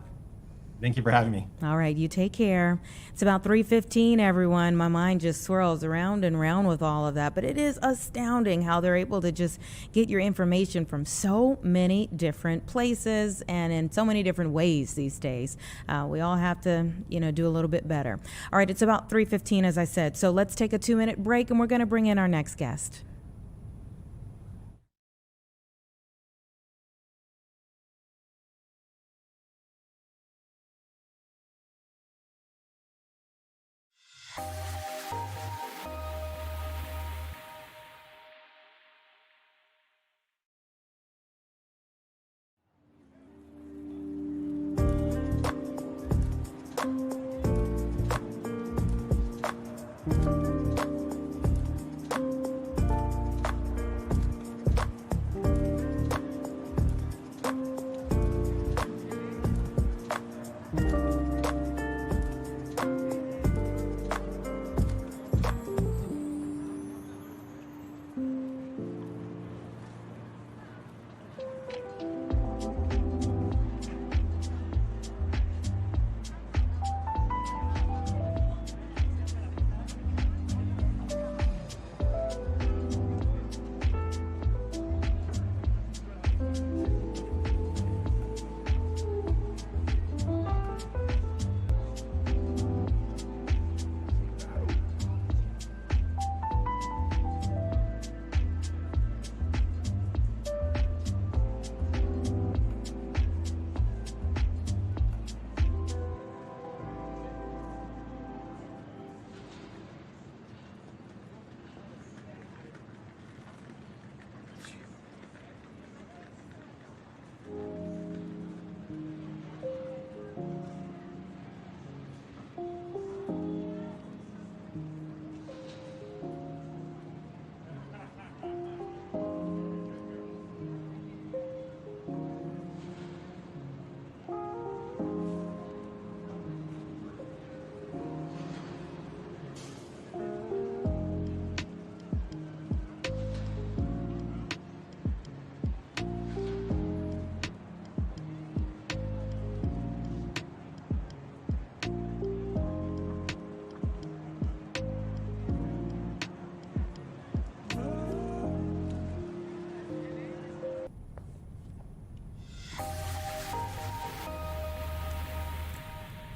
Thank you for having me. All right. You take care. It's about 3:15, everyone. My mind just swirls around and around with all of that. But it is astounding how they're able to just get your information from so many different places and in so many different ways these days. We all have to, do a little bit better. All right. It's about 3:15, as I said. So let's take a 2-minute break, and we're going to bring in our next guest.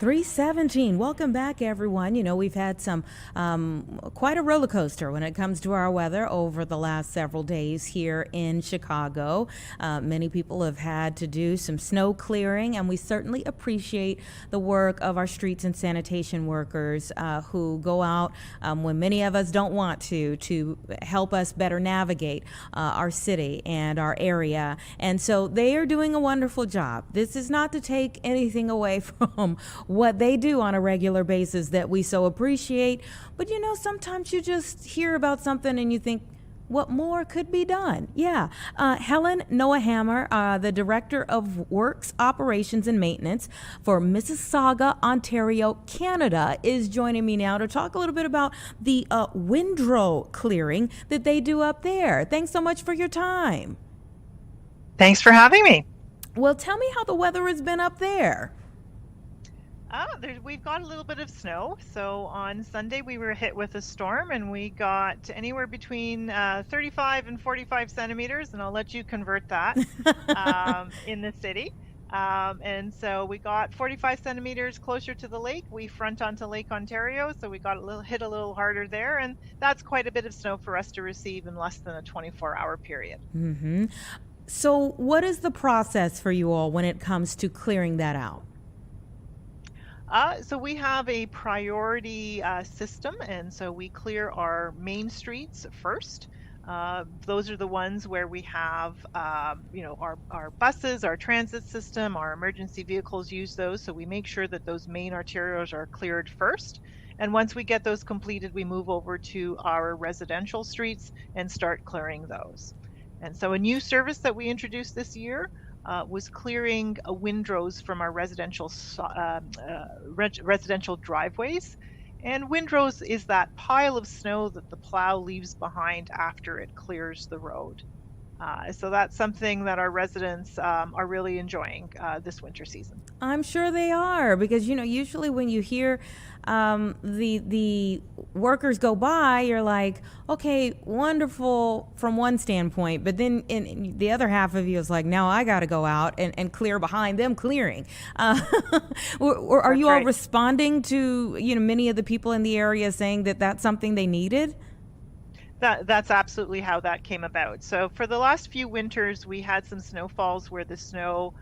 317. Welcome back, everyone. You know, we've had some quite a roller coaster when it comes to our weather over the last several days here in Chicago. Many people have had to do some snow clearing, and we certainly appreciate the work of our streets and sanitation workers who go out when many of us don't want to help us better navigate our city and our area. And so they are doing a wonderful job. This is not to take anything away from what they do on a regular basis that we so appreciate. But you know, sometimes you just hear about something and you think, what more could be done? Yeah. Helen Noah-Hammer, the Director of Works, Operations, and Maintenance for Mississauga, Ontario, Canada, is joining me now to talk a little bit about the windrow clearing that they do up there. Thanks so much for your time. Thanks for having me. Well, tell me how the weather has been up there. We've got a little bit of snow. So on Sunday we were hit with a storm and we got anywhere between 35 and 45 centimeters, and I'll let you convert that in the city. And so we got 45 centimeters closer to the lake. We front onto Lake Ontario, so we got hit a little harder there, and that's quite a bit of snow for us to receive in less than a 24-hour period. Mm-hmm. So what is the process for you all when it comes to clearing that out? So we have a priority system, and so we clear our main streets first. Those are the ones where we have, our buses, our transit system, our emergency vehicles use those. So we make sure that those main arterials are cleared first. And once we get those completed, we move over to our residential streets and start clearing those. And so a new service that we introduced this year was clearing windrows from our residential driveways. And windrows is that pile of snow that the plow leaves behind after it clears the road. So that's something that our residents are really enjoying this winter season. I'm sure they are, because you know, usually when you hear the workers go by, you're like, okay, wonderful from one standpoint, but then in the other half of you is like, now I got to go out and clear behind them clearing. Or are you all responding to, you know, many of the people in the area saying that that's something they needed? That's absolutely how that came about. So for the last few winters, we had some snowfalls where the snow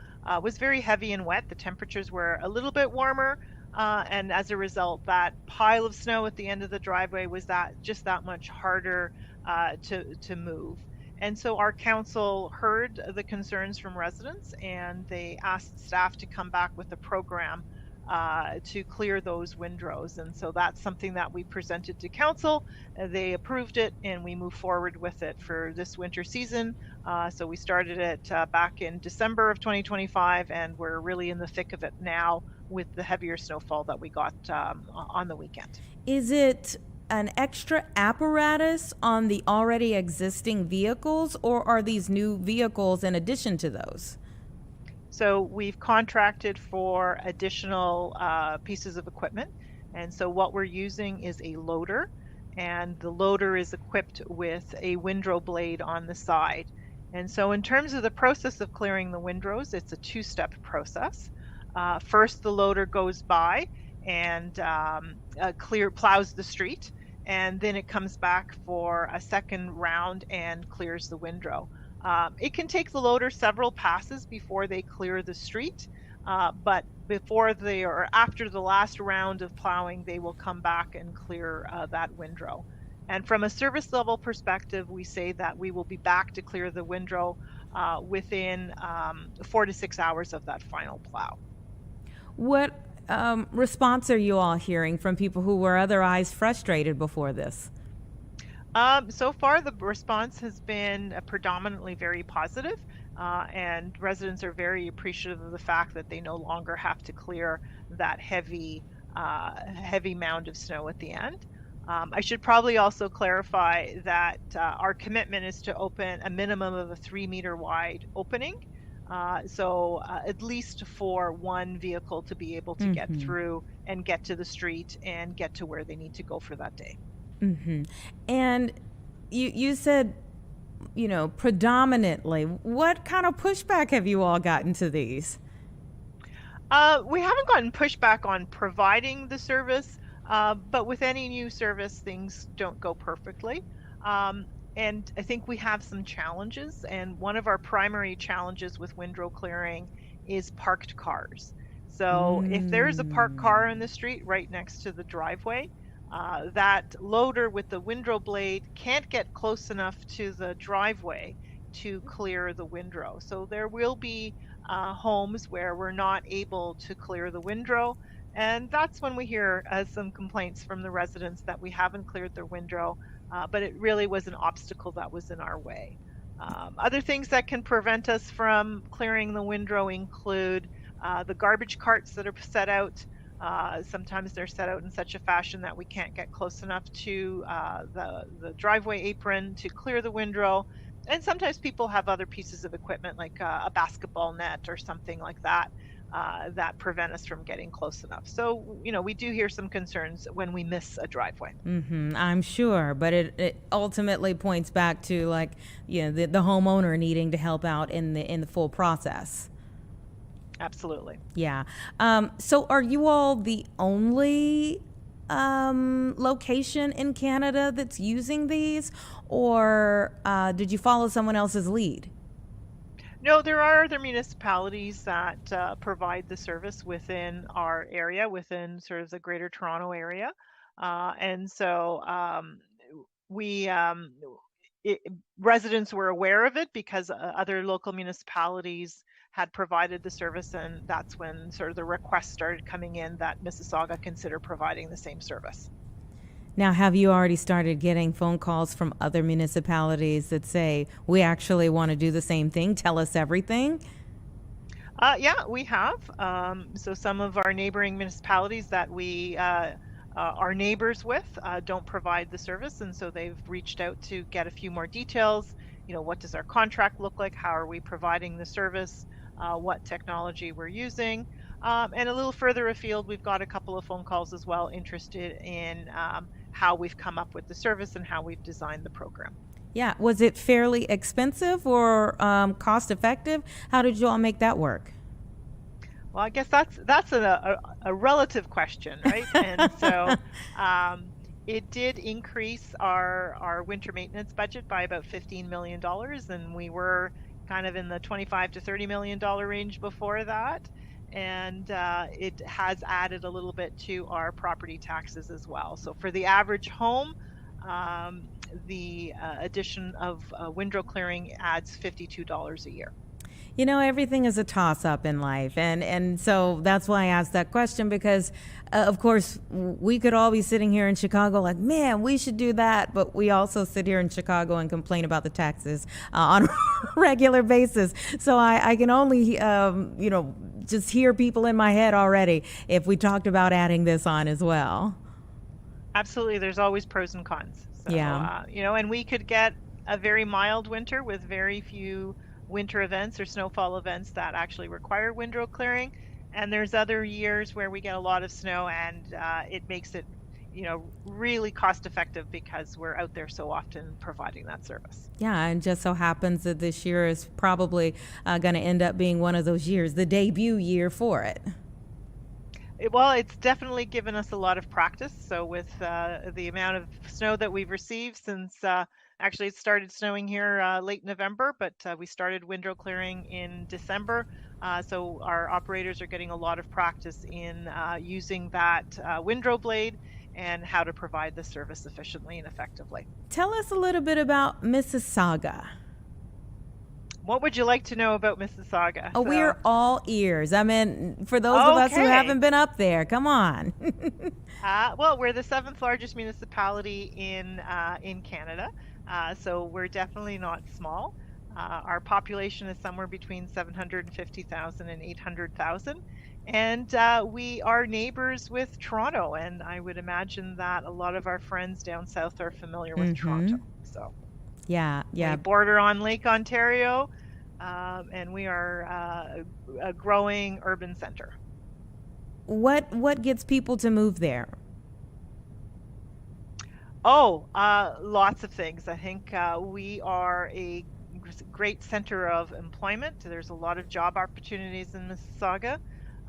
was very heavy and wet. The temperatures were a little bit warmer, and as a result, that pile of snow at the end of the driveway was just that much harder to move. And so our council heard the concerns from residents, and they asked staff to come back with a program to clear those windrows. And so that's something that we presented to council. They approved it, and we moved forward with it for this winter season. So we started it back in December of 2025, and we're really in the thick of it now with the heavier snowfall that we got on the weekend. Is it an extra apparatus on the already existing vehicles, or are these new vehicles in addition to those? So we've contracted for additional pieces of equipment. And so what we're using is a loader, and the loader is equipped with a windrow blade on the side. And so in terms of the process of clearing the windrows, it's a two-step process. First, the loader goes by and plows the street, and then it comes back for a second round and clears the windrow. It can take the loader several passes before they clear the street, but after the last round of plowing, they will come back and clear that windrow. And from a service level perspective, we say that we will be back to clear the windrow within 4 to 6 hours of that final plow. What response are you all hearing from people who were otherwise frustrated before this? So far, the response has been predominantly very positive, and residents are very appreciative of the fact that they no longer have to clear that heavy mound of snow at the end. I should probably also clarify that our commitment is to open a minimum of a 3-meter wide opening, so at least for one vehicle to be able to get through and get to the street and get to where they need to go for that day. Mm-hmm. And you said, you know, predominantly, what kind of pushback have you all gotten to these? We haven't gotten pushback on providing the service, but with any new service, things don't go perfectly. And I think we have some challenges. And one of our primary challenges with windrow clearing is parked cars. So if there's a parked car in the street right next to the driveway, that loader with the windrow blade can't get close enough to the driveway to clear the windrow. So there will be homes where we're not able to clear the windrow. And that's when we hear some complaints from the residents that we haven't cleared their windrow, but it really was an obstacle that was in our way. Other things that can prevent us from clearing the windrow include the garbage carts that are set out. Sometimes they're set out in such a fashion that we can't get close enough to the driveway apron to clear the windrow. And sometimes people have other pieces of equipment like a basketball net or something like that that prevent us from getting close enough. So, we do hear some concerns when we miss a driveway. I'm sure, but it ultimately points back to the homeowner needing to help out in the full process. Absolutely. Yeah. So are you all the only location in Canada that's using these, or did you follow someone else's lead? No, there are other municipalities that provide the service within our area, within sort of the Greater Toronto area. And so residents were aware of it because other local municipalities had provided the service, and that's when sort of the requests started coming in that Mississauga consider providing the same service. Now, have you already started getting phone calls from other municipalities that say, we actually want to do the same thing, tell us everything? Yeah, we have. So some of our neighboring municipalities that we are neighbors with don't provide the service, and so they've reached out to get a few more details. What does our contract look like? How are we providing the service? What technology we're using. And a little further afield, we've got a couple of phone calls as well interested in how we've come up with the service and how we've designed the program. Yeah. Was it fairly expensive or cost effective? How did you all make that work? Well, I guess that's a relative question, right? And so it did increase our winter maintenance budget by about $15 million, and we were kind of in the $25 to $30 million range before that. And it has added a little bit to our property taxes as well. So for the average home, the addition of windrow clearing adds $52 a year. Everything is a toss-up in life, and so that's why I asked that question, because of course we could all be sitting here in Chicago like, man, we should do that, but we also sit here in Chicago and complain about the taxes on a regular basis. So I can only just hear people in my head already if we talked about adding this on as well. Absolutely, there's always pros and cons. So, yeah. And we could get a very mild winter with very few winter events or snowfall events that actually require windrow clearing, and there's other years where we get a lot of snow, and it makes it really cost effective because we're out there so often providing that service. Yeah, and just so happens that this year is probably going to end up being one of those years, the debut year for it. Well, it's definitely given us a lot of practice. So with the amount of snow that we've received since actually it started snowing here late November, but we started windrow clearing in December. So our operators are getting a lot of practice in using that windrow blade and how to provide the service efficiently and effectively. Tell us a little bit about Mississauga. What would you like to know about Mississauga? Oh, we're all ears. I mean, for those of us who haven't been up there, come on. Well, we're the 7th largest municipality in Canada, so we're definitely not small. Our population is somewhere between 750,000 and 800,000, and we are neighbors with Toronto, and I would imagine that a lot of our friends down south are familiar with Toronto. So. Yeah. We border on Lake Ontario, and we are a growing urban center. What gets people to move there? Oh, lots of things. I think we are a great center of employment. There's a lot of job opportunities in Mississauga.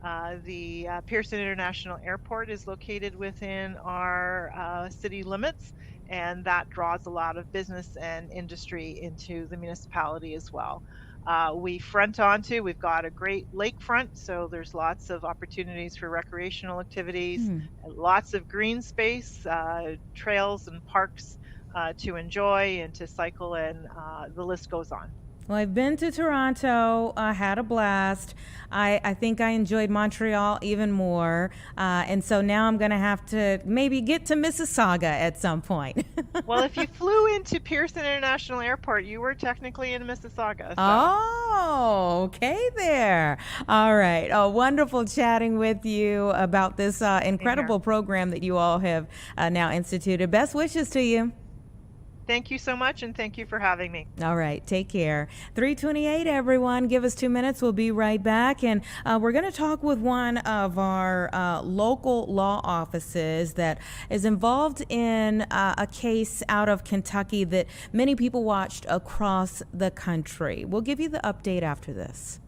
The Pearson International Airport is located within our city limits, and that draws a lot of business and industry into the municipality as well. We've got a great lakefront, so there's lots of opportunities for recreational activities, and lots of green space, trails and parks to enjoy and to cycle, and the list goes on. Well, I've been to Toronto, had a blast. I think I enjoyed Montreal even more. And so now I'm going to have to maybe get to Mississauga at some point. Well, if you flew into Pearson International Airport, you were technically in Mississauga. So. Oh, okay there. All right. Oh, wonderful chatting with you about this incredible program that you all have now instituted. Best wishes to you. Thank you so much, and thank you for having me. All right, take care. 3:28, everyone. Give us 2 minutes. We'll be right back. And we're going to talk with one of our local law offices that is involved in a case out of Kentucky that many people watched across the country. We'll give you the update after this.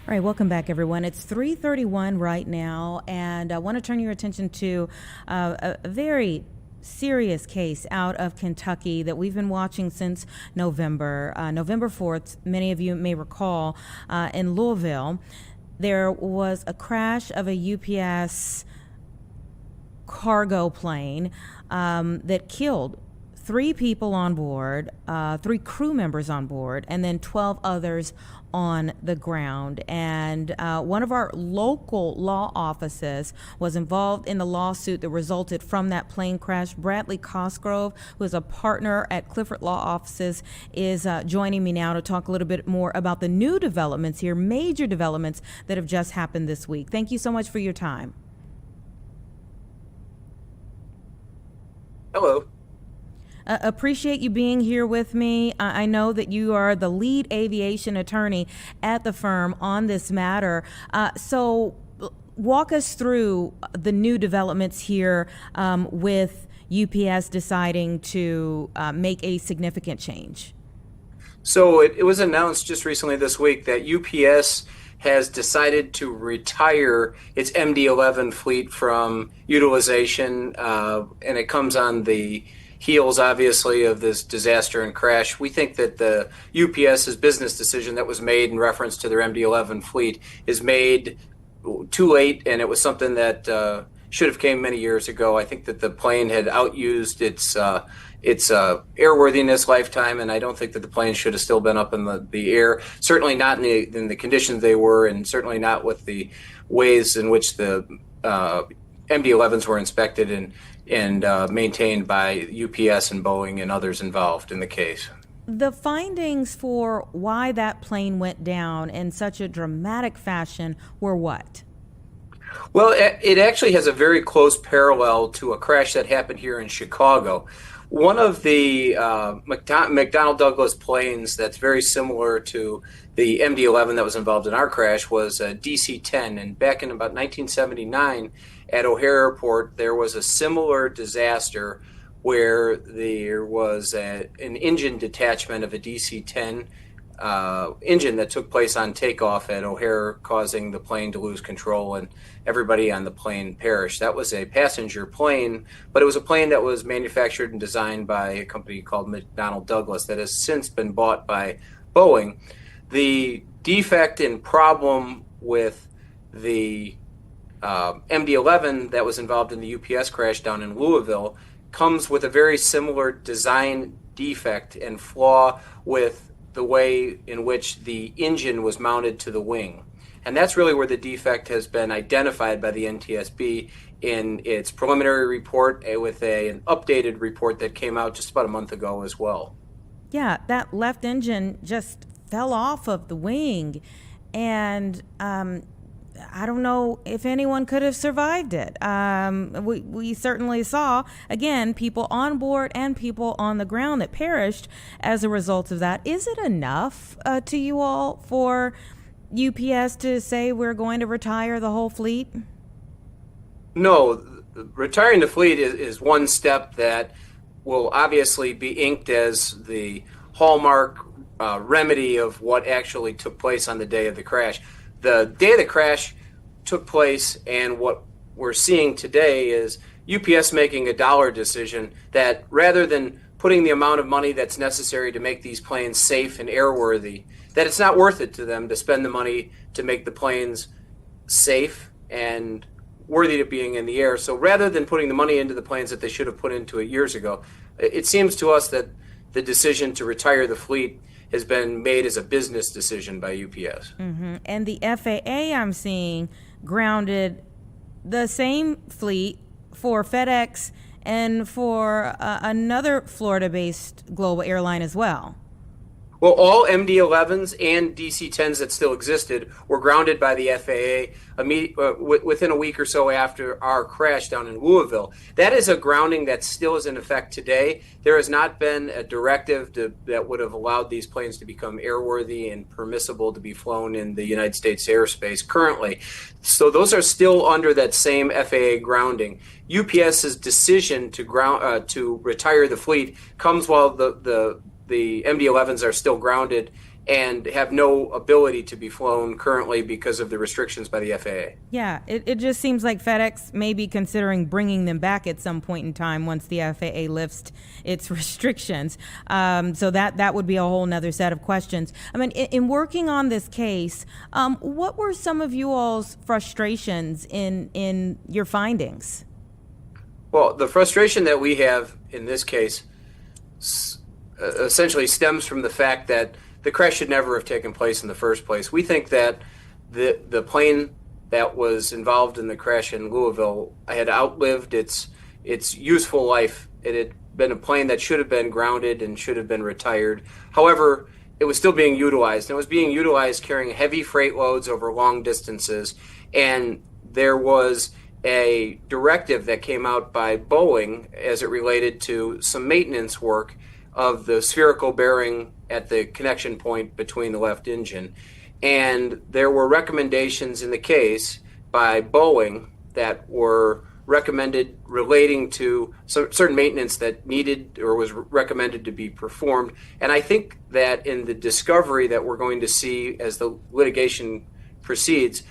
All right, welcome back, everyone. It's 3:31 right now, and I want to turn your attention to a very serious case out of Kentucky that we've been watching since November 4th. Many of you may recall in Louisville, there was a crash of a UPS cargo plane that killed 3 people on board, 3 crew members on board, and then 12 others on the ground. And one of our local law offices was involved in the lawsuit that resulted from that plane crash. Bradley Cosgrove, who is a partner at Clifford Law Offices, is joining me now to talk a little bit more about the new developments here, major developments that have just happened this week. Thank you so much for your time. Hello. Appreciate you being here with me. I know that you are the lead aviation attorney at the firm on this matter. So walk us through the new developments here with UPS deciding to make a significant change. So it was announced just recently this week that UPS has decided to retire its MD-11 fleet from utilization, and it comes on the heels, obviously, of this disaster and crash. We think that the UPS's business decision that was made in reference to their MD-11 fleet is made too late, and it was something that should have came many years ago. I think that the plane had outused its airworthiness lifetime, and I don't think that the plane should have still been up in the air. Certainly not in the conditions they were, and certainly not with the ways in which the MD-11s were inspected and maintained by UPS and Boeing and others involved in the case. The findings for why that plane went down in such a dramatic fashion were what? Well, it actually has a very close parallel to a crash that happened here in Chicago. One of the McDonnell Douglas planes that's very similar to the MD-11 that was involved in our crash was a DC-10. And back in about 1979 at O'Hare Airport, there was a similar disaster where there was an engine detachment of a DC-10 engine that took place on takeoff at O'Hare, causing the plane to lose control, and everybody on the plane perished. That was a passenger plane, but it was a plane that was manufactured and designed by a company called McDonnell Douglas that has since been bought by Boeing. The defect and problem with the MD-11 that was involved in the UPS crash down in Louisville comes with a very similar design defect and flaw with the way in which the engine was mounted to the wing. And that's really where the defect has been identified by the NTSB in its preliminary report with an updated report that came out just about a month ago as well. Yeah, that left engine just fell off of the wing, and I don't know if anyone could have survived it. We certainly saw, again, people on board and people on the ground that perished as a result of that. Is it enough to you all for UPS to say we're going to retire the whole fleet? No, retiring the fleet is one step that will obviously be inked as the hallmark remedy of what actually took place on the day of the crash. The day of the crash took place, and what we're seeing today is UPS making a dollar decision that rather than putting the amount of money that's necessary to make these planes safe and airworthy, that it's not worth it to them to spend the money to make the planes safe and worthy of being in the air. So rather than putting the money into the planes that they should have put into it years ago, it seems to us that the decision to retire the fleet has been made as a business decision by UPS. Mm-hmm. And the FAA, I'm seeing, grounded the same fleet for FedEx and for another Florida-based global airline as well. Well, all MD-11s and DC-10s that still existed were grounded by the FAA within a week or so after our crash down in Louisville. That is a grounding that still is in effect today. There has not been a directive that would have allowed these planes to become airworthy and permissible to be flown in the United States airspace currently. So those are still under that same FAA grounding. UPS's decision to retire the fleet comes while the MD-11s are still grounded and have no ability to be flown currently because of the restrictions by the FAA. Yeah, it just seems like FedEx may be considering bringing them back at some point in time once the FAA lifts its restrictions. So that would be a whole nother set of questions. I mean, in working on this case, what were some of you all's frustrations in your findings? Well, the frustration that we have in this case essentially stems from the fact that the crash should never have taken place in the first place. We think that the plane that was involved in the crash in Louisville had outlived its useful life. It had been a plane that should have been grounded and should have been retired. However, it was still being utilized. And it was being utilized carrying heavy freight loads over long distances. And there was a directive that came out by Boeing as it related to some maintenance work of the spherical bearing at the connection point between the left engine. And there were recommendations in the case by Boeing that were recommended relating to certain maintenance that needed or was recommended to be performed. And I think that in the discovery that we're going to see as the litigation proceeds,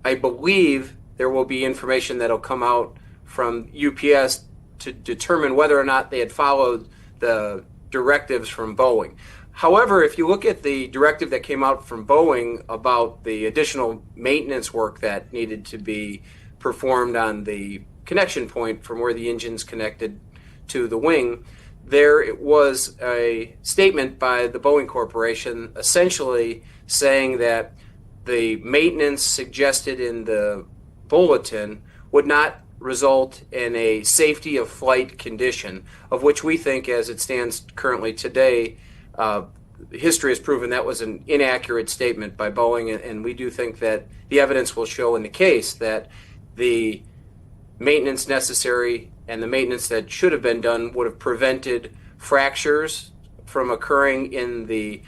I believe there will be information that'll come out from UPS to determine whether or not they had followed the directives from Boeing. However, if you look at the directive that came out from Boeing about the additional maintenance work that needed to be performed on the connection point from where the engine's connected to the wing, there was a statement by the Boeing Corporation essentially saying that the maintenance suggested in the bulletin would not result in a safety of flight condition, of which we think, as it stands currently today, history has proven that was an inaccurate statement by Boeing, and we do think that the evidence will show in the case that the maintenance necessary and the maintenance that should have been done would have prevented fractures from occurring in the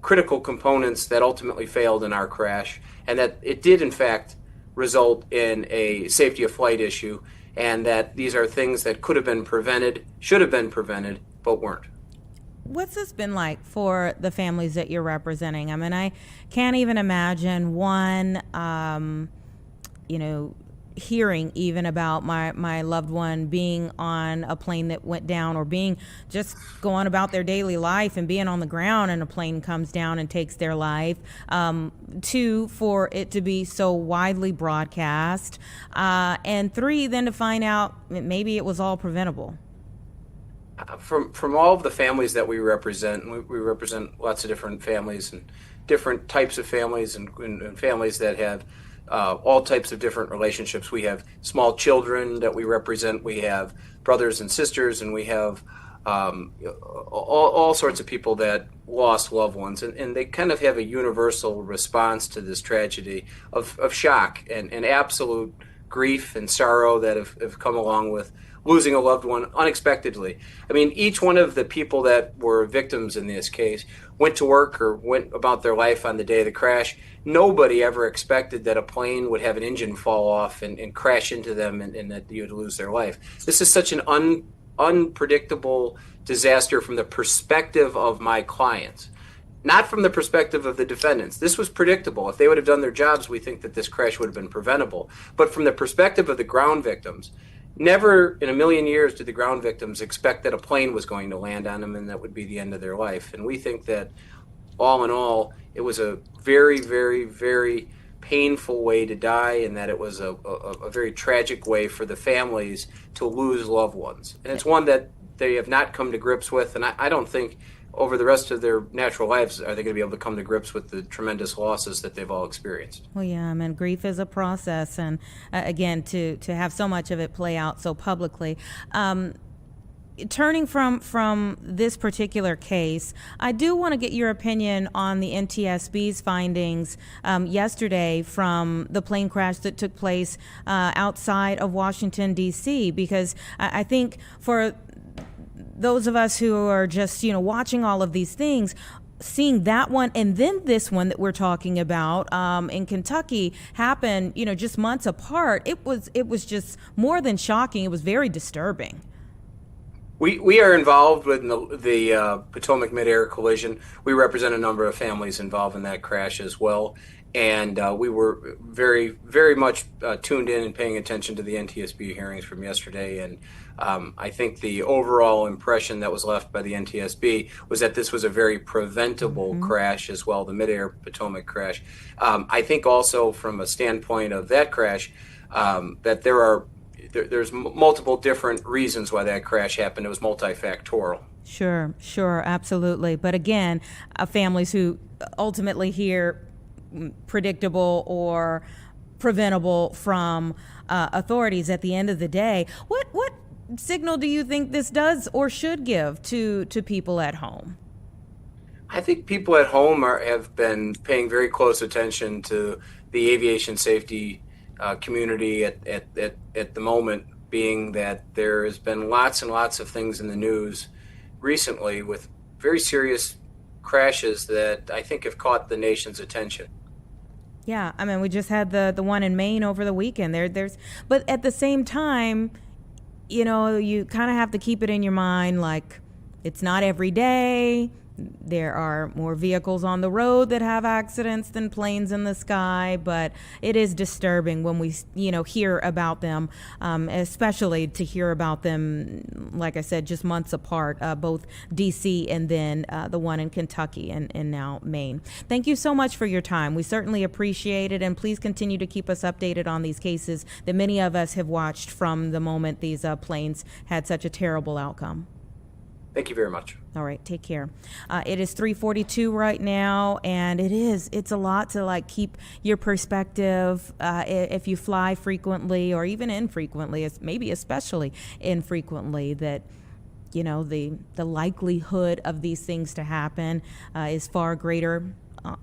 critical components that ultimately failed in our crash, and that it did in fact result in a safety of flight issue, and that these are things that could have been prevented, should have been prevented, but weren't. What's this been like for the families that you're representing? I mean, I can't even imagine one, hearing even about my loved one being on a plane that went down, or being just going about their daily life and being on the ground and a plane comes down and takes their life. Two, for it to be so widely broadcast. And three, then to find out that maybe it was all preventable. From all of the families that we represent, we represent lots of different families and different types of families and families that have all types of different relationships. We have small children that we represent. We have brothers and sisters, and we have all sorts of people that lost loved ones. And they kind of have a universal response to this tragedy of shock and absolute grief and sorrow that have come along with losing a loved one unexpectedly. I mean, each one of the people that were victims in this case went to work or went about their life on the day of the crash. Nobody ever expected that a plane would have an engine fall off and crash into them and that you would lose their life. This is such an unpredictable disaster from the perspective of my clients, not from the perspective of the defendants. This was predictable. If they would have done their jobs, we think that this crash would have been preventable. But from the perspective of the ground victims, never in a million years did the ground victims expect that a plane was going to land on them and that would be the end of their life. And we think that all in all, it was a very, very, very painful way to die, and that it was a very tragic way for the families to lose loved ones. And it's one that they have not come to grips with, and I don't think over the rest of their natural lives are they going to be able to come to grips with the tremendous losses that they've all experienced. Well, yeah, I mean, grief is a process, and again, to have so much of it play out so publicly. Turning from this particular case, I do want to get your opinion on the NTSB's findings yesterday from the plane crash that took place outside of Washington, D.C., because I think for those of us who are just, watching all of these things, seeing that one and then this one that we're talking about in Kentucky happen, just months apart, it was just more than shocking. It was very disturbing. We are involved with the Potomac mid-air collision. We represent a number of families involved in that crash as well. And we were very, very much tuned in and paying attention to the NTSB hearings from yesterday. And I think the overall impression that was left by the NTSB was that this was a very preventable crash as well, the mid-air Potomac crash. I think also from a standpoint of that crash, that there's multiple different reasons why that crash happened. It was multifactorial. Sure, absolutely. But again, families who ultimately hear predictable or preventable from authorities at the end of the day, what signal do you think this does or should give to people at home? I think people at home have been paying very close attention to the aviation safety community at the moment, being that there has been lots and lots of things in the news recently with very serious crashes that I think have caught the nation's attention. Yeah, I mean, we just had the one in Maine over the weekend. But at the same time, you kind of have to keep it in your mind, like, it's not every day. There are more vehicles on the road that have accidents than planes in the sky, but it is disturbing when we, hear about them, especially to hear about them, like I said, just months apart, both D.C. and then the one in Kentucky and now Maine. Thank you so much for your time. We certainly appreciate it, and please continue to keep us updated on these cases that many of us have watched from the moment these planes had such a terrible outcome. Thank you very much. All right, take care. It is 3:42 right now, and it's a lot to keep your perspective if you fly frequently or even infrequently, maybe especially infrequently, that the likelihood of these things to happen is far greater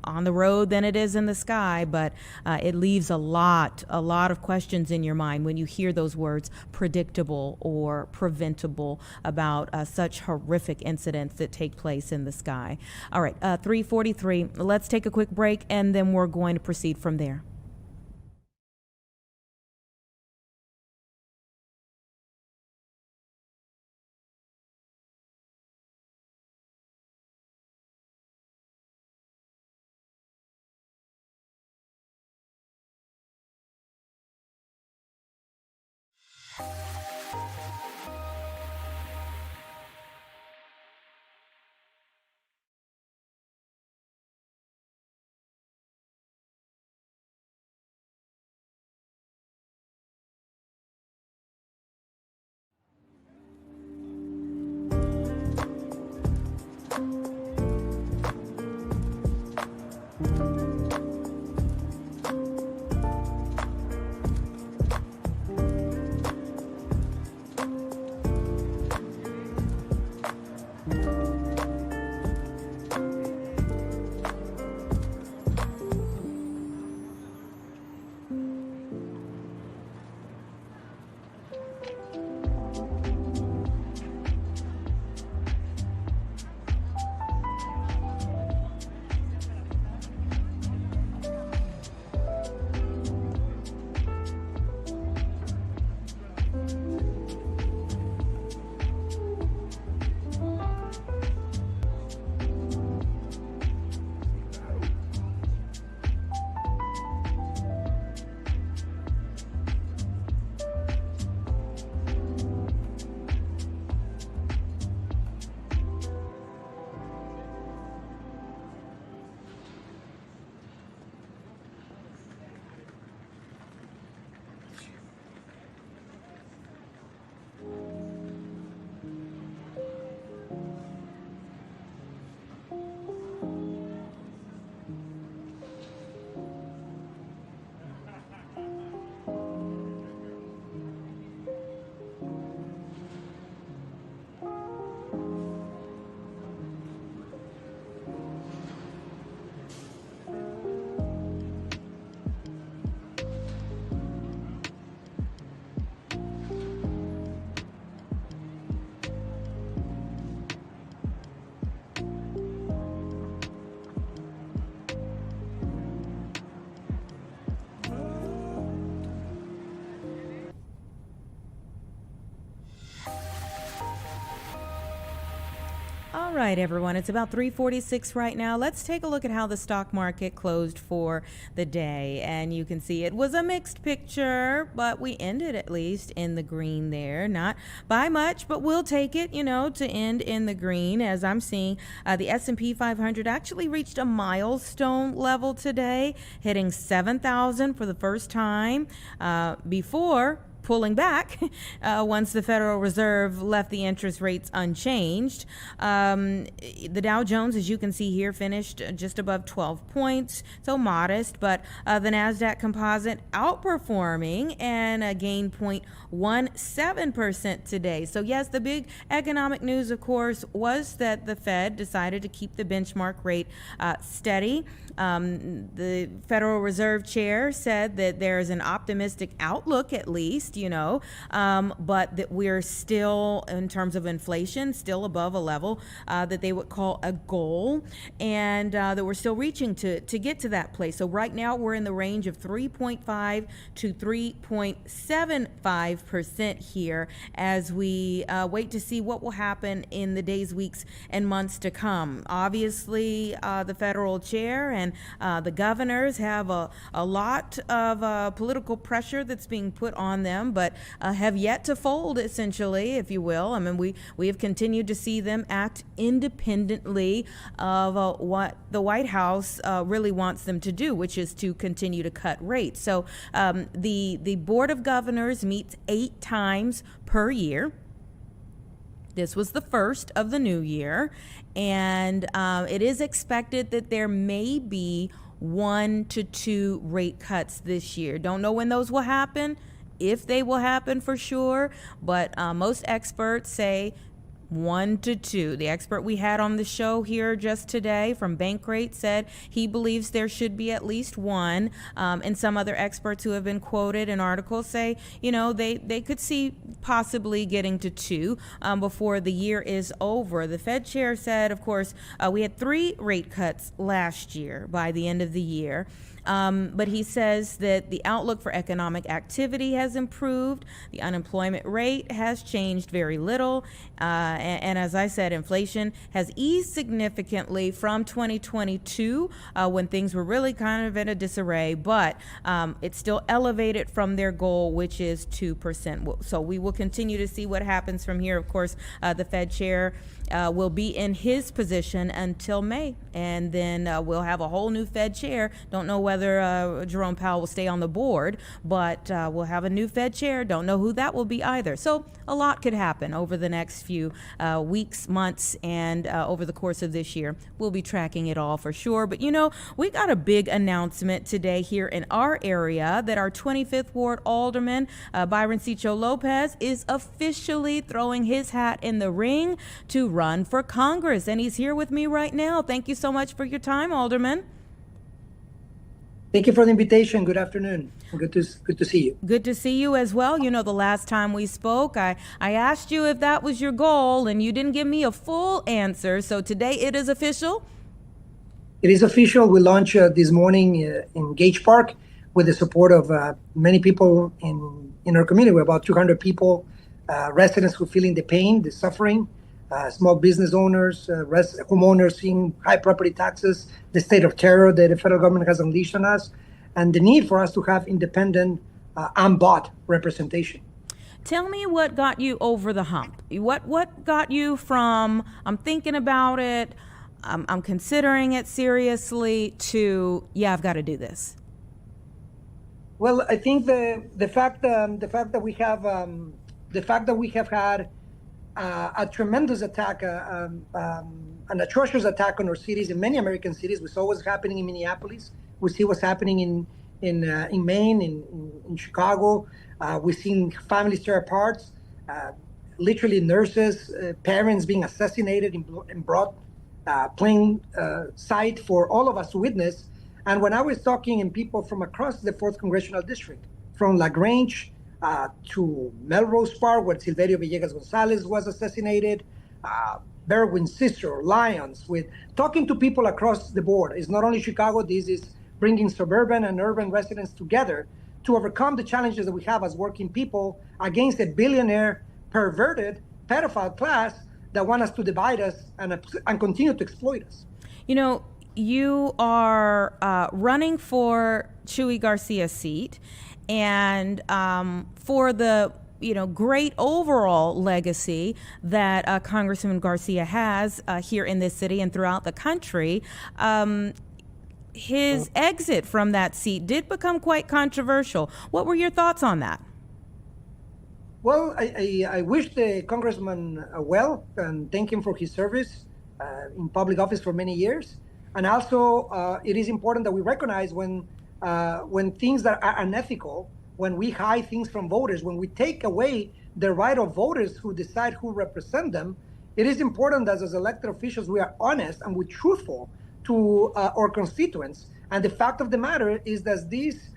on the road than it is in the sky, but it leaves a lot of questions in your mind when you hear those words, predictable or preventable, about such horrific incidents that take place in the sky. All right, 3:43. Let's take a quick break, and then we're going to proceed from there. All right, everyone, it's about 3:46 right now. Let's take a look at how the stock market closed for the day. And you can see it was a mixed picture, but we ended at least in the green there. Not by much, but we'll take it, to end in the green. As I'm seeing, the S&P 500 actually reached a milestone level today, hitting 7,000 for the first time before pulling back once the Federal Reserve left the interest rates unchanged. The Dow Jones, as you can see here, finished just above 12 points, so modest, but the NASDAQ composite outperforming and gained 0.17% today. So yes, the big economic news, of course, was that the Fed decided to keep the benchmark rate steady. The Federal Reserve Chair said that there is an optimistic outlook, at least, least, but that we're still, in terms of inflation, still above a level that they would call a goal, and that we're still reaching to get to that place. So right now we're in the range of 3.5 to 3.75% here as we wait to see what will happen in the days, weeks, and months to come. Obviously, the federal chair and the governors have a lot of political pressure that's being put on them, but have yet to fold, essentially, if you will. I mean, we have continued to see them act independently of what the White House really wants them to do, which is to continue to cut rates. So the Board of Governors meets 8 times per year. This was the first of the new year, and it is expected that there may be 1 to 2 rate cuts this year. Don't know when those will happen, if they will happen for sure, but most experts say 1 to 2. The expert we had on the show here just today from Bankrate said he believes there should be at least 1. And some other experts who have been quoted in articles say, they could see possibly getting to 2 before the year is over. The Fed chair said, of course, we had 3 rate cuts last year by the end of the year. But he says that the outlook for economic activity has improved. The unemployment rate has changed very little. And as I said, inflation has eased significantly from 2022 when things were really kind of in a disarray, but it's still elevated from their goal, which is 2%. So we will continue to see what happens from here. Of course, the Fed chair will be in his position until May, and then we'll have a whole new Fed chair. Don't know whether Jerome Powell will stay on the board, but we'll have a new Fed chair. Don't know who that will be either. So a lot could happen over the next few weeks, months, and over the course of this year. We'll be tracking it all for sure. But we got a big announcement today here in our area that our 25th Ward Alderman, Byron Cicho Lopez, is officially throwing his hat in the ring to run for Congress, and he's here with me right now. Thank you so much for your time, Alderman. Thank you for the invitation. Good afternoon. Good to see you. Good to see you as well. The last time we spoke, I asked you if that was your goal, and you didn't give me a full answer. So today it is official? It is official. We launched this morning in Gage Park with the support of many people in our community. We're about 200 people, residents who are feeling the pain, the suffering, small business owners, homeowners seeing high property taxes, the state of terror that the federal government has unleashed on us, and the need for us to have independent, unbought representation. Tell me what got you over the hump. What got you from, I'm thinking about it, I'm considering it seriously, to, yeah, I've got to do this? Well, I think the fact that we have had a tremendous attack, an atrocious attack on our cities in many American cities. We saw what's happening in Minneapolis. We see what's happening in Maine, in Chicago. We've seen families tear apart, literally nurses, parents being assassinated in broad plain sight for all of us to witness. And when I was talking to people from across the 4th Congressional District, from LaGrange to Melrose Park, where Silverio Villegas Gonzalez was assassinated, Berwyn's sister, Lyons, with talking to people across the board. It's not only Chicago, this is bringing suburban and urban residents together to overcome the challenges that we have as working people against a billionaire, perverted, pedophile class that want us to divide us and continue to exploit us. You are running for Chuy Garcia's seat, and for the great overall legacy that Congressman Garcia has here in this city and throughout the country. His exit from that seat did become quite controversial. What were your thoughts on that? Well, I wish the congressman well and thank him for his service in public office for many years. And also, it is important that we recognize when things that are unethical, when we hide things from voters, when we take away the right of voters who decide who represent them, it is important that as elected officials, we are honest and we're truthful to our constituents. And the fact of the matter is that this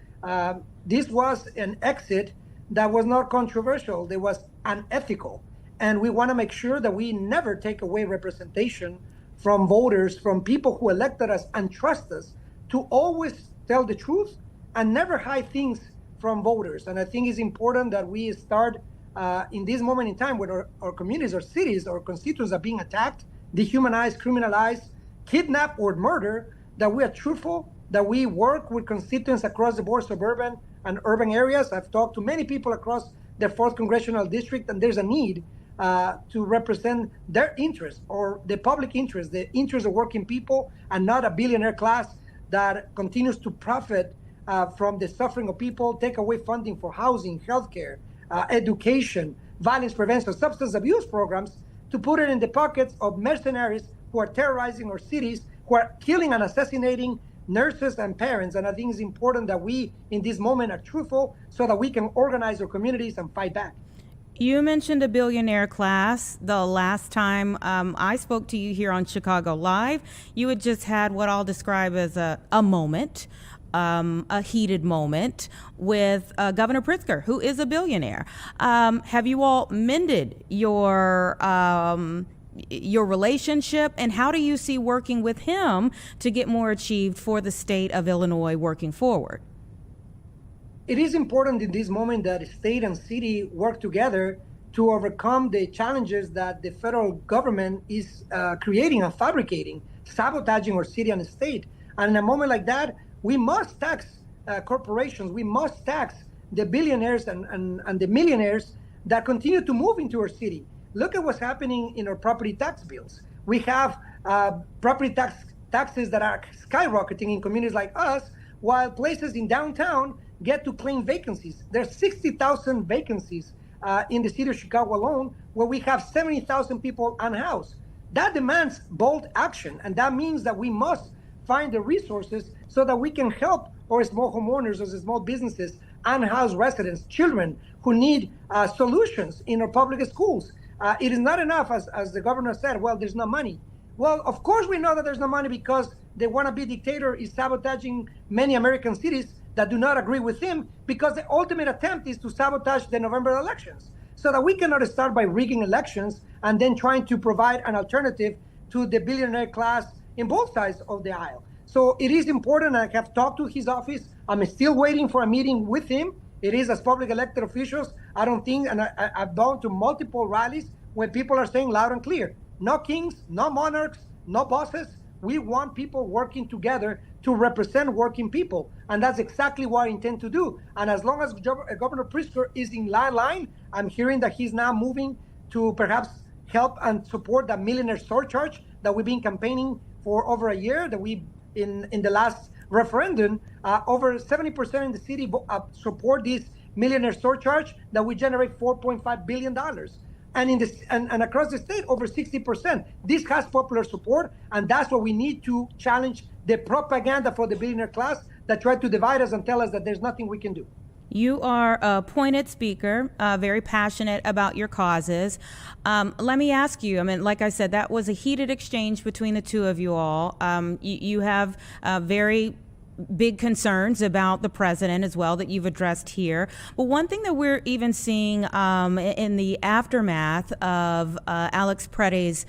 was an exit that was not controversial, that was unethical. And we want to make sure that we never take away representation from voters, from people who elected us and trust us to always tell the truth and never hide things from voters. And I think it's important that we start in this moment in time when our communities, our cities, our constituents are being attacked, dehumanized, criminalized, kidnapped, or murdered, that we are truthful, that we work with constituents across the board, suburban and urban areas. I've talked to many people across the 4th Congressional District, and there's a need to represent their interests or the public interest, the interest of working people, and not a billionaire class that continues to profit from the suffering of people, take away funding for housing, healthcare, education, violence prevention, substance abuse programs, to put it in the pockets of mercenaries who are terrorizing our cities, who are killing and assassinating nurses and parents. And I think it's important that we, in this moment, are truthful so that we can organize our communities and fight back. You mentioned a billionaire class. The last time I spoke to you here on Chicago Live, you had just had what I'll describe as a moment, a heated moment with Governor Pritzker, who is a billionaire. Have you all mended your relationship, and how do you see working with him to get more achieved for the state of Illinois working forward? It is important in this moment that state and city work together to overcome the challenges that the federal government is creating and fabricating, sabotaging our city and state. And in a moment like that, we must tax corporations. We must tax the billionaires and the millionaires that continue to move into our city. Look at what's happening in our property tax bills. We have property taxes that are skyrocketing in communities like us, while places in downtown get to claim vacancies. There's 60,000 vacancies in the city of Chicago alone, where we have 70,000 people unhoused. That demands bold action, and that means that we must find the resources so that we can help our small homeowners, or small businesses, unhoused residents, children who need solutions in our public schools. It is not enough, as the governor said, well, there's no money. Well, of course we know that there's no money, because the wannabe dictator is sabotaging many American cities that do not agree with him, because the ultimate attempt is to sabotage the November elections, so that we cannot start by rigging elections and then trying to provide an alternative to the billionaire class in both sides of the aisle. So it is important. I have talked to his office. I'm still waiting for a meeting with him. It is as public elected officials. I don't think, and I've gone to multiple rallies where people are saying loud and clear, no kings, no monarchs, no bosses. We want people working together to represent working people. And that's exactly what I intend to do. And as long as Governor Pritzker is in line, I'm hearing that he's now moving to perhaps help and support the millionaire surcharge that we've been campaigning for over a year, that we, in the last referendum, over 70% in the city support this millionaire surcharge that we generate $4.5 billion. And and across the state, over 60%. This has popular support, and that's what we need to challenge the propaganda for the billionaire class that try to divide us and tell us that there's nothing we can do. You are a pointed speaker, very passionate about your causes. Let me ask you, I mean, like I said, that was a heated exchange between the two of you all. You have very big concerns about the president as well that you've addressed here. But one thing that we're even seeing in the aftermath of Alex Preddy's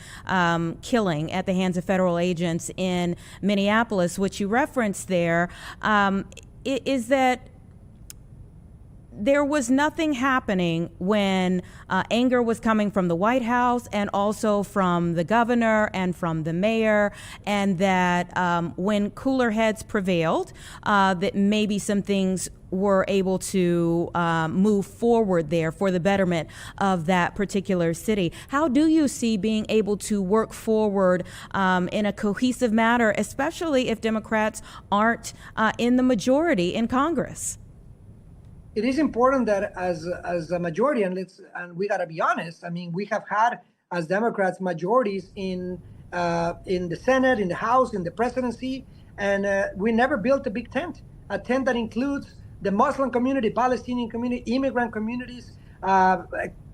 killing at the hands of federal agents in Minneapolis, which you referenced there, is that there was nothing happening when anger was coming from the White House and also from the governor and from the mayor, and that when cooler heads prevailed, that maybe some things were able to move forward there for the betterment of that particular city. How do you see being able to work forward in a cohesive manner, especially if Democrats aren't in the majority in Congress? It is important that as a majority, and we got to be honest, I mean, we have had as Democrats majorities in the Senate, in the House, in the presidency, and we never built a big tent, a tent that includes the Muslim community, Palestinian community, immigrant communities,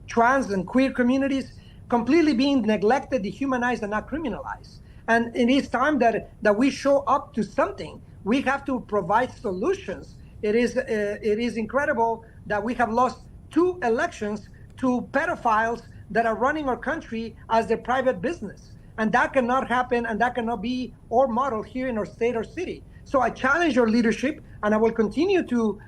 trans and queer communities, completely being neglected, dehumanized, and not criminalized. And it is time that we show up to something. We have to provide solutions. It is incredible that we have lost 2 elections to pedophiles that are running our country as their private business. And that cannot happen, and that cannot be our model here in our state or city. So I challenge your leadership, and I will continue to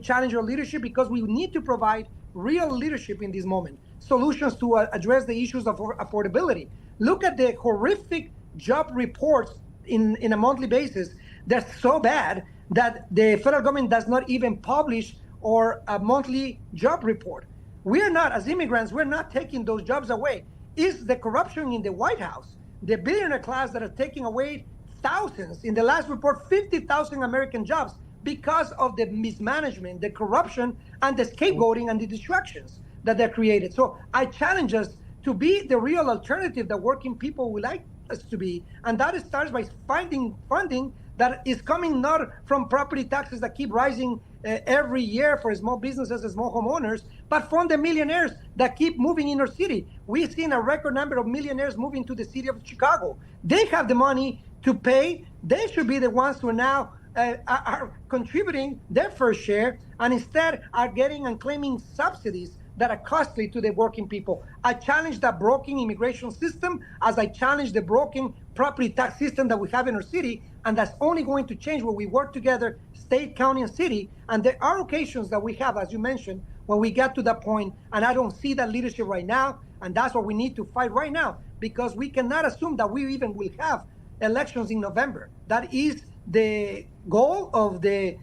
challenge your leadership, because we need to provide real leadership in this moment, solutions to address the issues of affordability. Look at the horrific job reports in a monthly basis. They're so bad that the federal government does not even publish or a monthly job report. We're not, as immigrants, we're not taking those jobs away. Is the corruption in the White House, the billionaire class that are taking away thousands, in the last report, 50,000 American jobs, because of the mismanagement, the corruption, and the scapegoating and the distractions that they're created. So I challenge us to be the real alternative that working people would like us to be. And that starts by finding funding that is coming not from property taxes that keep rising every year for small businesses and small homeowners, but from the millionaires that keep moving in our city. We've seen a record number of millionaires moving to the city of Chicago. They have the money to pay. They should be the ones who now are contributing their first share, and instead are getting and claiming subsidies that are costly to the working people. I challenge that broken immigration system, as I challenge the broken property tax system that we have in our city, and that's only going to change when we work together, state, county, and city. And there are occasions that we have, as you mentioned, when we get to that point, and I don't see that leadership right now, and that's what we need to fight right now, because we cannot assume that we even will have elections in November. That is the goal of the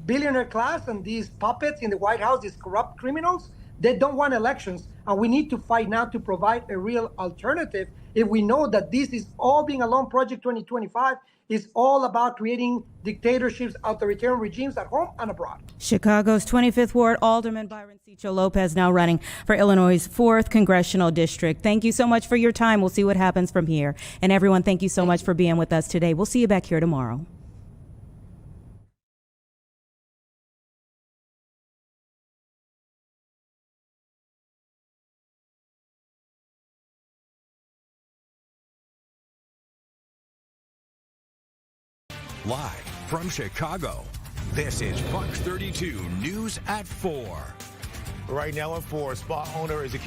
billionaire class and these puppets in the White House, these corrupt criminals. They don't want elections, and we need to fight now to provide a real alternative. If we know that this is all being a long project, 2025 is all about creating dictatorships, authoritarian regimes at home and abroad. Chicago's 25th Ward Alderman Byron Cicho Lopez now running for Illinois' 4th Congressional District. Thank you so much for your time. We'll see what happens from here. And everyone, thank you so much for being with us today. We'll see you back here tomorrow. Live from Chicago, this is Fox 32 News at 4. Right now at 4, spa owner is accused